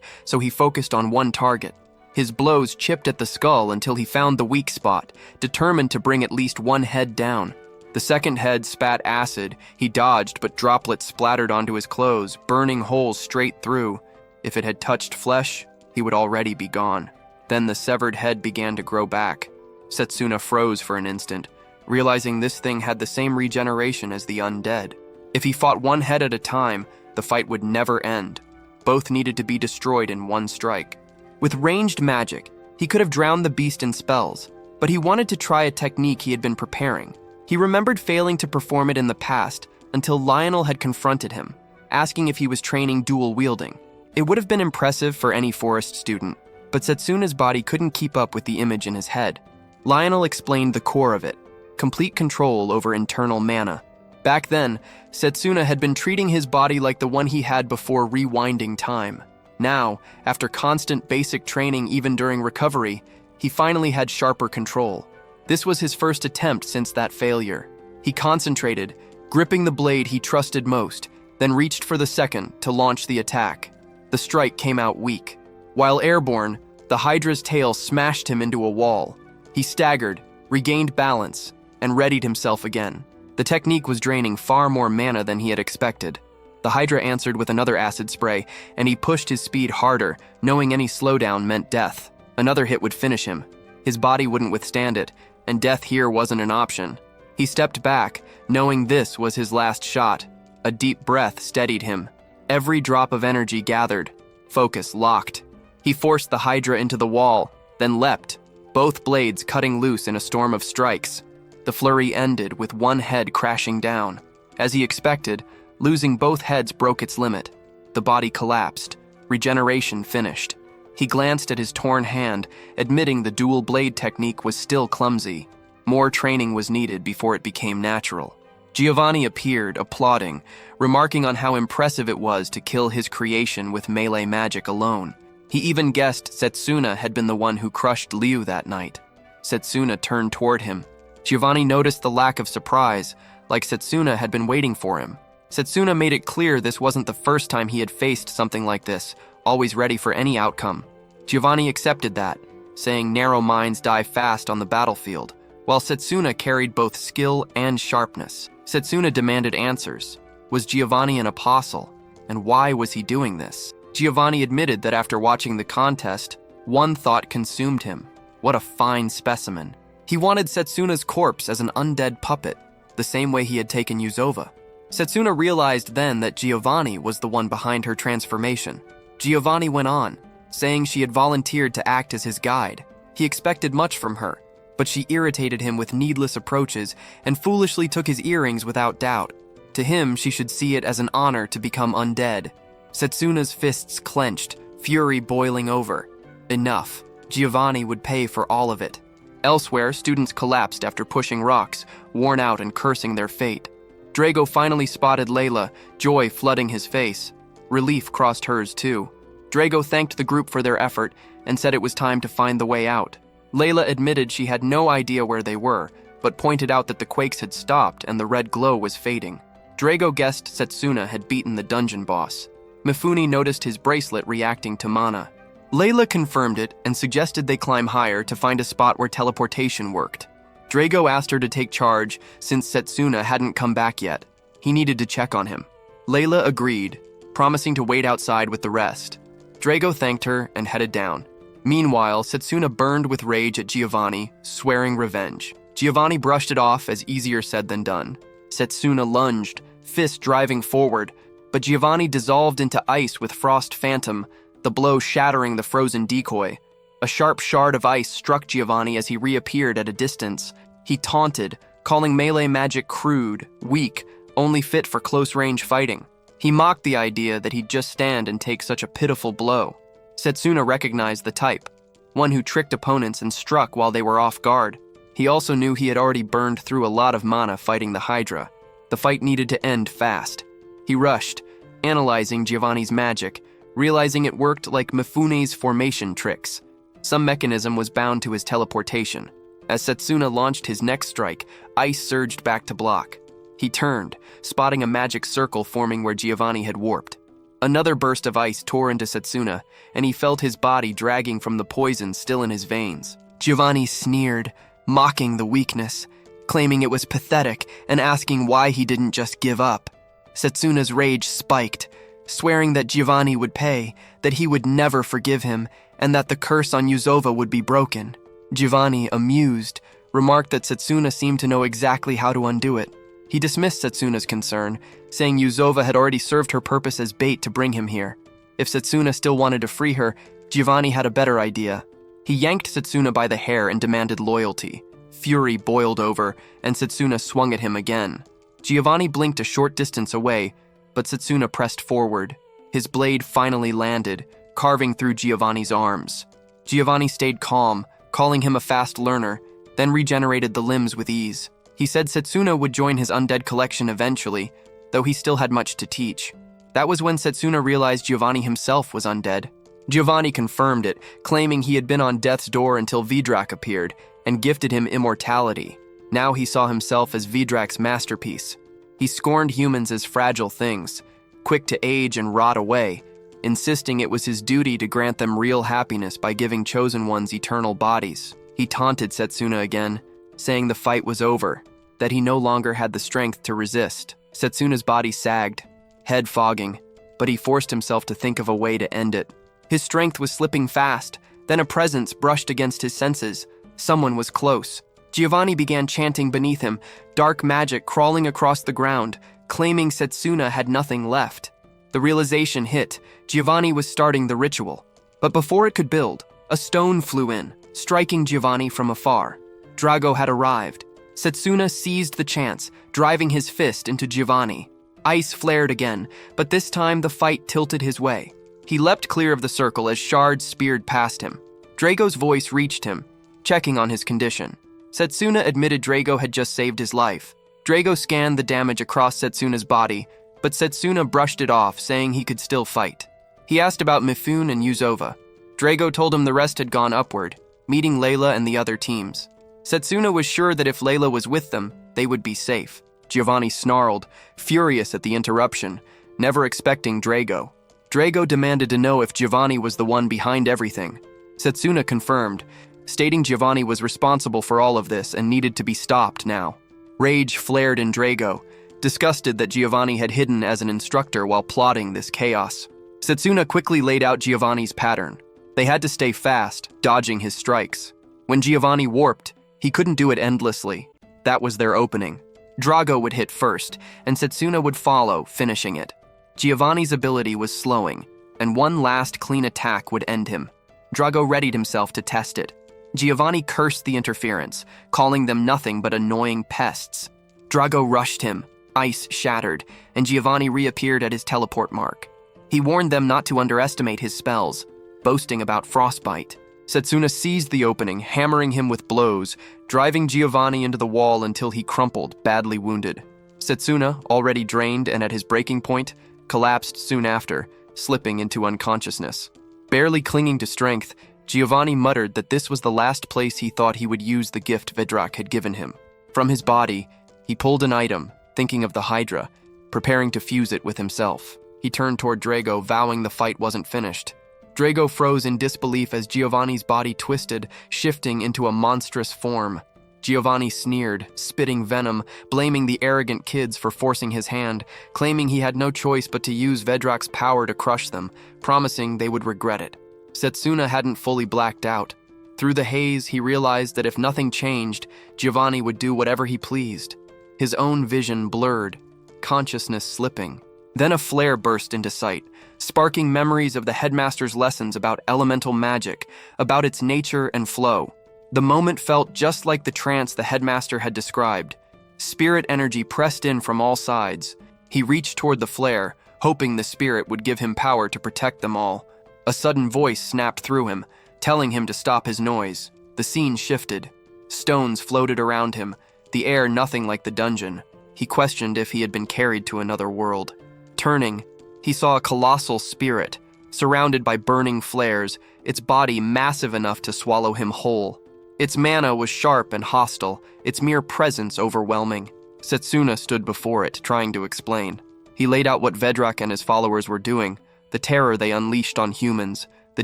so he focused on one target. His blows chipped at the skull until he found the weak spot, determined to bring at least one head down. The second head spat acid. He dodged, but droplets splattered onto his clothes, burning holes straight through. If it had touched flesh, he would already be gone. Then the severed head began to grow back. Setsuna froze for an instant, realizing this thing had the same regeneration as the undead. If he fought one head at a time, the fight would never end. Both needed to be destroyed in one strike. With ranged magic, he could have drowned the beast in spells, but he wanted to try a technique he had been preparing. He remembered failing to perform it in the past until Lionel had confronted him, asking if he was training dual wielding. It would have been impressive for any forest student, but Setsuna's body couldn't keep up with the image in his head. Lionel explained the core of it: complete control over internal mana. Back then, Setsuna had been treating his body like the one he had before rewinding time. Now, after constant basic training even during recovery, he finally had sharper control. This was his first attempt since that failure. He concentrated, gripping the blade he trusted most, then reached for the second to launch the attack. The strike came out weak. While airborne, the Hydra's tail smashed him into a wall. He staggered, regained balance, and readied himself again. The technique was draining far more mana than he had expected. The Hydra answered with another acid spray, and he pushed his speed harder, knowing any slowdown meant death. Another hit would finish him. His body wouldn't withstand it, and death here wasn't an option. He stepped back, knowing this was his last shot. A deep breath steadied him. Every drop of energy gathered. Focus locked. He forced the Hydra into the wall, then leapt, both blades cutting loose in a storm of strikes. The flurry ended with one head crashing down. As he expected, losing both heads broke its limit. The body collapsed. Regeneration finished. He glanced at his torn hand, admitting the dual blade technique was still clumsy. More training was needed before it became natural. Giovanni appeared, applauding, remarking on how impressive it was to kill his creation with melee magic alone. He even guessed Setsuna had been the one who crushed Liu that night. Setsuna turned toward him. Giovanni noticed the lack of surprise, like Setsuna had been waiting for him. Setsuna made it clear this wasn't the first time he had faced something like this, always ready for any outcome. Giovanni accepted that, saying narrow minds die fast on the battlefield, while Setsuna carried both skill and sharpness. Setsuna demanded answers. Was Giovanni an apostle? And why was he doing this? Giovanni admitted that after watching the contest, one thought consumed him. What a fine specimen. He wanted Setsuna's corpse as an undead puppet, the same way he had taken Yuzova. Setsuna realized then that Giovanni was the one behind her transformation. Giovanni went on, saying she had volunteered to act as his guide. He expected much from her, but she irritated him with needless approaches and foolishly took his earrings without doubt. To him, she should see it as an honor to become undead. Setsuna's fists clenched, fury boiling over. Enough. Giovanni would pay for all of it. Elsewhere, students collapsed after pushing rocks, worn out and cursing their fate. Drago finally spotted Layla, joy flooding his face. Relief crossed hers too. Drago thanked the group for their effort and said it was time to find the way out. Layla admitted she had no idea where they were, but pointed out that the quakes had stopped and the red glow was fading. Drago guessed Setsuna had beaten the dungeon boss. Mifune noticed his bracelet reacting to mana. Layla confirmed it and suggested they climb higher to find a spot where teleportation worked. Drago asked her to take charge since Setsuna hadn't come back yet. He needed to check on him. Layla agreed, promising to wait outside with the rest. Drago thanked her and headed down. Meanwhile, Setsuna burned with rage at Giovanni, swearing revenge. Giovanni brushed it off as easier said than done. Setsuna lunged, fist driving forward, but Giovanni dissolved into ice with Frost Phantom, the blow shattering the frozen decoy. A sharp shard of ice struck Giovanni as he reappeared at a distance. He taunted, calling melee magic crude, weak, only fit for close-range fighting. He mocked the idea that he'd just stand and take such a pitiful blow. Setsuna recognized the type, one who tricked opponents and struck while they were off guard. He also knew he had already burned through a lot of mana fighting the Hydra. The fight needed to end fast. He rushed, analyzing Giovanni's magic, realizing it worked like Mifune's formation tricks. Some mechanism was bound to his teleportation. As Setsuna launched his next strike, ice surged back to block. He turned, spotting a magic circle forming where Giovanni had warped. Another burst of ice tore into Setsuna, and he felt his body dragging from the poison still in his veins. Giovanni sneered, mocking the weakness, claiming it was pathetic and asking why he didn't just give up. Setsuna's rage spiked, swearing that Giovanni would pay, that he would never forgive him, and that the curse on Yuzova would be broken. Giovanni, amused, remarked that Setsuna seemed to know exactly how to undo it. He dismissed Setsuna's concern, saying Yuzova had already served her purpose as bait to bring him here. If Setsuna still wanted to free her, Giovanni had a better idea. He yanked Setsuna by the hair and demanded loyalty. Fury boiled over, and Setsuna swung at him again. Giovanni blinked a short distance away, but Setsuna pressed forward. His blade finally landed, carving through Giovanni's arms. Giovanni stayed calm, calling him a fast learner, then regenerated the limbs with ease. He said Setsuna would join his undead collection eventually, though he still had much to teach. That was when Setsuna realized Giovanni himself was undead. Giovanni confirmed it, claiming he had been on death's door until Vidrak appeared and gifted him immortality. Now he saw himself as Vidrak's masterpiece. He scorned humans as fragile things, quick to age and rot away, insisting it was his duty to grant them real happiness by giving chosen ones eternal bodies. He taunted Setsuna again, saying the fight was over, that he no longer had the strength to resist. Setsuna's body sagged, head fogging, but he forced himself to think of a way to end it. His strength was slipping fast, then a presence brushed against his senses. Someone was close. Giovanni began chanting beneath him, dark magic crawling across the ground, claiming Setsuna had nothing left. The realization hit. Giovanni was starting the ritual. But before it could build, a stone flew in, striking Giovanni from afar. Drago had arrived. Setsuna seized the chance, driving his fist into Giovanni. Ice flared again, but this time the fight tilted his way. He leapt clear of the circle as shards speared past him. Drago's voice reached him, checking on his condition. Setsuna admitted Drago had just saved his life. Drago scanned the damage across Setsuna's body, but Setsuna brushed it off, saying he could still fight. He asked about Mifune and Yuzova. Drago told him the rest had gone upward, meeting Layla and the other teams. Setsuna was sure that if Layla was with them, they would be safe. Giovanni snarled, furious at the interruption, never expecting Drago. Drago demanded to know if Giovanni was the one behind everything. Setsuna confirmed, stating Giovanni was responsible for all of this and needed to be stopped now. Rage flared in Drago, disgusted that Giovanni had hidden as an instructor while plotting this chaos. Setsuna quickly laid out Giovanni's pattern. They had to stay fast, dodging his strikes. When Giovanni warped, he couldn't do it endlessly. That was their opening. Drago would hit first, and Setsuna would follow, finishing it. Giovanni's ability was slowing, and one last clean attack would end him. Drago readied himself to test it. Giovanni cursed the interference, calling them nothing but annoying pests. Drago rushed him, ice shattered, and Giovanni reappeared at his teleport mark. He warned them not to underestimate his spells, boasting about frostbite. Setsuna seized the opening, hammering him with blows, driving Giovanni into the wall until he crumpled, badly wounded. Setsuna, already drained and at his breaking point, collapsed soon after, slipping into unconsciousness. Barely clinging to strength, Giovanni muttered that this was the last place he thought he would use the gift Vidrak had given him. From his body, he pulled an item, thinking of the Hydra, preparing to fuse it with himself. He turned toward Drago, vowing the fight wasn't finished. Drago froze in disbelief as Giovanni's body twisted, shifting into a monstrous form. Giovanni sneered, spitting venom, blaming the arrogant kids for forcing his hand, claiming he had no choice but to use Vidrak's power to crush them, promising they would regret it. Setsuna hadn't fully blacked out. Through the haze, he realized that if nothing changed, Giovanni would do whatever he pleased. His own vision blurred, consciousness slipping. Then a flare burst into sight, sparking memories of the headmaster's lessons about elemental magic, about its nature and flow. The moment felt just like the trance the headmaster had described. Spirit energy pressed in from all sides. He reached toward the flare, hoping the spirit would give him power to protect them all. A sudden voice snapped through him, telling him to stop his noise. The scene shifted. Stones floated around him, the air nothing like the dungeon. He questioned if he had been carried to another world. Turning, he saw a colossal spirit, surrounded by burning flares, its body massive enough to swallow him whole. Its mana was sharp and hostile, its mere presence overwhelming. Setsuna stood before it, trying to explain. He laid out what Vedrak and his followers were doing, the terror they unleashed on humans, the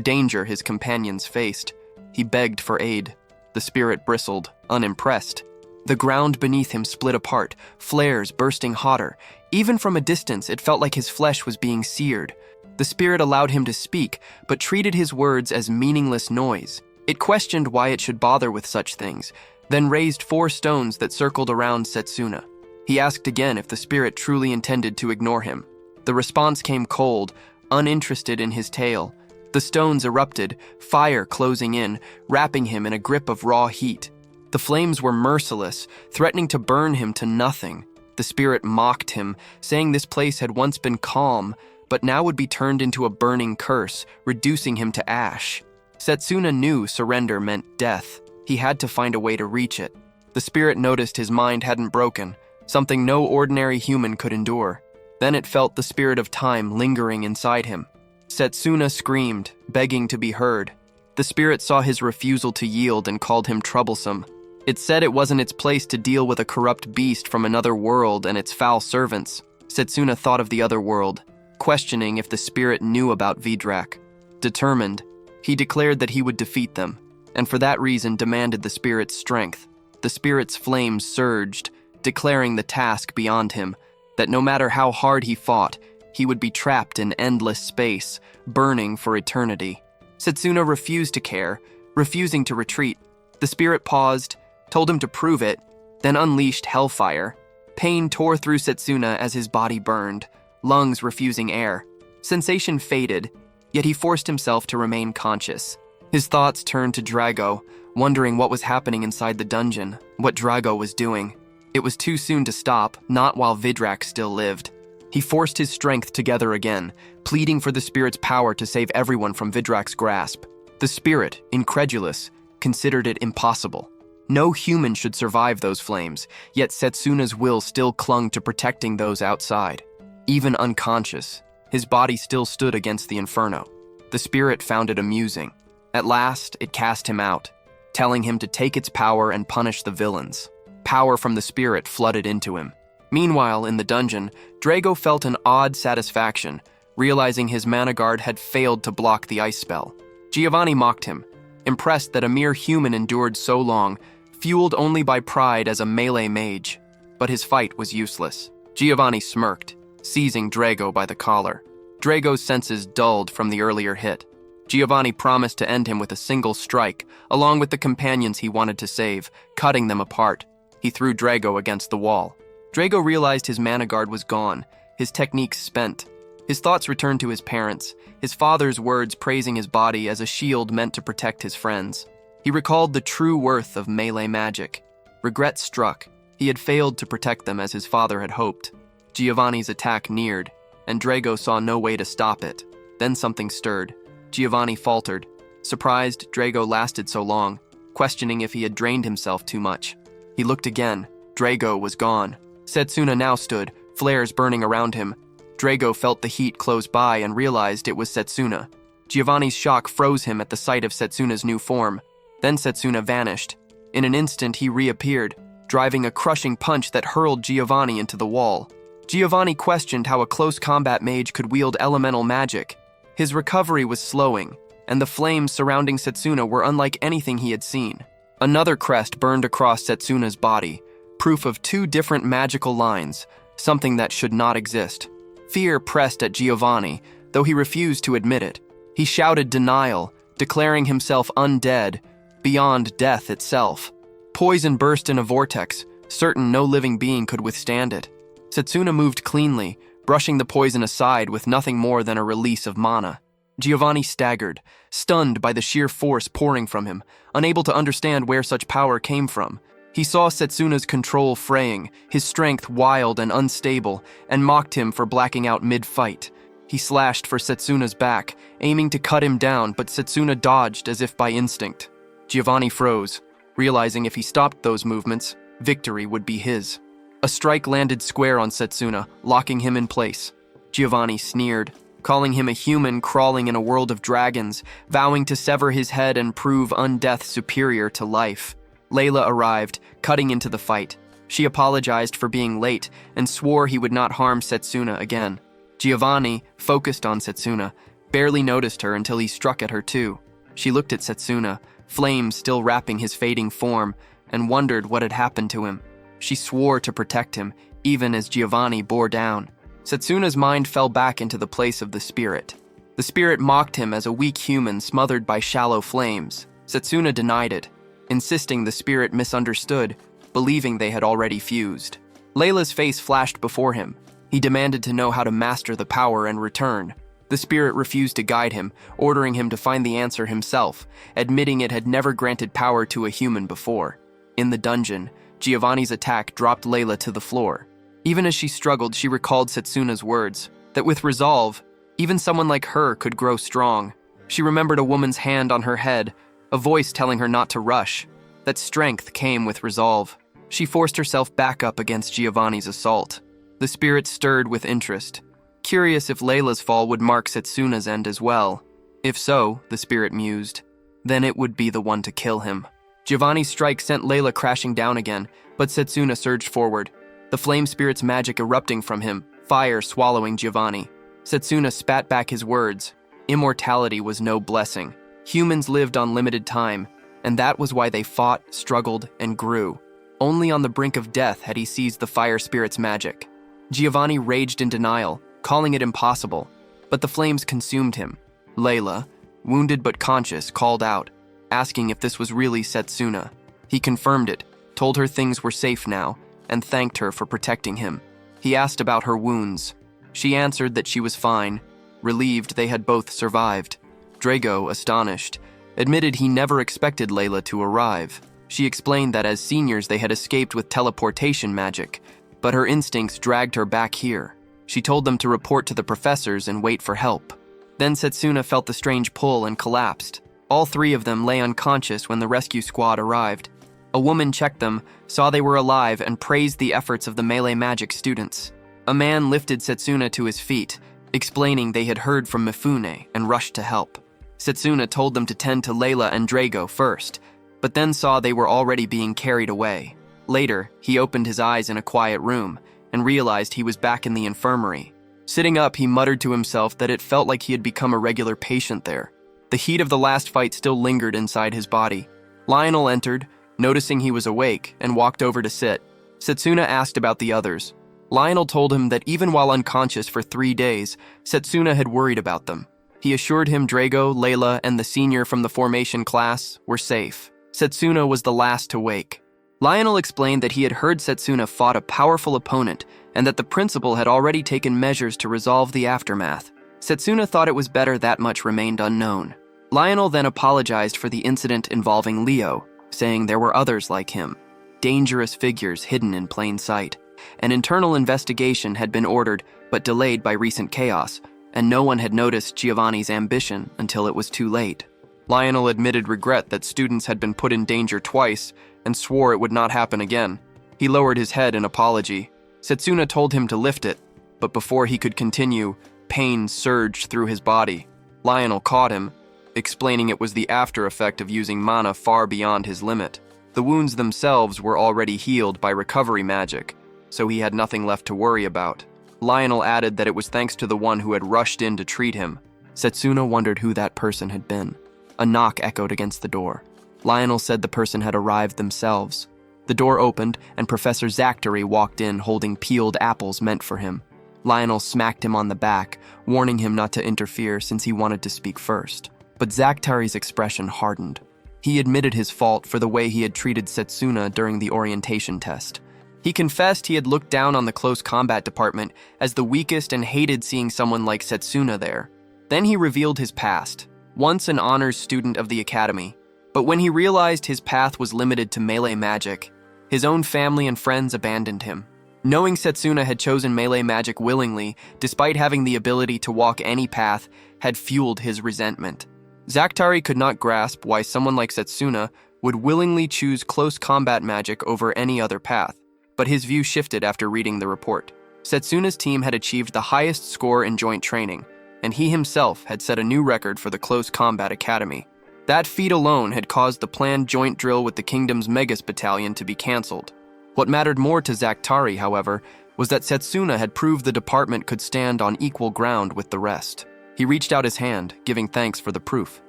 danger his companions faced. He begged for aid. The spirit bristled, unimpressed. The ground beneath him split apart, flares bursting hotter. Even from a distance, it felt like his flesh was being seared. The spirit allowed him to speak, but treated his words as meaningless noise. It questioned why it should bother with such things, then raised 4 stones that circled around Setsuna. He asked again if the spirit truly intended to ignore him. The response came cold, uninterested in his tale. The stones erupted, fire closing in, wrapping him in a grip of raw heat. The flames were merciless, threatening to burn him to nothing. The spirit mocked him, saying this place had once been calm, but now would be turned into a burning curse, reducing him to ash. Setsuna knew surrender meant death. He had to find a way to reach it. The spirit noticed his mind hadn't broken, something no ordinary human could endure. Then it felt the spirit of time lingering inside him. Setsuna screamed, begging to be heard. The spirit saw his refusal to yield and called him troublesome. It said it wasn't its place to deal with a corrupt beast from another world and its foul servants. Setsuna thought of the other world, questioning if the spirit knew about Vedrak. Determined, he declared that he would defeat them, and for that reason demanded the spirit's strength. The spirit's flames surged, declaring the task beyond him, that no matter how hard he fought, he would be trapped in endless space, burning for eternity. Setsuna refused to care, refusing to retreat. The spirit paused, told him to prove it, then unleashed hellfire. Pain tore through Setsuna as his body burned, lungs refusing air. Sensation faded, yet he forced himself to remain conscious. His thoughts turned to Drago, wondering what was happening inside the dungeon, what Drago was doing. It was too soon to stop, not while Vedrak still lived. He forced his strength together again, pleading for the spirit's power to save everyone from Vidrak's grasp. The spirit, incredulous, considered it impossible. No human should survive those flames, yet Setsuna's will still clung to protecting those outside. Even unconscious, his body still stood against the inferno. The spirit found it amusing. At last, it cast him out, telling him to take its power and punish the villains. Power from the spirit flooded into him. Meanwhile, in the dungeon, Drago felt an odd satisfaction, realizing his mana guard had failed to block the ice spell. Giovanni mocked him, impressed that a mere human endured so long, fueled only by pride as a melee mage. But his fight was useless. Giovanni smirked, seizing Drago by the collar. Drago's senses dulled from the earlier hit. Giovanni promised to end him with a single strike, along with the companions he wanted to save, cutting them apart. He threw Drago against the wall. Drago realized his mana guard was gone, his techniques spent. His thoughts returned to his parents, his father's words praising his body as a shield meant to protect his friends. He recalled the true worth of melee magic. Regret struck. He had failed to protect them as his father had hoped. Giovanni's attack neared, and Drago saw no way to stop it. Then something stirred. Giovanni faltered. Surprised Drago lasted so long, questioning if he had drained himself too much. He looked again. Drago was gone. Setsuna now stood, flares burning around him. Drago felt the heat close by and realized it was Setsuna. Giovanni's shock froze him at the sight of Setsuna's new form. Then Setsuna vanished. In an instant, he reappeared, driving a crushing punch that hurled Giovanni into the wall. Giovanni questioned how a close combat mage could wield elemental magic. His recovery was slowing, and the flames surrounding Setsuna were unlike anything he had seen. Another crest burned across Setsuna's body, proof of 2 different magical lines, something that should not exist. Fear pressed at Giovanni, though he refused to admit it. He shouted denial, declaring himself undead, beyond death itself. Poison burst in a vortex, certain no living being could withstand it. Setsuna moved cleanly, brushing the poison aside with nothing more than a release of mana. Giovanni staggered, stunned by the sheer force pouring from him, unable to understand where such power came from. He saw Setsuna's control fraying, his strength wild and unstable, and mocked him for blacking out mid-fight. He slashed for Setsuna's back, aiming to cut him down, but Setsuna dodged as if by instinct. Giovanni froze, realizing if he stopped those movements, victory would be his. A strike landed square on Setsuna, locking him in place. Giovanni sneered, calling him a human crawling in a world of dragons, vowing to sever his head and prove undeath superior to life. Layla arrived, cutting into the fight. She apologized for being late and swore he would not harm Setsuna again. Giovanni, focused on Setsuna, barely noticed her until he struck at her too. She looked at Setsuna, flames still wrapping his fading form, and wondered what had happened to him. She swore to protect him, even as Giovanni bore down. Setsuna's mind fell back into the place of the spirit. The spirit mocked him as a weak human smothered by shallow flames. Setsuna denied it, insisting the spirit misunderstood, believing they had already fused. Layla's face flashed before him. He demanded to know how to master the power and return. The spirit refused to guide him, ordering him to find the answer himself, admitting it had never granted power to a human before. In the dungeon, Giovanni's attack dropped Layla to the floor. Even as she struggled, she recalled Setsuna's words, that with resolve, even someone like her could grow strong. She remembered a woman's hand on her head, a voice telling her not to rush. That strength came with resolve. She forced herself back up against Giovanni's assault. The spirit stirred with interest, curious if Layla's fall would mark Setsuna's end as well. If so, the spirit mused, then it would be the one to kill him. Giovanni's strike sent Layla crashing down again, but Setsuna surged forward, the flame spirit's magic erupting from him, fire swallowing Giovanni. Setsuna spat back his words. Immortality was no blessing. Humans lived on limited time, and that was why they fought, struggled, and grew. Only on the brink of death had he seized the fire spirit's magic. Giovanni raged in denial, calling it impossible, but the flames consumed him. Layla, wounded but conscious, called out, asking if this was really Setsuna. He confirmed it, told her things were safe now, and thanked her for protecting him. He asked about her wounds. She answered that she was fine, relieved they had both survived. Drago, astonished, admitted he never expected Layla to arrive. She explained that as seniors they had escaped with teleportation magic, but her instincts dragged her back here. She told them to report to the professors and wait for help. Then Setsuna felt the strange pull and collapsed. All three of them lay unconscious when the rescue squad arrived. A woman checked them, saw they were alive, and praised the efforts of the melee magic students. A man lifted Setsuna to his feet, explaining they had heard from Mifune and rushed to help. Setsuna told them to tend to Layla and Drago first, but then saw they were already being carried away. Later, he opened his eyes in a quiet room and realized he was back in the infirmary. Sitting up, he muttered to himself that it felt like he had become a regular patient there. The heat of the last fight still lingered inside his body. Lionel entered, noticing he was awake, and walked over to sit. Setsuna asked about the others. Lionel told him that even while unconscious for 3 days, Setsuna had worried about them. He assured him Drago, Layla, and the senior from the formation class were safe. Setsuna was the last to wake. Lionel explained that he had heard Setsuna fought a powerful opponent and that the principal had already taken measures to resolve the aftermath. Setsuna thought it was better that much remained unknown. Lionel then apologized for the incident involving Leo, saying there were others like him, dangerous figures hidden in plain sight. An internal investigation had been ordered but delayed by recent chaos, and no one had noticed Giovanni's ambition until it was too late. Lionel admitted regret that students had been put in danger twice and swore it would not happen again. He lowered his head in apology. Setsuna told him to lift it, but before he could continue, pain surged through his body. Lionel caught him, explaining it was the after effect of using mana far beyond his limit. The wounds themselves were already healed by recovery magic, so he had nothing left to worry about. Lionel added that it was thanks to the one who had rushed in to treat him. Setsuna wondered who that person had been. A knock echoed against the door. Lionel said the person had arrived themselves. The door opened, and Professor Zachary walked in holding peeled apples meant for him. Lionel smacked him on the back, warning him not to interfere since he wanted to speak first. But Zachary's expression hardened. He admitted his fault for the way he had treated Setsuna during the orientation test. He confessed he had looked down on the close combat department as the weakest and hated seeing someone like Setsuna there. Then he revealed his past, once an honors student of the academy. But when he realized his path was limited to melee magic, His own family and friends abandoned him. Knowing Setsuna had chosen melee magic willingly, despite having the ability to walk any path, had fueled his resentment. Zactari could not grasp why someone like Setsuna would willingly choose close combat magic over any other path, but his view shifted after reading the report. Setsuna's team had achieved the highest score in joint training, and he himself had set a new record for the Close Combat Academy. That feat alone had caused the planned joint drill with the kingdom's Megas battalion to be cancelled. What mattered more to Zactari, however, was that Setsuna had proved the department could stand on equal ground with the rest. He reached out his hand, giving thanks for the proof.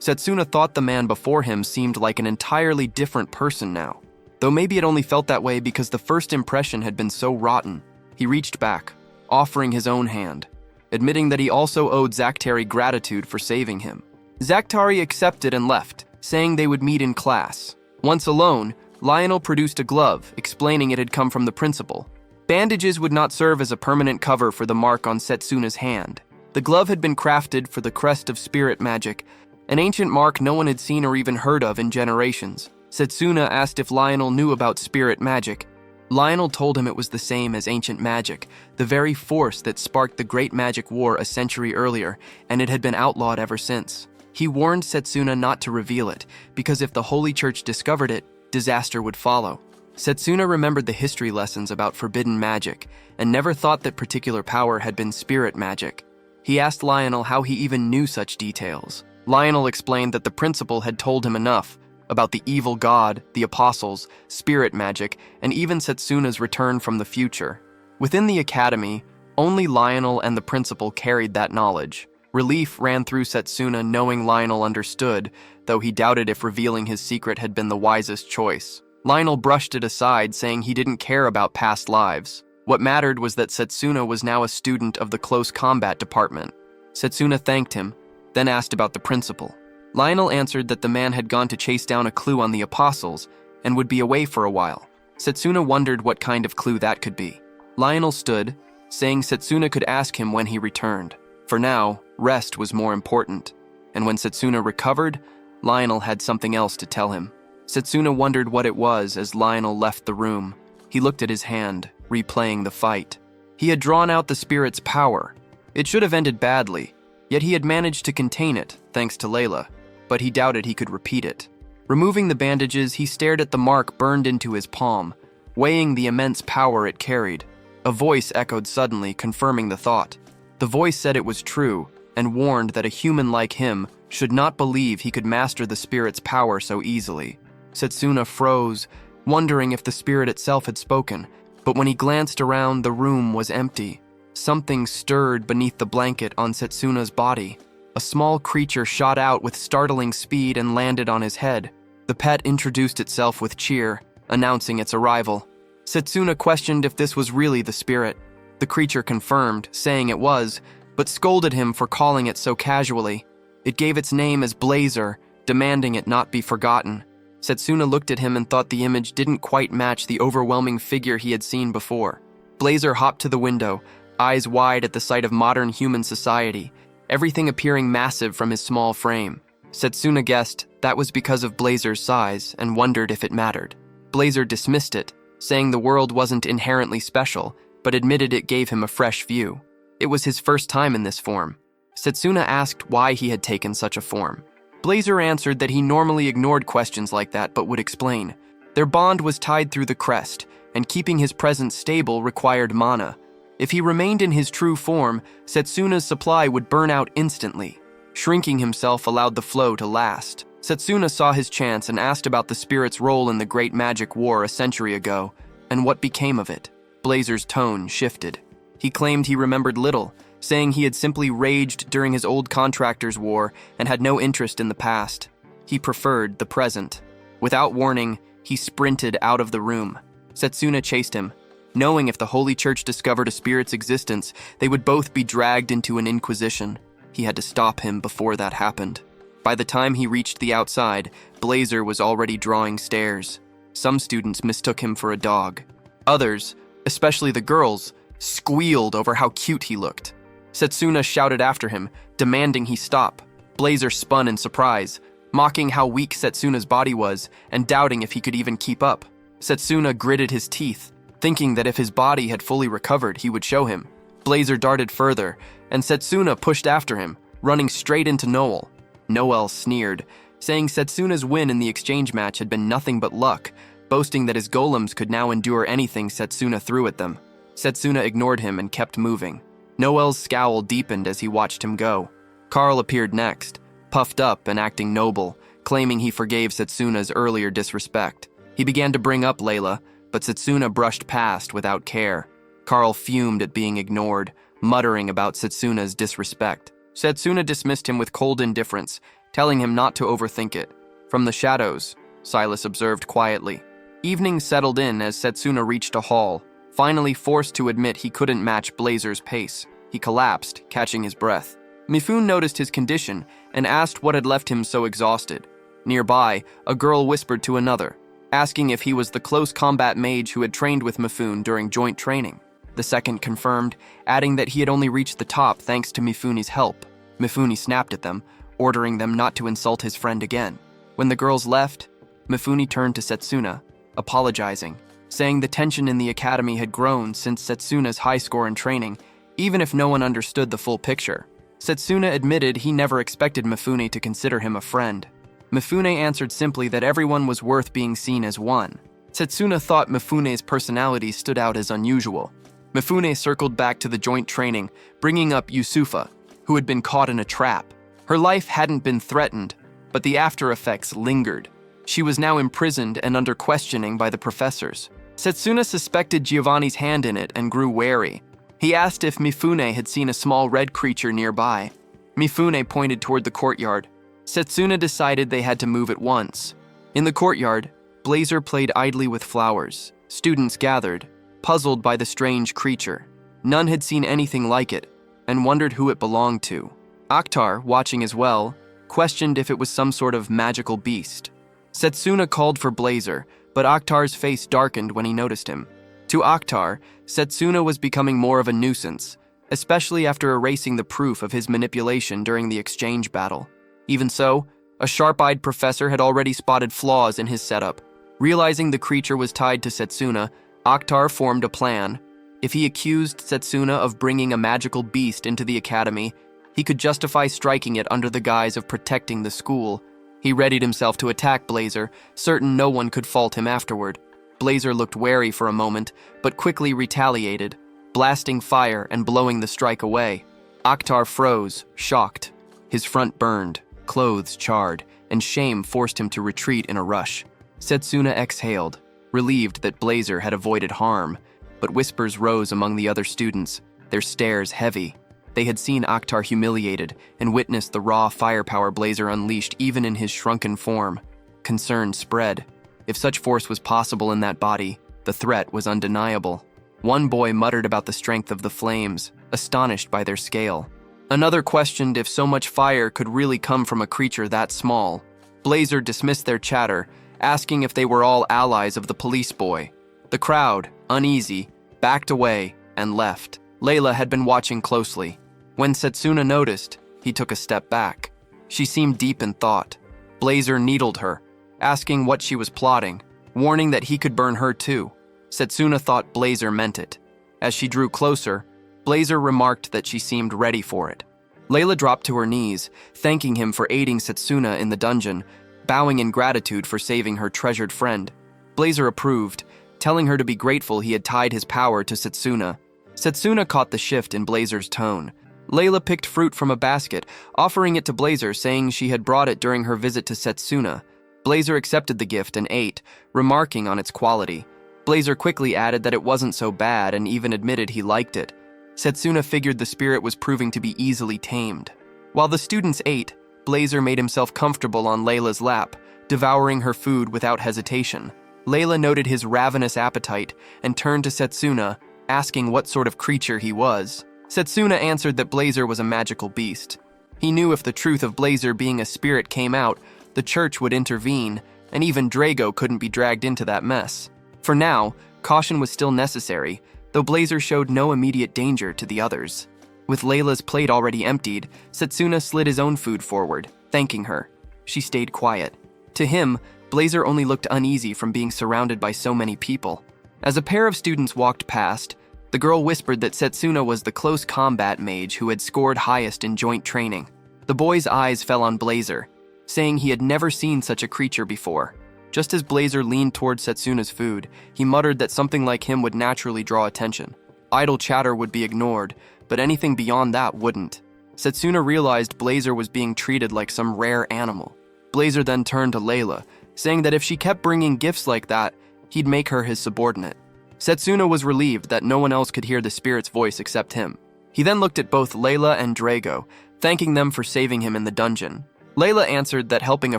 Setsuna thought the man before him seemed like an entirely different person now. Though maybe it only felt that way because the first impression had been so rotten. He reached back, offering his own hand, admitting that he also owed Zactari gratitude for saving him. Zactari accepted and left, saying they would meet in class. Once alone, Lionel produced a glove, explaining it had come from the principal. Bandages would not serve as a permanent cover for the mark on Setsuna's hand. The glove had been crafted for the crest of spirit magic, an ancient mark no one had seen or even heard of in generations. Setsuna asked if Lionel knew about spirit magic. Lionel told him it was the same as ancient magic, the very force that sparked the Great Magic War a century earlier, and it had been outlawed ever since. He warned Setsuna not to reveal it, because if the Holy Church discovered it, disaster would follow. Setsuna remembered the history lessons about forbidden magic, and never thought that particular power had been spirit magic. He asked Lionel how he even knew such details. Lionel explained that the principal had told him enough about the evil god, the apostles, spirit magic, and even Setsuna's return from the future. Within the academy, only Lionel and the principal carried that knowledge. Relief ran through Setsuna knowing Lionel understood, though he doubted if revealing his secret had been the wisest choice. Lionel brushed it aside, saying he didn't care about past lives. What mattered was that Setsuna was now a student of the Close Combat Department. Setsuna thanked him, then asked about the principal. Lionel answered that the man had gone to chase down a clue on the apostles and would be away for a while. Setsuna wondered what kind of clue that could be. Lionel stood, saying Setsuna could ask him when he returned. For now, rest was more important, and when Setsuna recovered, Lionel had something else to tell him. Setsuna wondered what it was as Lionel left the room. He looked at his hand, replaying the fight. He had drawn out the spirit's power. It should have ended badly, yet he had managed to contain it, thanks to Layla, but he doubted he could repeat it. Removing the bandages, he stared at the mark burned into his palm, weighing the immense power it carried. A voice echoed suddenly, confirming the thought. The voice said it was true, and warned that a human like him should not believe he could master the spirit's power so easily. Setsuna froze, wondering if the spirit itself had spoken, but when he glanced around, the room was empty. Something stirred beneath the blanket on Setsuna's body. A small creature shot out with startling speed and landed on his head. The pet introduced itself with cheer, announcing its arrival. Setsuna questioned if this was really the spirit. The creature confirmed, saying it was, but scolded him for calling it so casually. It gave its name as Blazer, demanding it not be forgotten. Setsuna looked at him and thought the image didn't quite match the overwhelming figure he had seen before. Blazer hopped to the window, eyes wide at the sight of modern human society, everything appearing massive from his small frame. Setsuna guessed that was because of Blazer's size and wondered if it mattered. Blazer dismissed it, saying the world wasn't inherently special, but admitted it gave him a fresh view. It was his first time in this form. Setsuna asked why he had taken such a form. Blazer answered that he normally ignored questions like that but would explain. Their bond was tied through the crest, and keeping his presence stable required mana. If he remained in his true form, Setsuna's supply would burn out instantly. Shrinking himself allowed the flow to last. Setsuna saw his chance and asked about the spirit's role in the Great Magic War a century ago, and what became of it. Blazer's tone shifted. He claimed he remembered little, saying he had simply raged during his old contractor's war and had no interest in the past. He preferred the present. Without warning, he sprinted out of the room. Setsuna chased him. Knowing if the Holy Church discovered a spirit's existence, they would both be dragged into an inquisition. He had to stop him before that happened. By the time he reached the outside, Blazer was already drawing stairs. Some students mistook him for a dog. Others, especially the girls, squealed over how cute he looked. Setsuna shouted after him, demanding he stop. Blazer spun in surprise, mocking how weak Setsuna's body was and doubting if he could even keep up. Setsuna gritted his teeth, thinking that if his body had fully recovered, he would show him. Blazer darted further, and Setsuna pushed after him, running straight into Noel. Noel sneered, saying Setsuna's win in the exchange match had been nothing but luck, boasting that his golems could now endure anything Setsuna threw at them. Setsuna ignored him and kept moving. Noel's scowl deepened as he watched him go. Carl appeared next, puffed up and acting noble, claiming he forgave Setsuna's earlier disrespect. He began to bring up Layla, but Setsuna brushed past without care. Carl fumed at being ignored, muttering about Setsuna's disrespect. Setsuna dismissed him with cold indifference, telling him not to overthink it. From the shadows, Silas observed quietly. Evening settled in as Setsuna reached a hall, finally forced to admit he couldn't match Blazer's pace. He collapsed, catching his breath. Mifune noticed his condition and asked what had left him so exhausted. Nearby, a girl whispered to another, asking if he was the close combat mage who had trained with Mifune during joint training. The second confirmed, adding that he had only reached the top thanks to Mifune's help. Mifune snapped at them, ordering them not to insult his friend again. When the girls left, Mifune turned to Setsuna, apologizing, saying the tension in the academy had grown since Setsuna's high score in training, even if no one understood the full picture. Setsuna admitted he never expected Mifune to consider him a friend. Mifune answered simply that everyone was worth being seen as one. Setsuna thought Mifune's personality stood out as unusual. Mifune circled back to the joint training, bringing up Yusufa, who had been caught in a trap. Her life hadn't been threatened, but the after effects lingered. She was now imprisoned and under questioning by the professors. Setsuna suspected Giovanni's hand in it and grew wary. He asked if Mifune had seen a small red creature nearby. Mifune pointed toward the courtyard. Setsuna decided they had to move at once. In the courtyard, Blazer played idly with flowers. Students gathered, puzzled by the strange creature. None had seen anything like it, and wondered who it belonged to. Akhtar, watching as well, questioned if it was some sort of magical beast. Setsuna called for Blazer, but Akhtar's face darkened when he noticed him. To Akhtar, Setsuna was becoming more of a nuisance, especially after erasing the proof of his manipulation during the exchange battle. Even so, a sharp-eyed professor had already spotted flaws in his setup. Realizing the creature was tied to Setsuna, Akhtar formed a plan. If he accused Setsuna of bringing a magical beast into the academy, he could justify striking it under the guise of protecting the school. He readied himself to attack Blazer, certain no one could fault him afterward. Blazer looked wary for a moment, but quickly retaliated, blasting fire and blowing the strike away. Akhtar froze, shocked. His front burned, clothes charred, and shame forced him to retreat in a rush. Setsuna exhaled, relieved that Blazer had avoided harm, but whispers rose among the other students, their stares heavy. They had seen Akhtar humiliated and witnessed the raw firepower Blazer unleashed even in his shrunken form. Concern spread. If such force was possible in that body, the threat was undeniable. One boy muttered about the strength of the flames, astonished by their scale. Another questioned if so much fire could really come from a creature that small. Blazer dismissed their chatter, asking if they were all allies of the police boy. The crowd, uneasy, backed away and left. Layla had been watching closely. When Setsuna noticed, he took a step back. She seemed deep in thought. Blazer needled her, asking what she was plotting, warning that he could burn her too. Setsuna thought Blazer meant it. As she drew closer, Blazer remarked that she seemed ready for it. Layla dropped to her knees, thanking him for aiding Setsuna in the dungeon, bowing in gratitude for saving her treasured friend. Blazer approved, telling her to be grateful he had tied his power to Setsuna. Setsuna caught the shift in Blazer's tone. Layla picked fruit from a basket, offering it to Blazer, saying she had brought it during her visit to Setsuna. Blazer accepted the gift and ate, remarking on its quality. Blazer quickly added that it wasn't so bad and even admitted he liked it. Setsuna figured the spirit was proving to be easily tamed. While the students ate, Blazer made himself comfortable on Layla's lap, devouring her food without hesitation. Layla noted his ravenous appetite and turned to Setsuna, asking what sort of creature he was. Setsuna answered that Blazer was a magical beast. He knew if the truth of Blazer being a spirit came out, the church would intervene, and even Drago couldn't be dragged into that mess. For now, caution was still necessary, though Blazer showed no immediate danger to the others. With Layla's plate already emptied, Setsuna slid his own food forward, thanking her. She stayed quiet. To him, Blazer only looked uneasy from being surrounded by so many people. As a pair of students walked past, the girl whispered that Setsuna was the close combat mage who had scored highest in joint training. The boy's eyes fell on Blazer, saying he had never seen such a creature before. Just as Blazer leaned toward Setsuna's food, he muttered that something like him would naturally draw attention. Idle chatter would be ignored, but anything beyond that wouldn't. Setsuna realized Blazer was being treated like some rare animal. Blazer then turned to Layla, saying that if she kept bringing gifts like that, he'd make her his subordinate. Setsuna was relieved that no one else could hear the spirit's voice except him. He then looked at both Layla and Drago, thanking them for saving him in the dungeon. Layla answered that helping a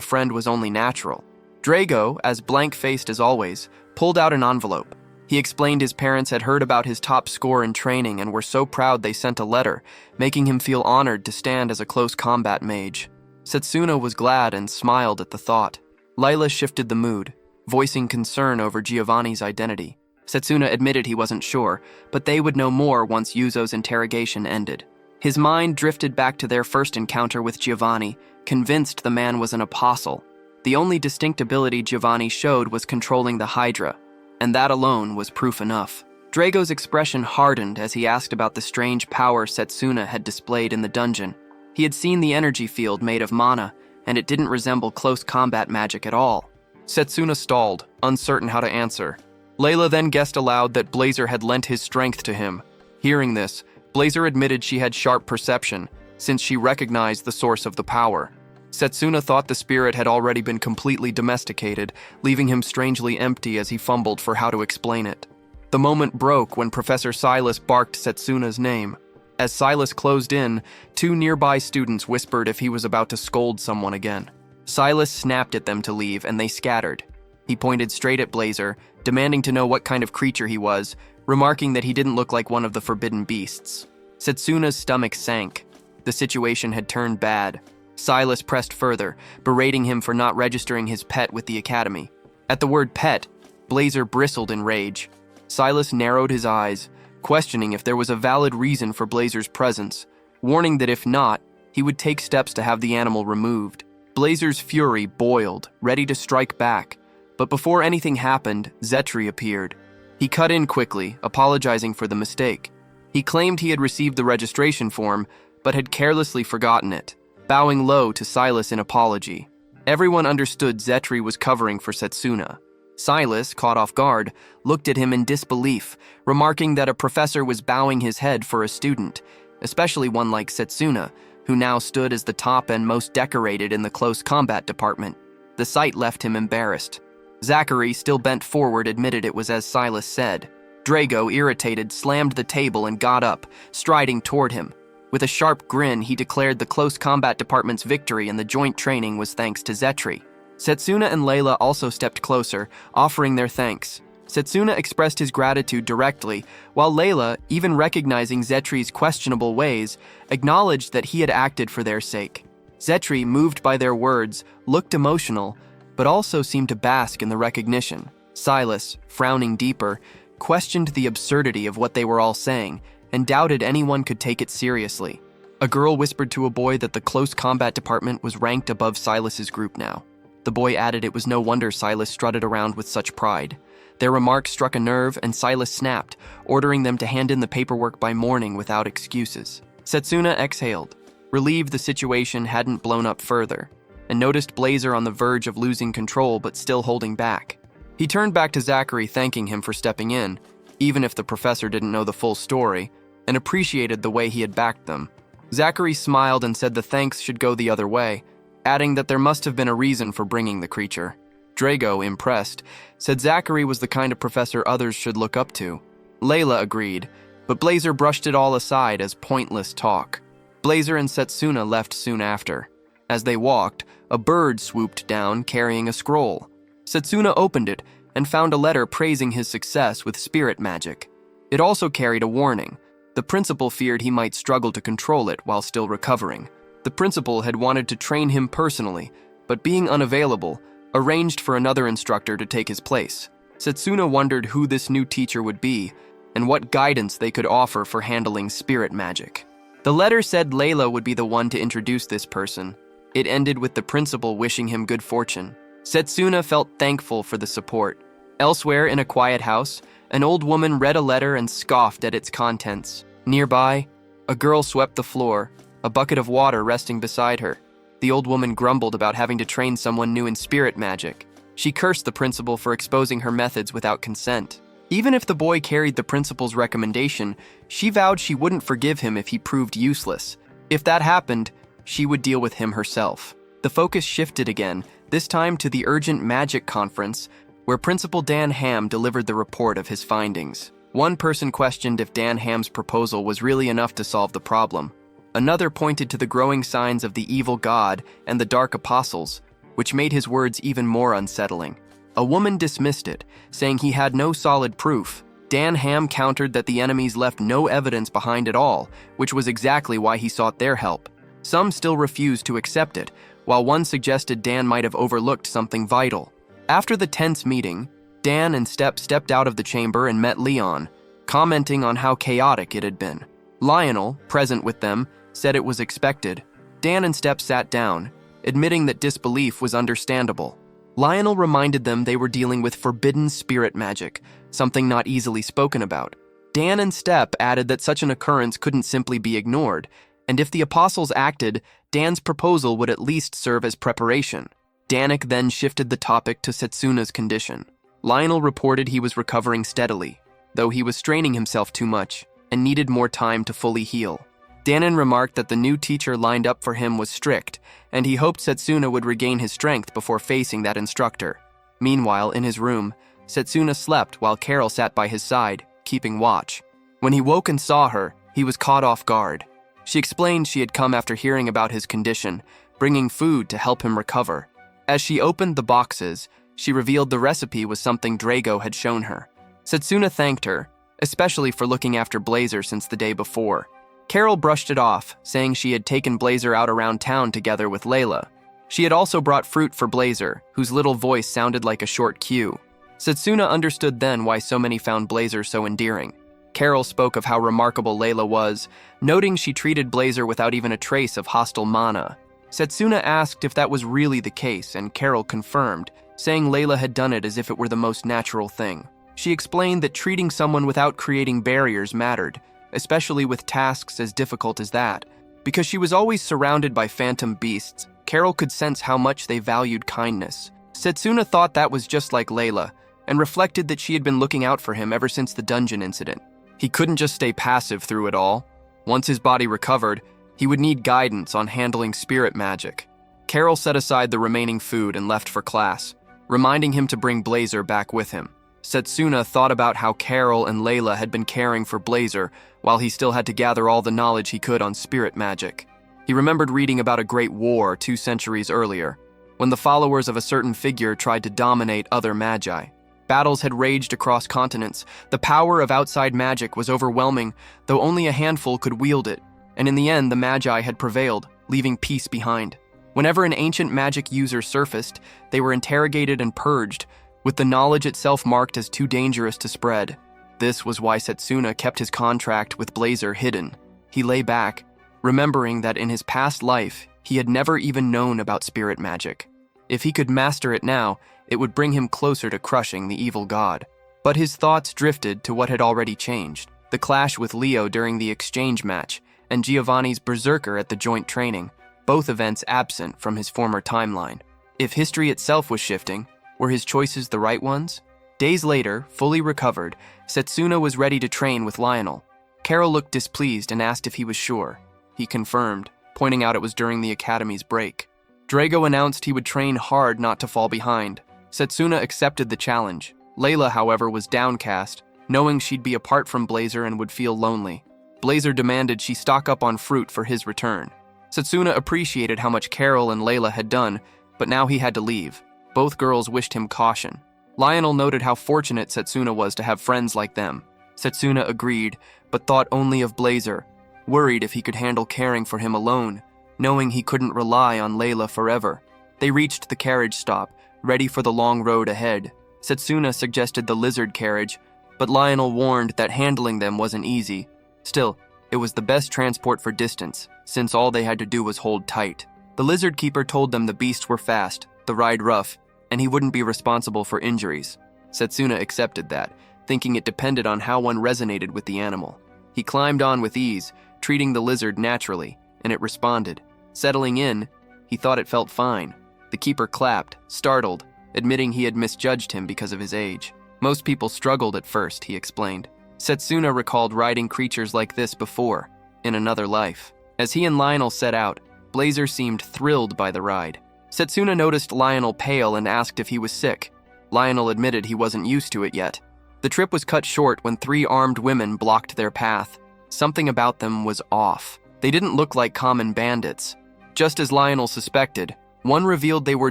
friend was only natural. Drago, as blank-faced as always, pulled out an envelope. He explained his parents had heard about his top score in training and were so proud they sent a letter, making him feel honored to stand as a close combat mage. Setsuna was glad and smiled at the thought. Layla shifted the mood, voicing concern over Giovanni's identity. Setsuna admitted he wasn't sure, but they would know more once Yuzo's interrogation ended. His mind drifted back to their first encounter with Giovanni, convinced the man was an apostle. The only distinct ability Giovanni showed was controlling the Hydra, and that alone was proof enough. Drago's expression hardened as he asked about the strange power Setsuna had displayed in the dungeon. He had seen the energy field made of mana, and it didn't resemble close combat magic at all. Setsuna stalled, uncertain how to answer. Layla then guessed aloud that Blazer had lent his strength to him. Hearing this, Blazer admitted she had sharp perception, since she recognized the source of the power. Setsuna thought the spirit had already been completely domesticated, leaving him strangely empty as he fumbled for how to explain it. The moment broke when Professor Silas barked Setsuna's name. As Silas closed in, two nearby students whispered if he was about to scold someone again. Silas snapped at them to leave, and they scattered. He pointed straight at Blazer, demanding to know what kind of creature he was, remarking that he didn't look like one of the forbidden beasts. Setsuna's stomach sank. The situation had turned bad. Silas pressed further, berating him for not registering his pet with the academy. At the word pet, Blazer bristled in rage. Silas narrowed his eyes, questioning if there was a valid reason for Blazer's presence, warning that if not, he would take steps to have the animal removed. Blazer's fury boiled, ready to strike back, but before anything happened, Zetri appeared. He cut in quickly, apologizing for the mistake. He claimed he had received the registration form, but had carelessly forgotten it, bowing low to Silas in apology. Everyone understood Zetri was covering for Setsuna. Silas, caught off guard, looked at him in disbelief, remarking that a professor was bowing his head for a student, especially one like Setsuna, who now stood as the top and most decorated in the close combat department. The sight left him embarrassed. Zachary, still bent forward, admitted it was as Silas said. Drago, irritated, slammed the table and got up, striding toward him. With a sharp grin, he declared the close combat department's victory and the joint training was thanks to Zetri. Setsuna and Layla also stepped closer, offering their thanks. Setsuna expressed his gratitude directly, while Layla, even recognizing Zetri's questionable ways, acknowledged that he had acted for their sake. Zetri, moved by their words, looked emotional, but also seemed to bask in the recognition. Silas, frowning deeper, questioned the absurdity of what they were all saying, and doubted anyone could take it seriously. A girl whispered to a boy that the close combat department was ranked above Silas's group now. The boy added it was no wonder Silas strutted around with such pride. Their remark struck a nerve, and Silas snapped, ordering them to hand in the paperwork by morning without excuses. Setsuna exhaled, relieved the situation hadn't blown up further, and noticed Blazer on the verge of losing control but still holding back. He turned back to Zachary, thanking him for stepping in, even if the professor didn't know the full story, and appreciated the way he had backed them. Zachary smiled and said the thanks should go the other way, adding that there must have been a reason for bringing the creature. Drago, impressed, said Zachary was the kind of professor others should look up to. Layla agreed, but Blazer brushed it all aside as pointless talk. Blazer and Setsuna left soon after. As they walked, a bird swooped down carrying a scroll. Setsuna opened it and found a letter praising his success with spirit magic. It also carried a warning. The principal feared he might struggle to control it while still recovering. The principal had wanted to train him personally, but being unavailable, arranged for another instructor to take his place. Setsuna wondered who this new teacher would be, and what guidance they could offer for handling spirit magic. The letter said Layla would be the one to introduce this person. It ended with the principal wishing him good fortune. Setsuna felt thankful for the support. Elsewhere in a quiet house, an old woman read a letter and scoffed at its contents. Nearby, a girl swept the floor, a bucket of water resting beside her. The old woman grumbled about having to train someone new in spirit magic. She cursed the principal for exposing her methods without consent. Even if the boy carried the principal's recommendation, she vowed she wouldn't forgive him if he proved useless. If that happened, she would deal with him herself. The focus shifted again, this time to the urgent magic conference, where Principal Dan Ham delivered the report of his findings. One person questioned if Dan Ham's proposal was really enough to solve the problem. Another pointed to the growing signs of the evil god and the dark apostles, which made his words even more unsettling. A woman dismissed it, saying he had no solid proof. Dan Ham countered that the enemies left no evidence behind at all, which was exactly why he sought their help. Some still refused to accept it, while one suggested Dan might have overlooked something vital. After the tense meeting, Dan and Step stepped out of the chamber and met Leon, commenting on how chaotic it had been. Lionel, present with them, said it was expected. Dan and Step sat down, admitting that disbelief was understandable. Lionel reminded them they were dealing with forbidden spirit magic, something not easily spoken about. Dan and Step added that such an occurrence couldn't simply be ignored, and if the apostles acted, Dan's proposal would at least serve as preparation. Danik then shifted the topic to Setsuna's condition. Lionel reported he was recovering steadily, though he was straining himself too much and needed more time to fully heal. Danon remarked that the new teacher lined up for him was strict, and he hoped Setsuna would regain his strength before facing that instructor. Meanwhile, in his room, Setsuna slept while Carol sat by his side, keeping watch. When he woke and saw her, he was caught off guard. She explained she had come after hearing about his condition, bringing food to help him recover. As she opened the boxes, she revealed the recipe was something Drago had shown her. Setsuna thanked her, especially for looking after Blazer since the day before. Carol brushed it off, saying she had taken Blazer out around town together with Layla. She had also brought fruit for Blazer, whose little voice sounded like a short cue. Setsuna understood then why so many found Blazer so endearing. Carol spoke of how remarkable Layla was, noting she treated Blazer without even a trace of hostile mana. Setsuna asked if that was really the case, and Carol confirmed, saying Layla had done it as if it were the most natural thing. She explained that treating someone without creating barriers mattered, especially with tasks as difficult as that. Because she was always surrounded by phantom beasts, Carol could sense how much they valued kindness. Setsuna thought that was just like Layla, and reflected that she had been looking out for him ever since the dungeon incident. He couldn't just stay passive through it all. Once his body recovered, he would need guidance on handling spirit magic. Carol set aside the remaining food and left for class, reminding him to bring Blazer back with him. Setsuna thought about how Carol and Layla had been caring for Blazer while he still had to gather all the knowledge he could on spirit magic. He remembered reading about a great war 2 centuries earlier, when the followers of a certain figure tried to dominate other magi. Battles had raged across continents. The power of outside magic was overwhelming, though only a handful could wield it, and in the end the magi had prevailed, leaving peace behind. Whenever an ancient magic user surfaced, they were interrogated and purged, with the knowledge itself marked as too dangerous to spread. This was why Setsuna kept his contract with Blazer hidden. He lay back, remembering that in his past life, he had never even known about spirit magic. If he could master it now, it would bring him closer to crushing the evil god. But his thoughts drifted to what had already changed: the clash with Leo during the exchange match, and Giovanni's berserker at the joint training, both events absent from his former timeline. If history itself was shifting, were his choices the right ones? Days later, fully recovered, Setsuna was ready to train with Lionel. Carol looked displeased and asked if he was sure. He confirmed, pointing out it was during the academy's break. Drago announced he would train hard not to fall behind. Setsuna accepted the challenge. Layla, however, was downcast, knowing she'd be apart from Blazer and would feel lonely. Blazer demanded she stock up on fruit for his return. Setsuna appreciated how much Carol and Layla had done, but now he had to leave. Both girls wished him caution. Lionel noted how fortunate Setsuna was to have friends like them. Setsuna agreed, but thought only of Blazer, worried if he could handle caring for him alone, knowing he couldn't rely on Layla forever. They reached the carriage stop, ready for the long road ahead. Setsuna suggested the lizard carriage, but Lionel warned that handling them wasn't easy. Still, it was the best transport for distance, since all they had to do was hold tight. The lizard keeper told them the beasts were fast, the ride rough, and he wouldn't be responsible for injuries. Setsuna accepted that, thinking it depended on how one resonated with the animal. He climbed on with ease, treating the lizard naturally, and it responded. Settling in, he thought it felt fine. The keeper clapped, startled, admitting he had misjudged him because of his age. Most people struggled at first, he explained. Setsuna recalled riding creatures like this before, in another life. As he and Lionel set out, Blazer seemed thrilled by the ride. Setsuna noticed Lionel pale and asked if he was sick. Lionel admitted he wasn't used to it yet. The trip was cut short when 3 armed women blocked their path. Something about them was off. They didn't look like common bandits. Just as Lionel suspected, one revealed they were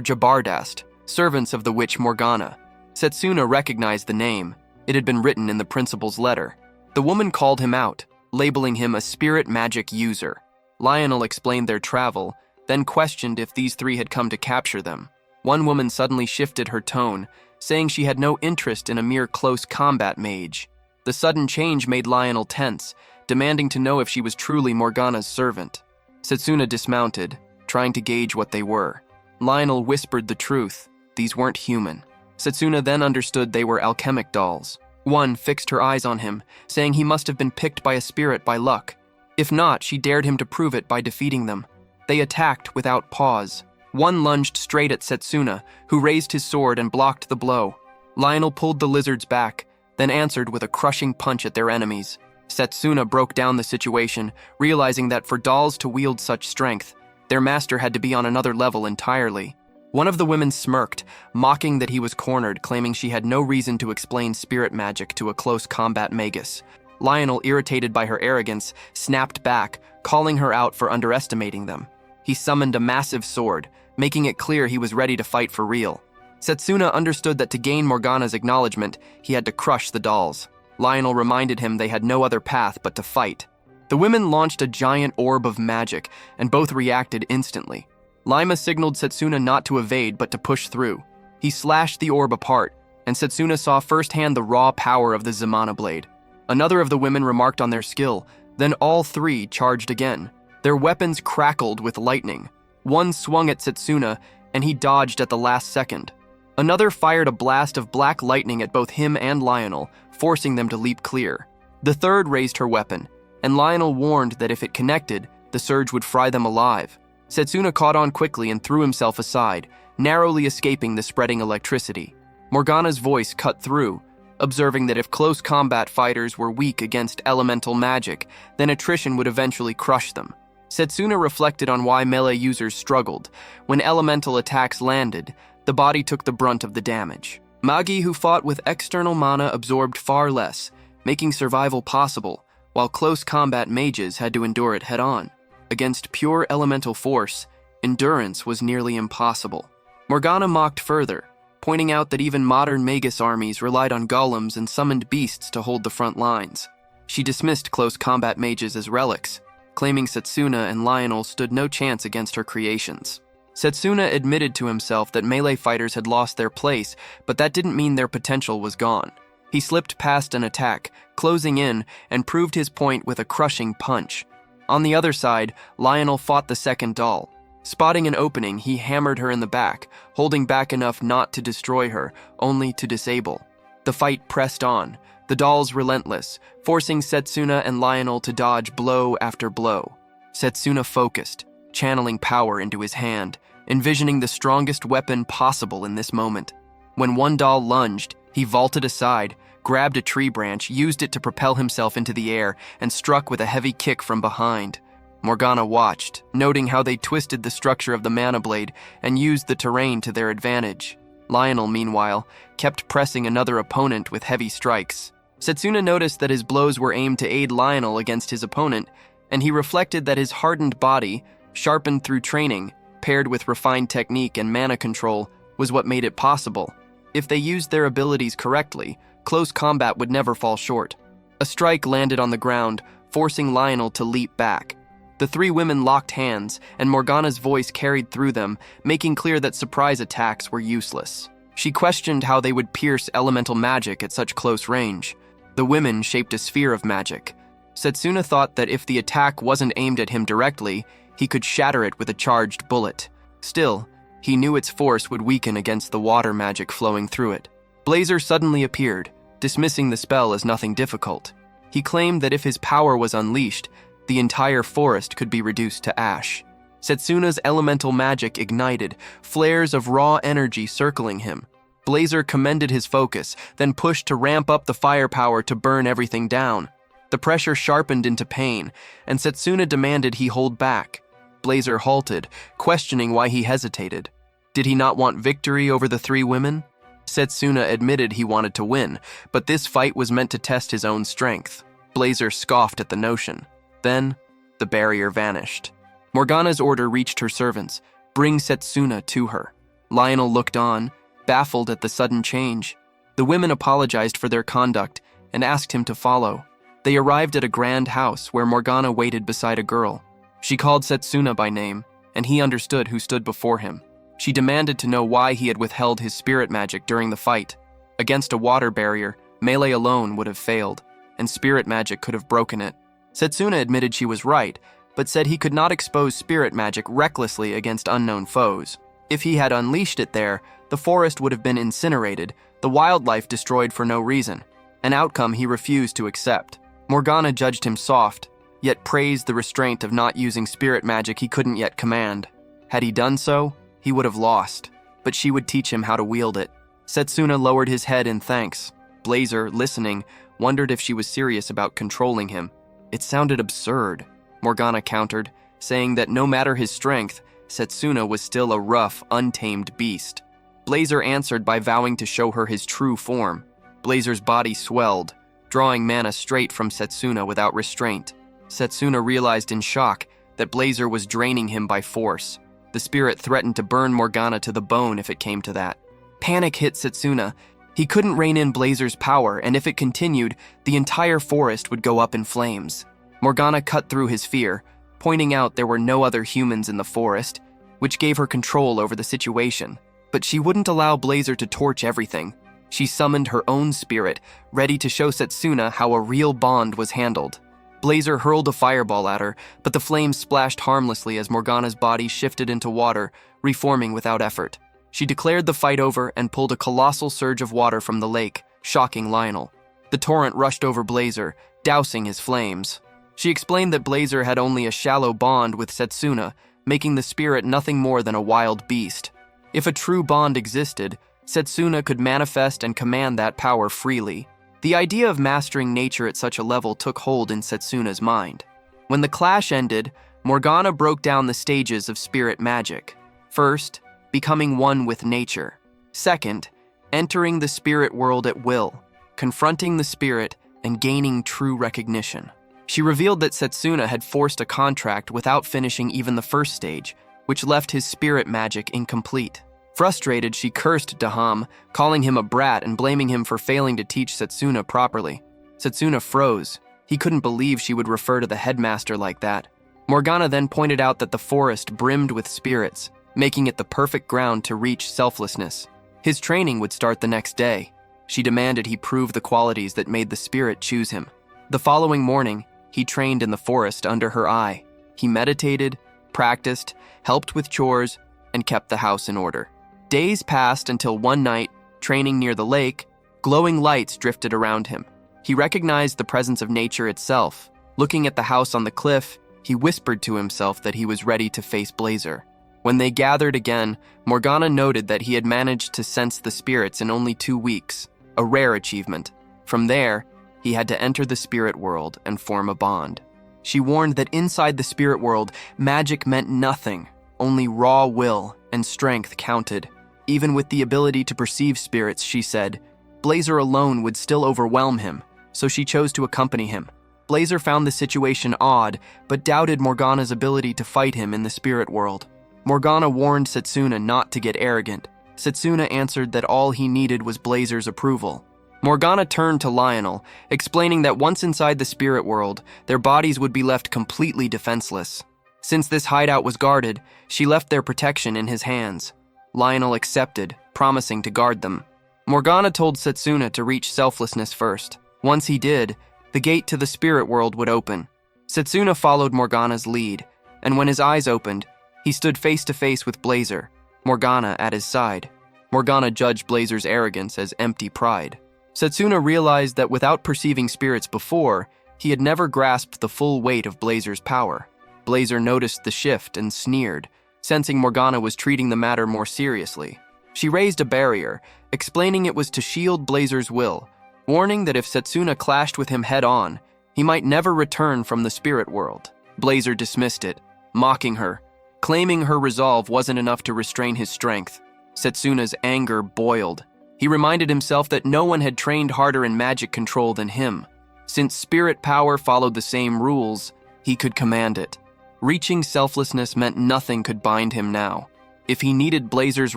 Jabardast, servants of the witch Morgana. Setsuna recognized the name. It had been written in the principal's letter. The woman called him out, labeling him a spirit magic user. Lionel explained their travel, then questioned if these 3 had come to capture them. One woman suddenly shifted her tone, saying she had no interest in a mere close combat mage. The sudden change made Lionel tense, demanding to know if she was truly Morgana's servant. Setsuna dismounted, trying to gauge what they were. Lionel whispered the truth. These weren't human. Setsuna then understood they were alchemic dolls. One fixed her eyes on him, saying he must have been picked by a spirit by luck. If not, she dared him to prove it by defeating them. They attacked without pause. One lunged straight at Setsuna, who raised his sword and blocked the blow. Lionel pulled the lizards back, then answered with a crushing punch at their enemies. Setsuna broke down the situation, realizing that for dolls to wield such strength, their master had to be on another level entirely. One of the women smirked, mocking that he was cornered, claiming she had no reason to explain spirit magic to a close combat magus. Lionel, irritated by her arrogance, snapped back, calling her out for underestimating them. He summoned a massive sword, making it clear he was ready to fight for real. Setsuna understood that to gain Morgana's acknowledgement, he had to crush the dolls. Lionel reminded him they had no other path but to fight. The women launched a giant orb of magic, and both reacted instantly. Lima signaled Setsuna not to evade but to push through. He slashed the orb apart, and Setsuna saw firsthand the raw power of the Zamana blade. Another of the women remarked on their skill, then all 3 charged again. Their weapons crackled with lightning. One swung at Setsuna, and he dodged at the last second. Another fired a blast of black lightning at both him and Lionel, forcing them to leap clear. The third raised her weapon, and Lionel warned that if it connected, the surge would fry them alive. Setsuna caught on quickly and threw himself aside, narrowly escaping the spreading electricity. Morgana's voice cut through, observing that if close combat fighters were weak against elemental magic, then attrition would eventually crush them. Setsuna reflected on why melee users struggled. When elemental attacks landed, the body took the brunt of the damage. Magi who fought with external mana absorbed far less, making survival possible, while close combat mages had to endure it head-on. Against pure elemental force, endurance was nearly impossible. Morgana mocked further, pointing out that even modern magus armies relied on golems and summoned beasts to hold the front lines. She dismissed close combat mages as relics, claiming Setsuna and Lionel stood no chance against her creations. Setsuna admitted to himself that melee fighters had lost their place, but that didn't mean their potential was gone. He slipped past an attack, closing in, and proved his point with a crushing punch. On the other side, Lionel fought the second doll. Spotting an opening, he hammered her in the back, holding back enough not to destroy her, only to disable. The fight pressed on, the dolls relentless, forcing Setsuna and Lionel to dodge blow after blow. Setsuna focused, channeling power into his hand, envisioning the strongest weapon possible in this moment. When one doll lunged, he vaulted aside, grabbed a tree branch, used it to propel himself into the air, and struck with a heavy kick from behind. Morgana watched, noting how they twisted the structure of the mana blade and used the terrain to their advantage. Lionel, meanwhile, kept pressing another opponent with heavy strikes. Setsuna noticed that his blows were aimed to aid Lionel against his opponent, and he reflected that his hardened body, sharpened through training, paired with refined technique and mana control, was what made it possible. If they used their abilities correctly, close combat would never fall short. A strike landed on the ground, forcing Lionel to leap back. The three women locked hands, and Morgana's voice carried through them, making clear that surprise attacks were useless. She questioned how they would pierce elemental magic at such close range. The women shaped a sphere of magic. Setsuna thought that if the attack wasn't aimed at him directly, he could shatter it with a charged bullet. Still, He knew its force would weaken against the water magic flowing through it. Blazer suddenly appeared, dismissing the spell as nothing difficult. He claimed that if his power was unleashed, the entire forest could be reduced to ash. Setsuna's elemental magic ignited, flares of raw energy circling him. Blazer commended his focus, then pushed to ramp up the firepower to burn everything down. The pressure sharpened into pain, and Setsuna demanded he hold back. Blazer halted, questioning why he hesitated. Did he not want victory over the three women? Setsuna admitted he wanted to win, but this fight was meant to test his own strength. Blazer scoffed at the notion. Then, the barrier vanished. Morgana's order reached her servants. Bring Setsuna to her. Lionel looked on, baffled at the sudden change. The women apologized for their conduct and asked him to follow. They arrived at a grand house where Morgana waited beside a girl. She called Setsuna by name, and he understood who stood before him. She demanded to know why he had withheld his spirit magic during the fight. Against a water barrier, melee alone would have failed, and spirit magic could have broken it. Setsuna admitted she was right, but said he could not expose spirit magic recklessly against unknown foes. If he had unleashed it there, the forest would have been incinerated, the wildlife destroyed for no reason, an outcome he refused to accept. Morgana judged him soft, yet praised the restraint of not using spirit magic he couldn't yet command. Had he done so, he would have lost, but she would teach him how to wield it. Setsuna lowered his head in thanks. Blazer, listening, wondered if she was serious about controlling him. It sounded absurd, Morgana countered, saying that no matter his strength, Setsuna was still a rough, untamed beast. Blazer answered by vowing to show her his true form. Blazer's body swelled, drawing mana straight from Setsuna without restraint. Setsuna realized in shock that Blazer was draining him by force. The spirit threatened to burn Morgana to the bone if it came to that. Panic hit Setsuna. He couldn't rein in Blazer's power, and if it continued, the entire forest would go up in flames. Morgana cut through his fear, pointing out there were no other humans in the forest, which gave her control over the situation. But she wouldn't allow Blazer to torch everything. She summoned her own spirit, ready to show Setsuna how a real bond was handled. Blazer hurled a fireball at her, but the flames splashed harmlessly as Morgana's body shifted into water, reforming without effort. She declared the fight over and pulled a colossal surge of water from the lake, shocking Lionel. The torrent rushed over Blazer, dousing his flames. She explained that Blazer had only a shallow bond with Setsuna, making the spirit nothing more than a wild beast. If a true bond existed, Setsuna could manifest and command that power freely. The idea of mastering nature at such a level took hold in Setsuna's mind. When the clash ended, Morgana broke down the stages of spirit magic. First, becoming one with nature. Second, entering the spirit world at will, confronting the spirit and gaining true recognition. She revealed that Setsuna had forced a contract without finishing even the first stage, which left his spirit magic incomplete. Frustrated, she cursed Daham, calling him a brat and blaming him for failing to teach Setsuna properly. Setsuna froze. He couldn't believe she would refer to the headmaster like that. Morgana then pointed out that the forest brimmed with spirits, making it the perfect ground to reach selflessness. His training would start the next day. She demanded he prove the qualities that made the spirit choose him. The following morning, he trained in the forest under her eye. He meditated, practiced, helped with chores, and kept the house in order. Days passed until one night, training near the lake, glowing lights drifted around him. He recognized the presence of nature itself. Looking at the house on the cliff, he whispered to himself that he was ready to face Blazer. When they gathered again, Morgana noted that he had managed to sense the spirits in only 2 weeks, a rare achievement. From there, he had to enter the spirit world and form a bond. She warned that inside the spirit world, magic meant nothing. Only raw will and strength counted. Even with the ability to perceive spirits, she said, Blazer alone would still overwhelm him, so she chose to accompany him. Blazer found the situation odd, but doubted Morgana's ability to fight him in the spirit world. Morgana warned Setsuna not to get arrogant. Setsuna answered that all he needed was Blazer's approval. Morgana turned to Lionel, explaining that once inside the spirit world, their bodies would be left completely defenseless. Since this hideout was guarded, she left their protection in his hands. Lionel accepted, promising to guard them. Morgana told Setsuna to reach selflessness first. Once he did, the gate to the spirit world would open. Setsuna followed Morgana's lead, and when his eyes opened, he stood face to face with Blazer. Morgana at his side. Morgana judged Blazer's arrogance as empty pride. Setsuna realized that without perceiving spirits before, he had never grasped the full weight of Blazer's power. Blazer noticed the shift and sneered, sensing Morgana was treating the matter more seriously. She raised a barrier, explaining it was to shield Blazer's will, warning that if Setsuna clashed with him head-on, he might never return from the spirit world. Blazer dismissed it, mocking her, claiming her resolve wasn't enough to restrain his strength. Setsuna's anger boiled. He reminded himself that no one had trained harder in magic control than him. Since spirit power followed the same rules, he could command it. Reaching selflessness meant nothing could bind him now. If he needed Blazer's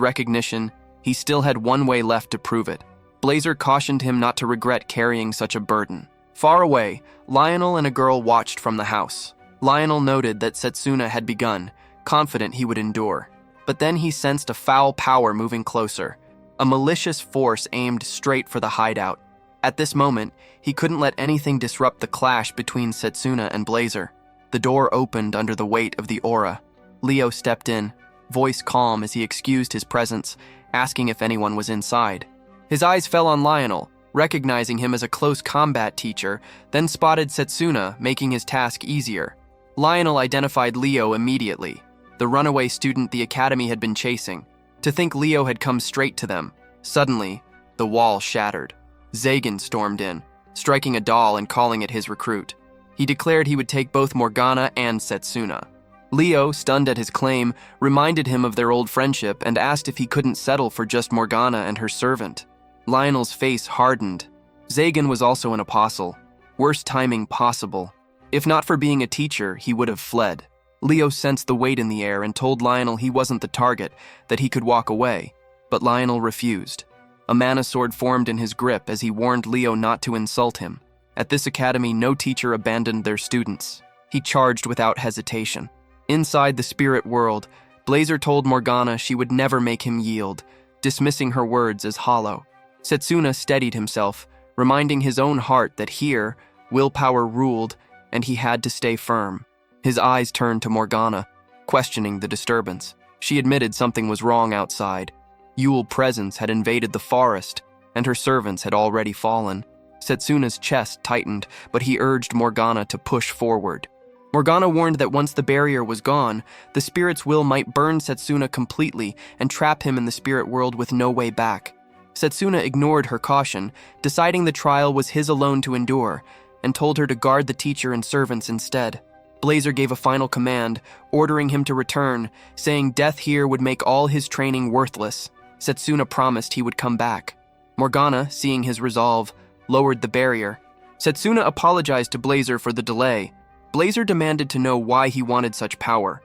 recognition, he still had one way left to prove it. Blazer cautioned him not to regret carrying such a burden. Far away, Lionel and a girl watched from the house. Lionel noted that Setsuna had begun, confident he would endure. But then he sensed a foul power moving closer, a malicious force aimed straight for the hideout. At this moment, he couldn't let anything disrupt the clash between Setsuna and Blazer. The door opened under the weight of the aura. Leo stepped in, voice calm as he excused his presence, asking if anyone was inside. His eyes fell on Lionel, recognizing him as a close combat teacher, then spotted Setsuna, making his task easier. Lionel identified Leo immediately, the runaway student the academy had been chasing. To think Leo had come straight to them. Suddenly, the wall shattered. Zagan stormed in, striking a doll and calling it his recruit. He declared he would take both Morgana and Setsuna. Leo, stunned at his claim, reminded him of their old friendship and asked if he couldn't settle for just Morgana and her servant. Lionel's face hardened. Zagan was also an apostle. Worst timing possible. If not for being a teacher, he would have fled. Leo sensed the weight in the air and told Lionel he wasn't the target, that he could walk away. But Lionel refused. A mana sword formed in his grip as he warned Leo not to insult him. At this academy, no teacher abandoned their students. He charged without hesitation. Inside the spirit world, Blazer told Morgana she would never make him yield, dismissing her words as hollow. Setsuna steadied himself, reminding his own heart that here, willpower ruled, and he had to stay firm. His eyes turned to Morgana, questioning the disturbance. She admitted something was wrong outside. Yule presence had invaded the forest, and her servants had already fallen. Setsuna's chest tightened, but he urged Morgana to push forward. Morgana warned that once the barrier was gone, the spirit's will might burn Setsuna completely and trap him in the spirit world with no way back. Setsuna ignored her caution, deciding the trial was his alone to endure, and told her to guard the teacher and servants instead. Blazer gave a final command, ordering him to return, saying death here would make all his training worthless. Setsuna promised he would come back. Morgana, seeing his resolve, lowered the barrier. Setsuna apologized to Blazer for the delay. Blazer demanded to know why he wanted such power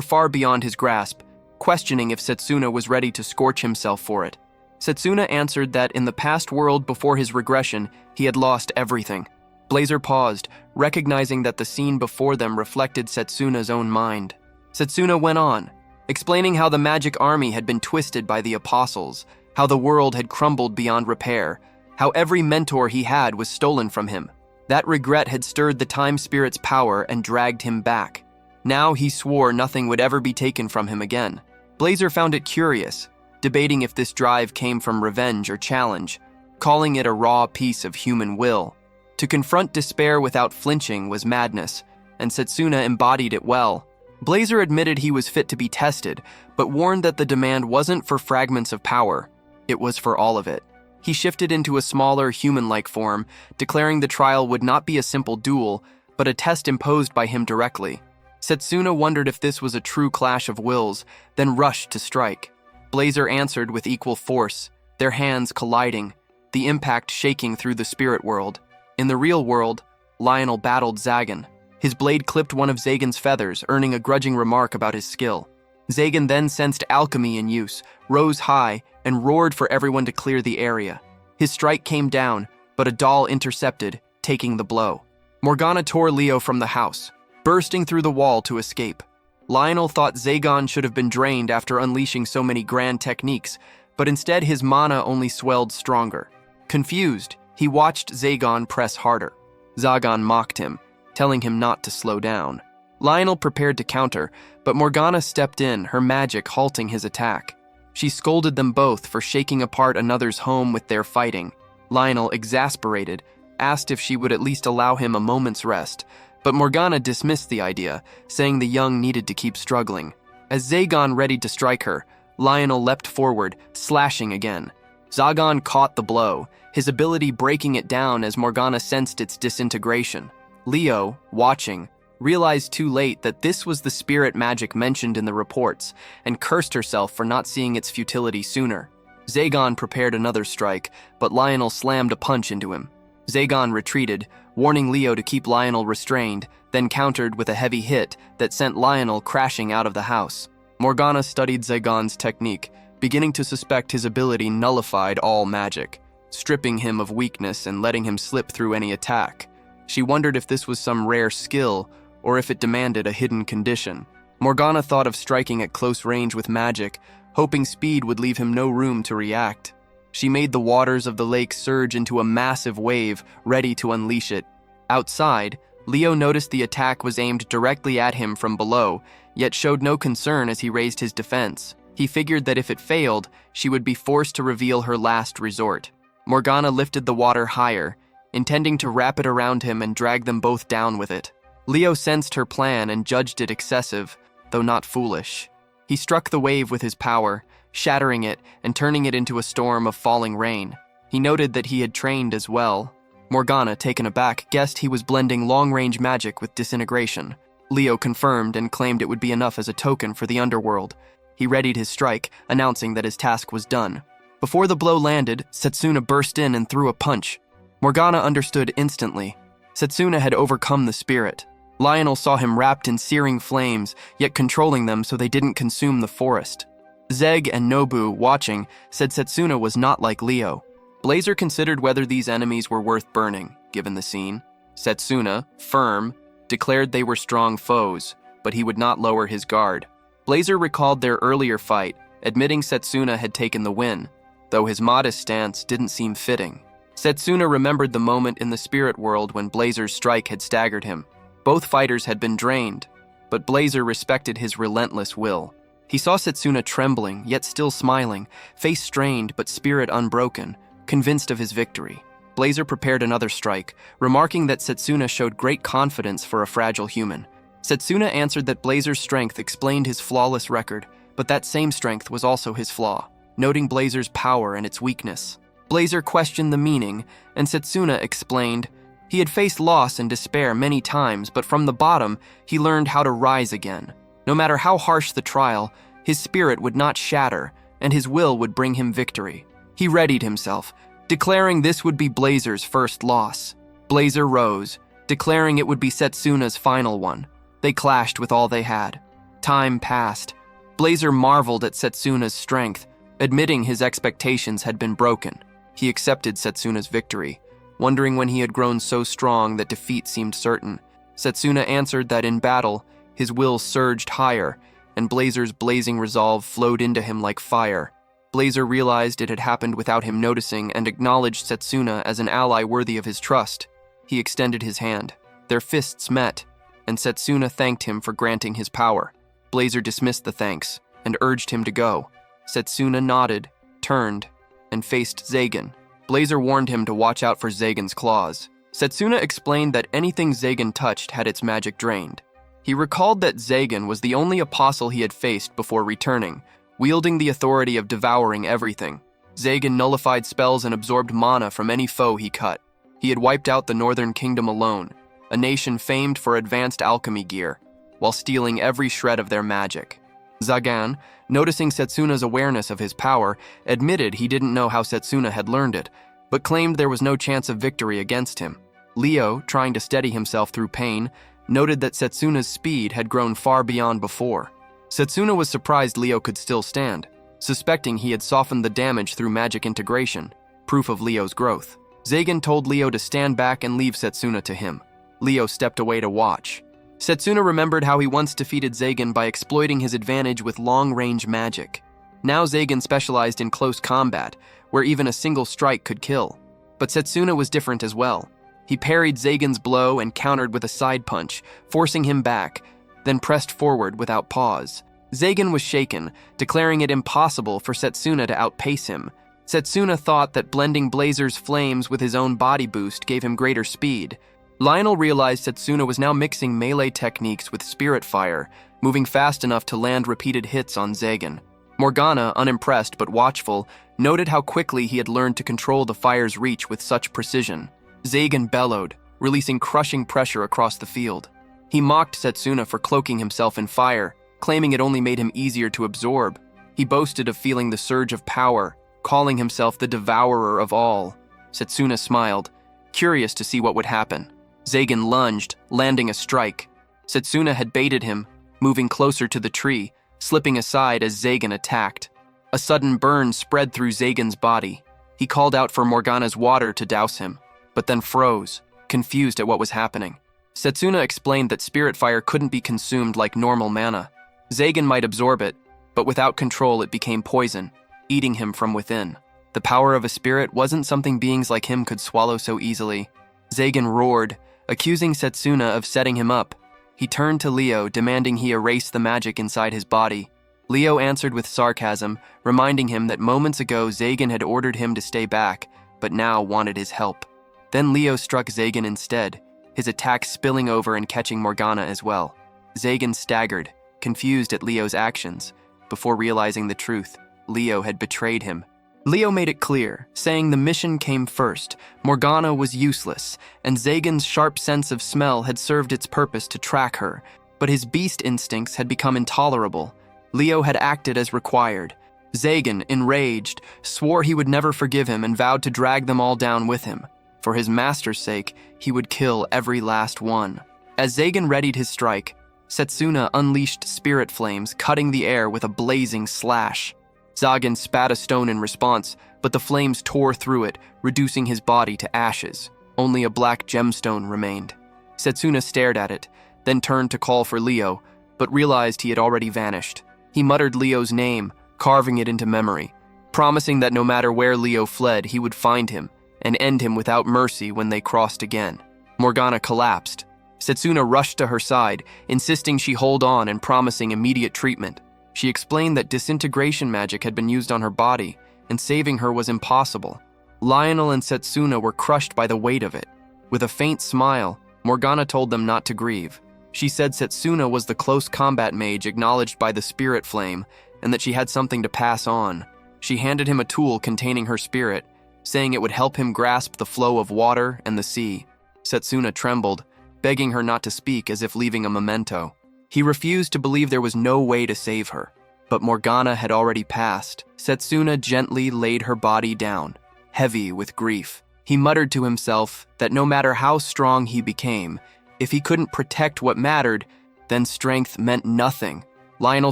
far beyond his grasp, questioning if Setsuna was ready to scorch himself for it. Setsuna answered that in the past world before his regression, he had lost everything. Blazer paused, recognizing that the scene before them reflected Setsuna's own mind. Setsuna went on, explaining how the magic army had been twisted by the apostles, how the world had crumbled beyond repair, how every mentor he had was stolen from him. That regret had stirred the time spirit's power and dragged him back. Now he swore nothing would ever be taken from him again. Blazer found it curious, debating if this drive came from revenge or challenge, calling it a raw piece of human will. To confront despair without flinching was madness, and Setsuna embodied it well. Blazer admitted he was fit to be tested, but warned that the demand wasn't for fragments of power, it was for all of it. He shifted into a smaller, human-like form, declaring the trial would not be a simple duel, but a test imposed by him directly. Setsuna wondered if this was a true clash of wills, then rushed to strike. Blazer answered with equal force, their hands colliding, the impact shaking through the spirit world. In the real world, Lionel battled Zagan. His blade clipped one of Zagan's feathers, earning a grudging remark about his skill. Zagan then sensed alchemy in use, rose high, and roared for everyone to clear the area. His strike came down, but a doll intercepted, taking the blow. Morgana tore Leo from the house, bursting through the wall to escape. Lionel thought Zagan should have been drained after unleashing so many grand techniques, but instead his mana only swelled stronger. Confused, he watched Zagan press harder. Zagan mocked him, telling him not to slow down. Lionel prepared to counter, but Morgana stepped in, her magic halting his attack. She scolded them both for shaking apart another's home with their fighting. Lionel, exasperated, asked if she would at least allow him a moment's rest, but Morgana dismissed the idea, saying the young needed to keep struggling. As Zagon readied to strike her, Lionel leapt forward, slashing again. Zagon caught the blow, his ability breaking it down as Morgana sensed its disintegration. Leo, watching, realized too late that this was the spirit magic mentioned in the reports, and cursed herself for not seeing its futility sooner. Zagon prepared another strike, but Lionel slammed a punch into him. Zagon retreated, warning Leo to keep Lionel restrained, then countered with a heavy hit that sent Lionel crashing out of the house. Morgana studied Zagon's technique, beginning to suspect his ability nullified all magic, stripping him of weakness and letting him slip through any attack. She wondered if this was some rare skill, or if it demanded a hidden condition. Morgana thought of striking at close range with magic, hoping speed would leave him no room to react. She made the waters of the lake surge into a massive wave, ready to unleash it. Outside, Leo noticed the attack was aimed directly at him from below, yet showed no concern as he raised his defense. He figured that if it failed, she would be forced to reveal her last resort. Morgana lifted the water higher, intending to wrap it around him and drag them both down with it. Leo sensed her plan and judged it excessive, though not foolish. He struck the wave with his power, shattering it and turning it into a storm of falling rain. He noted that he had trained as well. Morgana, taken aback, guessed he was blending long-range magic with disintegration. Leo confirmed and claimed it would be enough as a token for the underworld. He readied his strike, announcing that his task was done. Before the blow landed, Setsuna burst in and threw a punch. Morgana understood instantly. Setsuna had overcome the spirit. Lionel saw him wrapped in searing flames, yet controlling them so they didn't consume the forest. Zeg and Nobu, watching, said Setsuna was not like Leo. Blazer considered whether these enemies were worth burning, given the scene. Setsuna, firm, declared they were strong foes, but he would not lower his guard. Blazer recalled their earlier fight, admitting Setsuna had taken the win, though his modest stance didn't seem fitting. Setsuna remembered the moment in the spirit world when Blazer's strike had staggered him. Both fighters had been drained, but Blazer respected his relentless will. He saw Setsuna trembling, yet still smiling, face strained but spirit unbroken, convinced of his victory. Blazer prepared another strike, remarking that Setsuna showed great confidence for a fragile human. Setsuna answered that Blazer's strength explained his flawless record, but that same strength was also his flaw, noting Blazer's power and its weakness. Blazer questioned the meaning, and Setsuna explained, he had faced loss and despair many times, but from the bottom, he learned how to rise again. No matter how harsh the trial, his spirit would not shatter, and his will would bring him victory. He readied himself, declaring this would be Blazer's first loss. Blazer rose, declaring it would be Setsuna's final one. They clashed with all they had. Time passed. Blazer marveled at Setsuna's strength, admitting his expectations had been broken. He accepted Setsuna's victory, wondering when he had grown so strong that defeat seemed certain. Setsuna answered that in battle, his will surged higher, and Blazer's blazing resolve flowed into him like fire. Blazer realized it had happened without him noticing and acknowledged Setsuna as an ally worthy of his trust. He extended his hand. Their fists met, and Setsuna thanked him for granting his power. Blazer dismissed the thanks and urged him to go. Setsuna nodded, turned, and faced Zagan. Blazer warned him to watch out for Zagan's claws. Setsuna explained that anything Zagan touched had its magic drained. He recalled that Zagan was the only apostle he had faced before returning, wielding the authority of devouring everything. Zagan nullified spells and absorbed mana from any foe he cut. He had wiped out the Northern Kingdom alone, a nation famed for advanced alchemy gear, while stealing every shred of their magic. Zagan, noticing Setsuna's awareness of his power, admitted he didn't know how Setsuna had learned it, but claimed there was no chance of victory against him. Leo, trying to steady himself through pain, noted that Setsuna's speed had grown far beyond before. Setsuna was surprised Leo could still stand, suspecting he had softened the damage through magic integration, proof of Leo's growth. Zagan told Leo to stand back and leave Setsuna to him. Leo stepped away to watch. Setsuna remembered how he once defeated Zagan by exploiting his advantage with long-range magic. Now Zagan specialized in close combat, where even a single strike could kill. But Setsuna was different as well. He parried Zagan's blow and countered with a side punch, forcing him back, then pressed forward without pause. Zagan was shaken, declaring it impossible for Setsuna to outpace him. Setsuna thought that blending Blazer's flames with his own body boost gave him greater speed. Lionel realized Setsuna was now mixing melee techniques with spirit fire, moving fast enough to land repeated hits on Zagan. Morgana, unimpressed but watchful, noted how quickly he had learned to control the fire's reach with such precision. Zagan bellowed, releasing crushing pressure across the field. He mocked Setsuna for cloaking himself in fire, claiming it only made him easier to absorb. He boasted of feeling the surge of power, calling himself the devourer of all. Setsuna smiled, curious to see what would happen. Zagan lunged, landing a strike. Setsuna had baited him, moving closer to the tree, slipping aside as Zagan attacked. A sudden burn spread through Zagan's body. He called out for Morgana's water to douse him, but then froze, confused at what was happening. Setsuna explained that spirit fire couldn't be consumed like normal mana. Zagan might absorb it, but without control it became poison, eating him from within. The power of a spirit wasn't something beings like him could swallow so easily. Zagan roared, accusing Setsuna of setting him up. He turned to Leo, demanding he erase the magic inside his body. Leo answered with sarcasm, reminding him that moments ago Zagan had ordered him to stay back, but now wanted his help. Then Leo struck Zagan instead, his attack spilling over and catching Morgana as well. Zagan staggered, confused at Leo's actions. Before realizing the truth, Leo had betrayed him. Leo made it clear, saying the mission came first. Morgana was useless, and Zagan's sharp sense of smell had served its purpose to track her, but his beast instincts had become intolerable. Leo had acted as required. Zagan, enraged, swore he would never forgive him and vowed to drag them all down with him. For his master's sake, he would kill every last one. As Zagan readied his strike, Setsuna unleashed spirit flames, cutting the air with a blazing slash. Zagan spat a stone in response, but the flames tore through it, reducing his body to ashes. Only a black gemstone remained. Setsuna stared at it, then turned to call for Leo, but realized he had already vanished. He muttered Leo's name, carving it into memory, promising that no matter where Leo fled, he would find him and end him without mercy when they crossed again. Morgana collapsed. Setsuna rushed to her side, insisting she hold on and promising immediate treatment. She explained that disintegration magic had been used on her body, and saving her was impossible. Lionel and Setsuna were crushed by the weight of it. With a faint smile, Morgana told them not to grieve. She said Setsuna was the close combat mage acknowledged by the spirit flame, and that she had something to pass on. She handed him a tool containing her spirit, saying it would help him grasp the flow of water and the sea. Setsuna trembled, begging her not to speak as if leaving a memento. He refused to believe there was no way to save her. But Morgana had already passed. Setsuna gently laid her body down, heavy with grief. He muttered to himself that no matter how strong he became, if he couldn't protect what mattered, then strength meant nothing. Lionel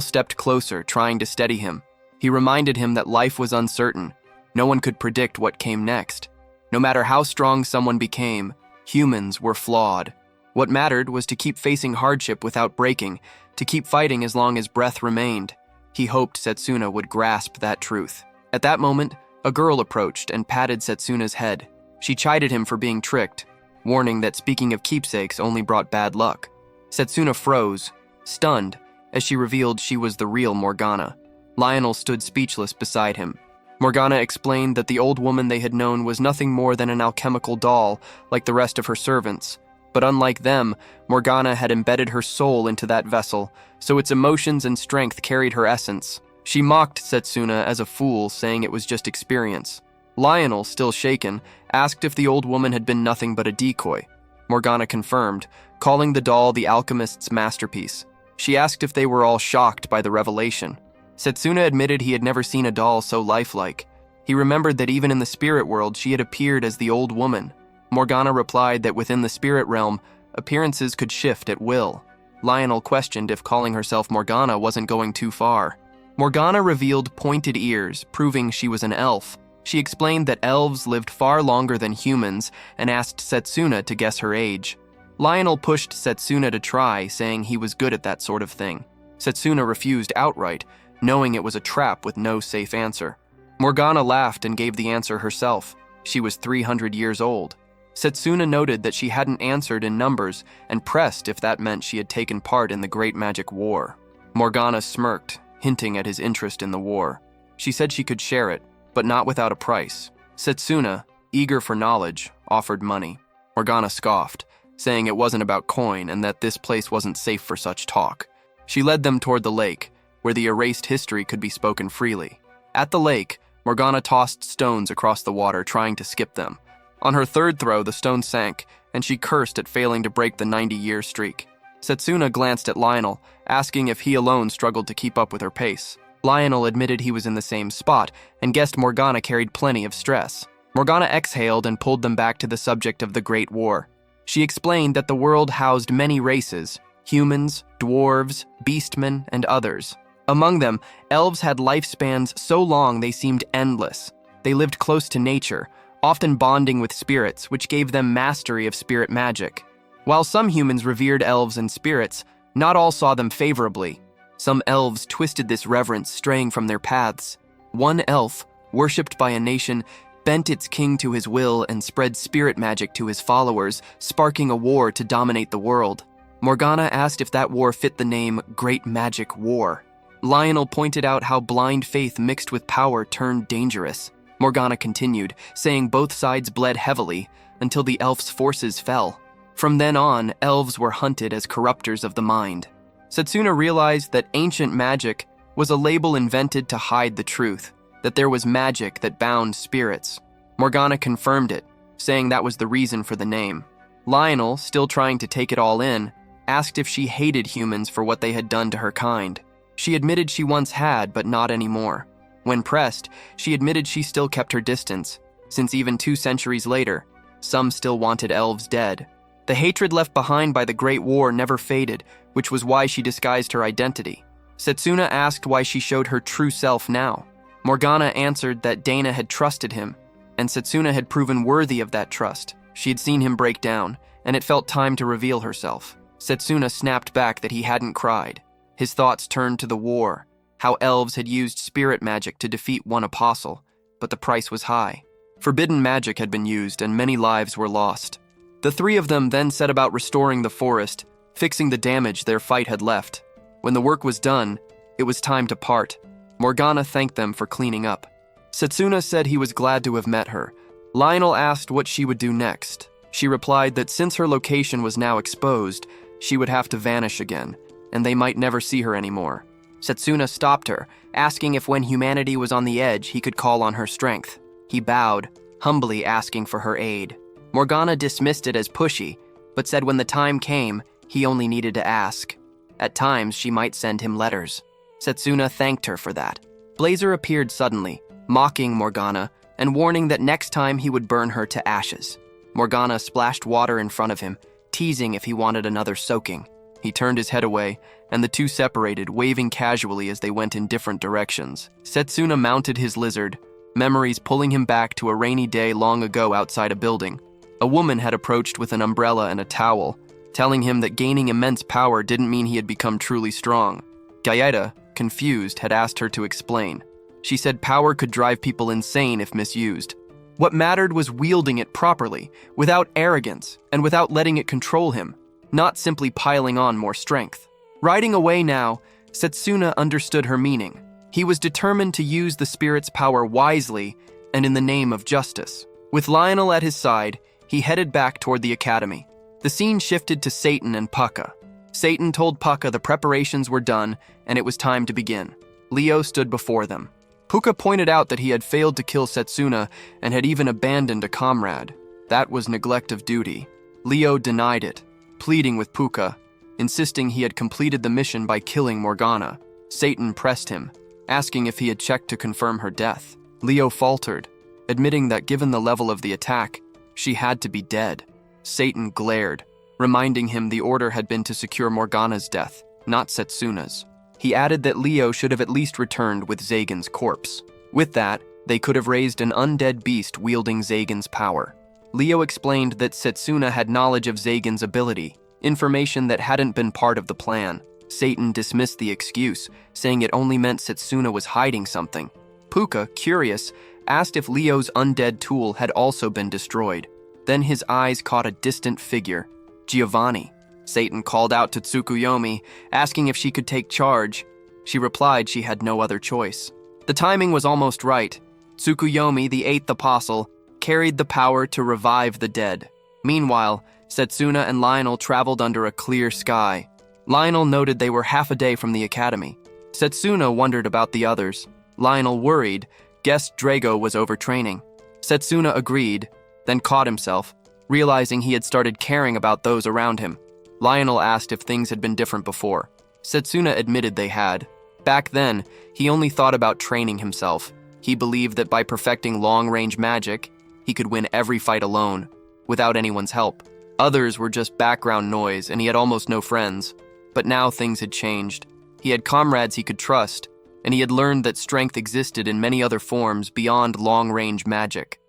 stepped closer, trying to steady him. He reminded him that life was uncertain. No one could predict what came next. No matter how strong someone became, humans were flawed. What mattered was to keep facing hardship without breaking, to keep fighting as long as breath remained. He hoped Setsuna would grasp that truth. At that moment, a girl approached and patted Setsuna's head. She chided him for being tricked, warning that speaking of keepsakes only brought bad luck. Setsuna froze, stunned, as she revealed she was the real Morgana. Lionel stood speechless beside him. Morgana explained that the old woman they had known was nothing more than an alchemical doll, like the rest of her servants. But unlike them, Morgana had embedded her soul into that vessel, so its emotions and strength carried her essence. She mocked Setsuna as a fool, saying it was just experience. Lionel, still shaken, asked if the old woman had been nothing but a decoy. Morgana confirmed, calling the doll the alchemist's masterpiece. She asked if they were all shocked by the revelation. Setsuna admitted he had never seen a doll so lifelike. He remembered that even in the spirit world she had appeared as the old woman. Morgana replied that within the spirit realm, appearances could shift at will. Lionel questioned if calling herself Morgana wasn't going too far. Morgana revealed pointed ears, proving she was an elf. She explained that elves lived far longer than humans and asked Setsuna to guess her age. Lionel pushed Setsuna to try, saying he was good at that sort of thing. Setsuna refused outright, knowing it was a trap with no safe answer. Morgana laughed and gave the answer herself. She was 300 years old. Setsuna noted that she hadn't answered in numbers and pressed if that meant she had taken part in the Great Magic War. Morgana smirked, hinting at his interest in the war. She said she could share it, but not without a price. Setsuna, eager for knowledge, offered money. Morgana scoffed, saying it wasn't about coin and that this place wasn't safe for such talk. She led them toward the lake, where the erased history could be spoken freely. At the lake, Morgana tossed stones across the water, trying to skip them. On her third throw, the stone sank, and she cursed at failing to break the 90-year streak. Setsuna glanced at Lionel, asking if he alone struggled to keep up with her pace. Lionel admitted he was in the same spot and guessed Morgana carried plenty of stress. Morgana exhaled and pulled them back to the subject of the Great War. She explained that the world housed many races: humans, dwarves, beastmen, and others. Among them, elves had lifespans so long they seemed endless. They lived close to nature, often bonding with spirits, which gave them mastery of spirit magic. While some humans revered elves and spirits, not all saw them favorably. Some elves twisted this reverence, straying from their paths. One elf, worshipped by a nation, bent its king to his will and spread spirit magic to his followers, sparking a war to dominate the world. Morgana asked if that war fit the name Great Magic War. Lionel pointed out how blind faith mixed with power turned dangerous. Morgana continued, saying both sides bled heavily until the elf's forces fell. From then on, elves were hunted as corruptors of the mind. Setsuna realized that ancient magic was a label invented to hide the truth, that there was magic that bound spirits. Morgana confirmed it, saying that was the reason for the name. Lionel, still trying to take it all in, asked if she hated humans for what they had done to her kind. She admitted she once had, but not anymore. When pressed, she admitted she still kept her distance, since even 2 centuries later, some still wanted elves dead. The hatred left behind by the Great War never faded, which was why she disguised her identity. Setsuna asked why she showed her true self now. Morgana answered that Dana had trusted him, and Setsuna had proven worthy of that trust. She had seen him break down, and it felt time to reveal herself. Setsuna snapped back that he hadn't cried. His thoughts turned to the war, how elves had used spirit magic to defeat one apostle, but the price was high. Forbidden magic had been used, and many lives were lost. The 3 of them then set about restoring the forest, fixing the damage their fight had left. When the work was done, it was time to part. Morgana thanked them for cleaning up. Setsuna said he was glad to have met her. Lionel asked what she would do next. She replied that since her location was now exposed, she would have to vanish again, and they might never see her anymore. Setsuna stopped her, asking if when humanity was on the edge, he could call on her strength. He bowed, humbly asking for her aid. Morgana dismissed it as pushy, but said when the time came, he only needed to ask. At times, she might send him letters. Setsuna thanked her for that. Blazer appeared suddenly, mocking Morgana and warning that next time he would burn her to ashes. Morgana splashed water in front of him, teasing if he wanted another soaking. He turned his head away, and the 2 separated, waving casually as they went in different directions. Setsuna mounted his lizard, memories pulling him back to a rainy day long ago outside a building. A woman had approached with an umbrella and a towel, telling him that gaining immense power didn't mean he had become truly strong. Gaeta, confused, had asked her to explain. She said power could drive people insane if misused. What mattered was wielding it properly, without arrogance, and without letting it control him, not simply piling on more strength. Riding away now, Setsuna understood her meaning. He was determined to use the spirit's power wisely and in the name of justice. With Lionel at his side, he headed back toward the academy. The scene shifted to Satan and Pucca. Satan told Pucca the preparations were done and it was time to begin. Leo stood before them. Pucca pointed out that he had failed to kill Setsuna and had even abandoned a comrade. That was neglect of duty. Leo denied it, pleading with Pucca, insisting he had completed the mission by killing Morgana. Satan pressed him, asking if he had checked to confirm her death. Leo faltered, admitting that given the level of the attack, she had to be dead. Satan glared, reminding him the order had been to secure Morgana's death, not Setsuna's. He added that Leo should have at least returned with Zagan's corpse. With that, they could have raised an undead beast wielding Zagan's power. Leo explained that Setsuna had knowledge of Zagan's ability, information that hadn't been part of the plan. Satan dismissed the excuse, saying it only meant Setsuna was hiding something. Pucca, curious, asked if Leo's undead tool had also been destroyed. Then his eyes caught a distant figure, Giovanni. Satan called out to Tsukuyomi, asking if she could take charge. She replied she had no other choice. The timing was almost right. Tsukuyomi, the eighth apostle, carried the power to revive the dead. Meanwhile, Setsuna and Lionel traveled under a clear sky. Lionel noted they were half a day from the academy. Setsuna wondered about the others. Lionel worried, guessed Drago was overtraining. Setsuna agreed, then caught himself, realizing he had started caring about those around him. Lionel asked if things had been different before. Setsuna admitted they had. Back then, he only thought about training himself. He believed that by perfecting long-range magic, he could win every fight alone, without anyone's help. Others were just background noise, and he had almost no friends. But now things had changed. He had comrades he could trust, and he had learned that strength existed in many other forms beyond long-range magic.